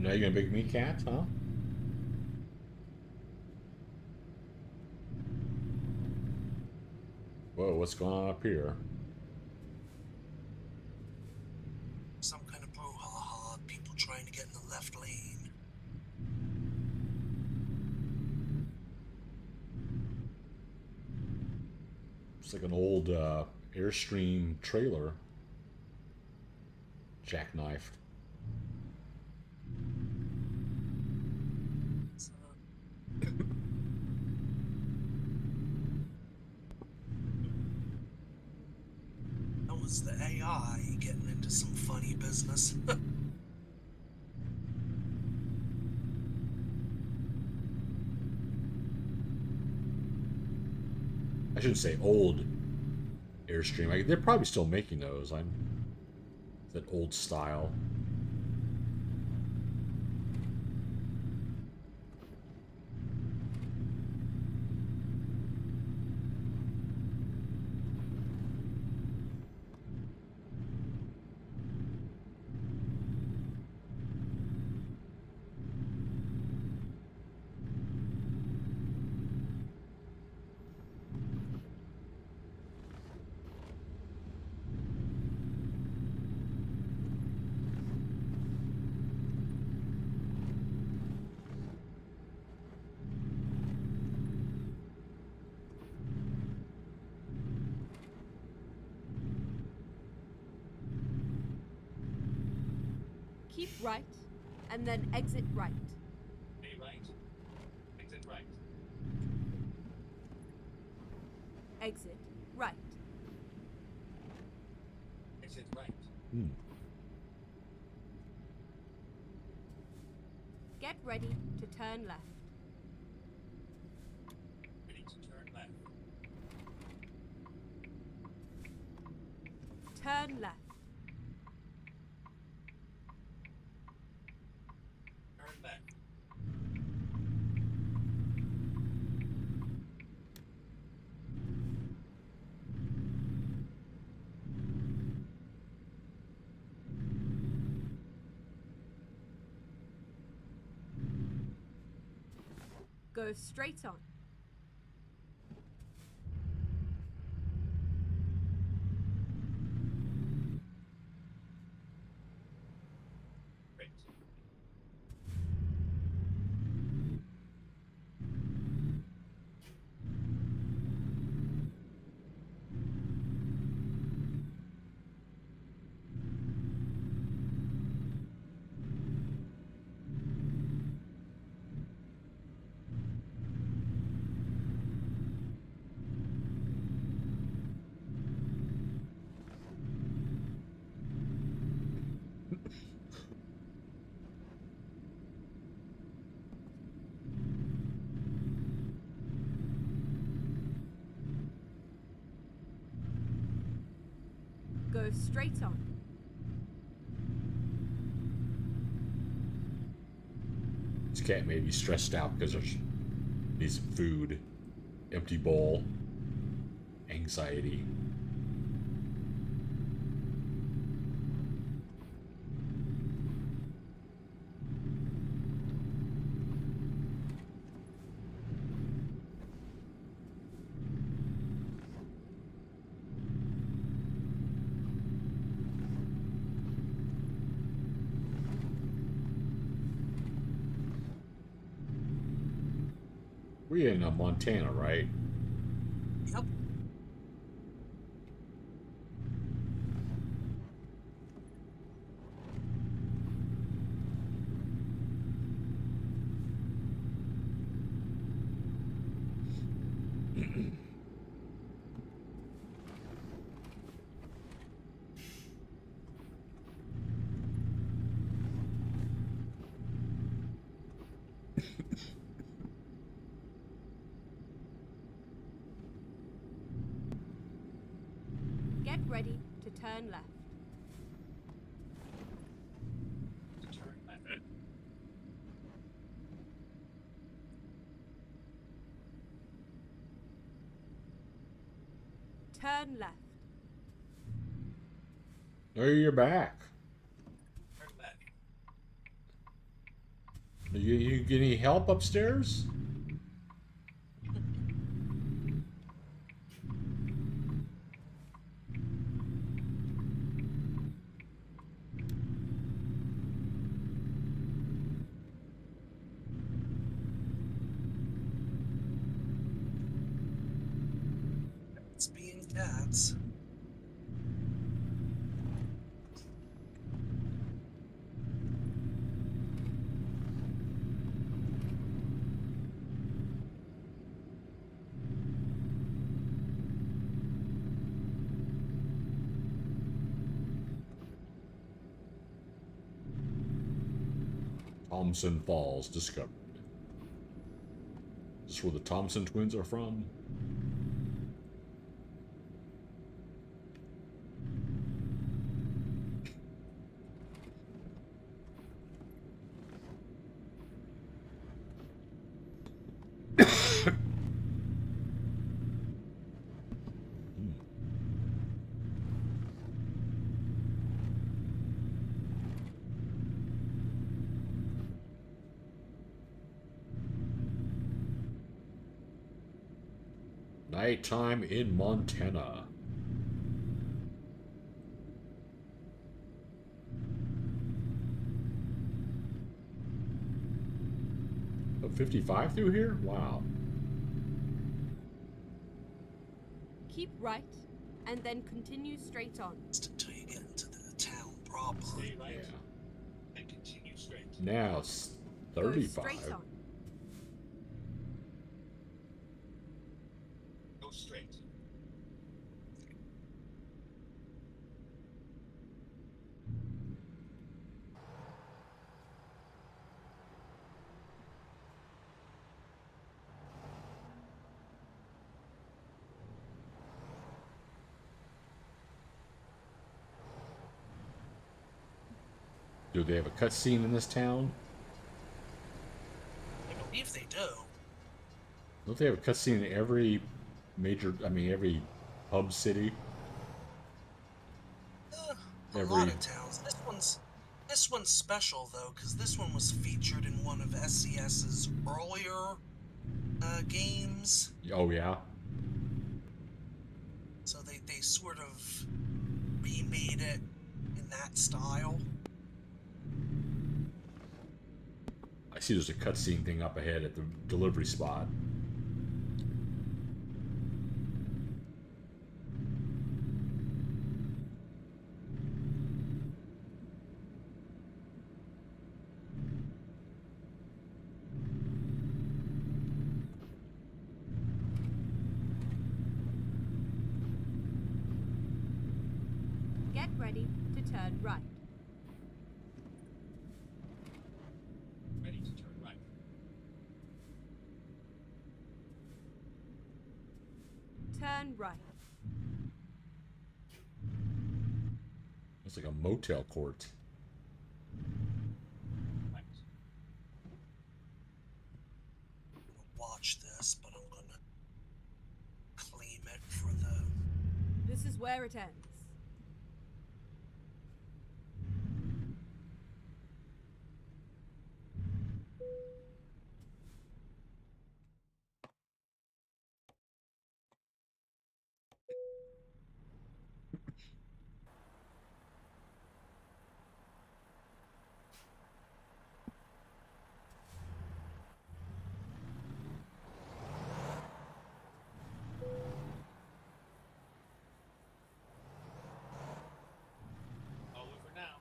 Now you're gonna make me cat, huh? Whoa, what's going on up here?
Some kind of brouhaha, people trying to get in the left lane.
It's like an old Airstream trailer. Jackknifed.
So, that was the AI getting into some funny business.
I shouldn't say old Airstream. They're probably still making those. I'm that old style.
Keep right, and then exit right.
Stay right. Exit right.
Exit right.
Exit right.
Hmm.
Get ready to turn left.
Ready to turn left.
Turn left.
Turn left.
Go straight on.
Right.
Go straight on.
This cat may be stressed out because there's needs some food, empty bowl, anxiety. We're in Montana, right?
Yep.
Get ready to turn left.
Turn left.
Turn left.
Oh, you're back.
Turn left.
You get any help upstairs?
It's being cats.
Thompson Falls discovered. Is this where the Thompson twins are from? Nighttime in Montana. Oh, 55 through here? Wow.
Keep right, and then continue straight on.
It's until you get into the town proper.
Stay right.
Yeah.
And continue straight.
Now it's
Go
35.
straight on.
Go straight.
Do they have a cutscene in this town?
I believe they do.
Don't they have a cutscene in every major, every hub city?
A
Every-
lot of towns. This one's special though, because this one was featured in one of SCS's earlier games.
Oh, yeah?
So they sort of remade it in that style.
I see there's a cutscene thing up ahead at the delivery spot.
Get ready to turn right.
Ready to turn right.
Turn right.
It's like a motel court.
Thanks.
Watch this, but I'm gonna claim it for the.
This is where it ends.
Over now.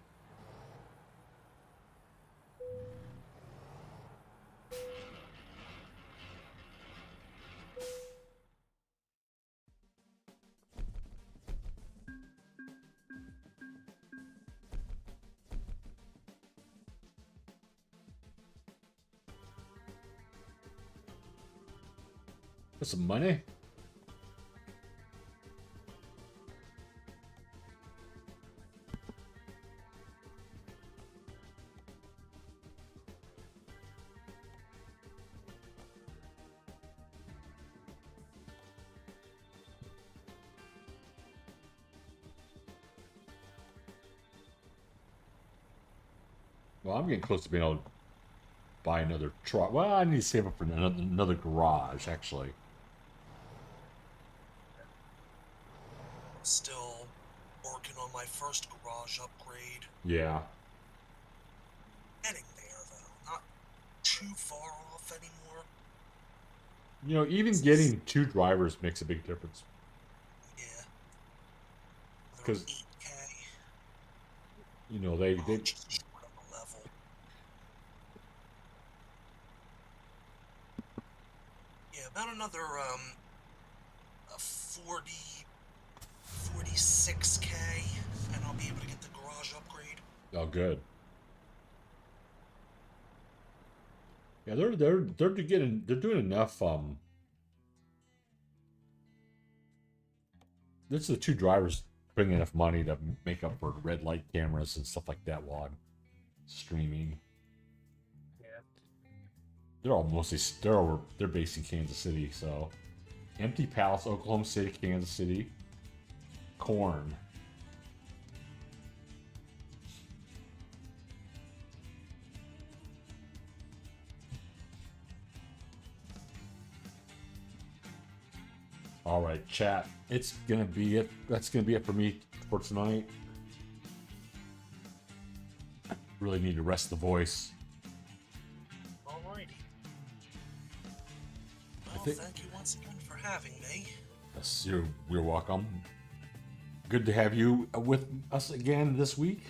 Got some money? Well, I'm getting close to being able to buy another truck. Well, I need to save up for another garage, actually.
Still working on my first garage upgrade.
Yeah.
Getting there though, not too far off anymore.
You know, even getting 2 drivers makes a big difference.
Yeah.
'Cause-
8K.
You know, they
Just short of a level. Yeah, about another a 46K, and I'll be able to get the garage upgrade.
oh good. Yeah, they're doing enough. This is the 2 drivers bringing enough money to make up for red light cameras and stuff like that while I'm streaming.
Yeah.
They're based in Kansas City, so Empty Palace, Oklahoma City, Kansas City, Corn. All right, chat. It's gonna be it. That's gonna be it for me for tonight. Really need to rest the voice.
Alrighty. Well,
think-
thank you once again for having me.
Yes, you're welcome. Good to have you with us again this week.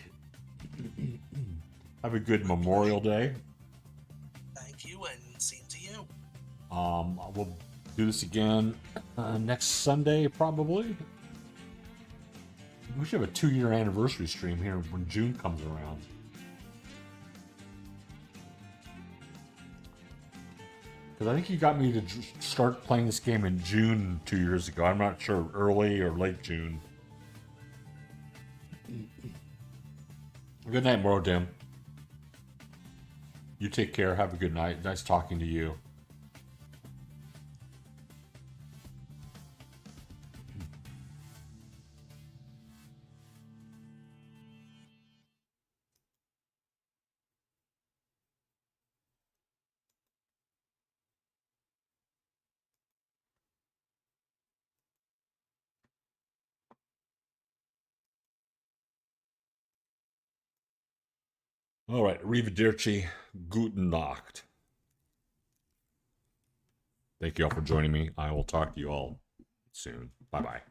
Have a good Memorial Day.
Thank you, and same to you.
We'll do this again next Sunday, probably. We should have a 2-year anniversary stream here when June comes around. Because I think you got me to start playing this game in June 2 years ago. I'm not sure, early or late June. Good night, Morodim. You take care. Have a good night. Nice talking to you. All right, arrivederci, guten Nacht. Thank you all for joining me. I will talk to you all soon. Bye-bye.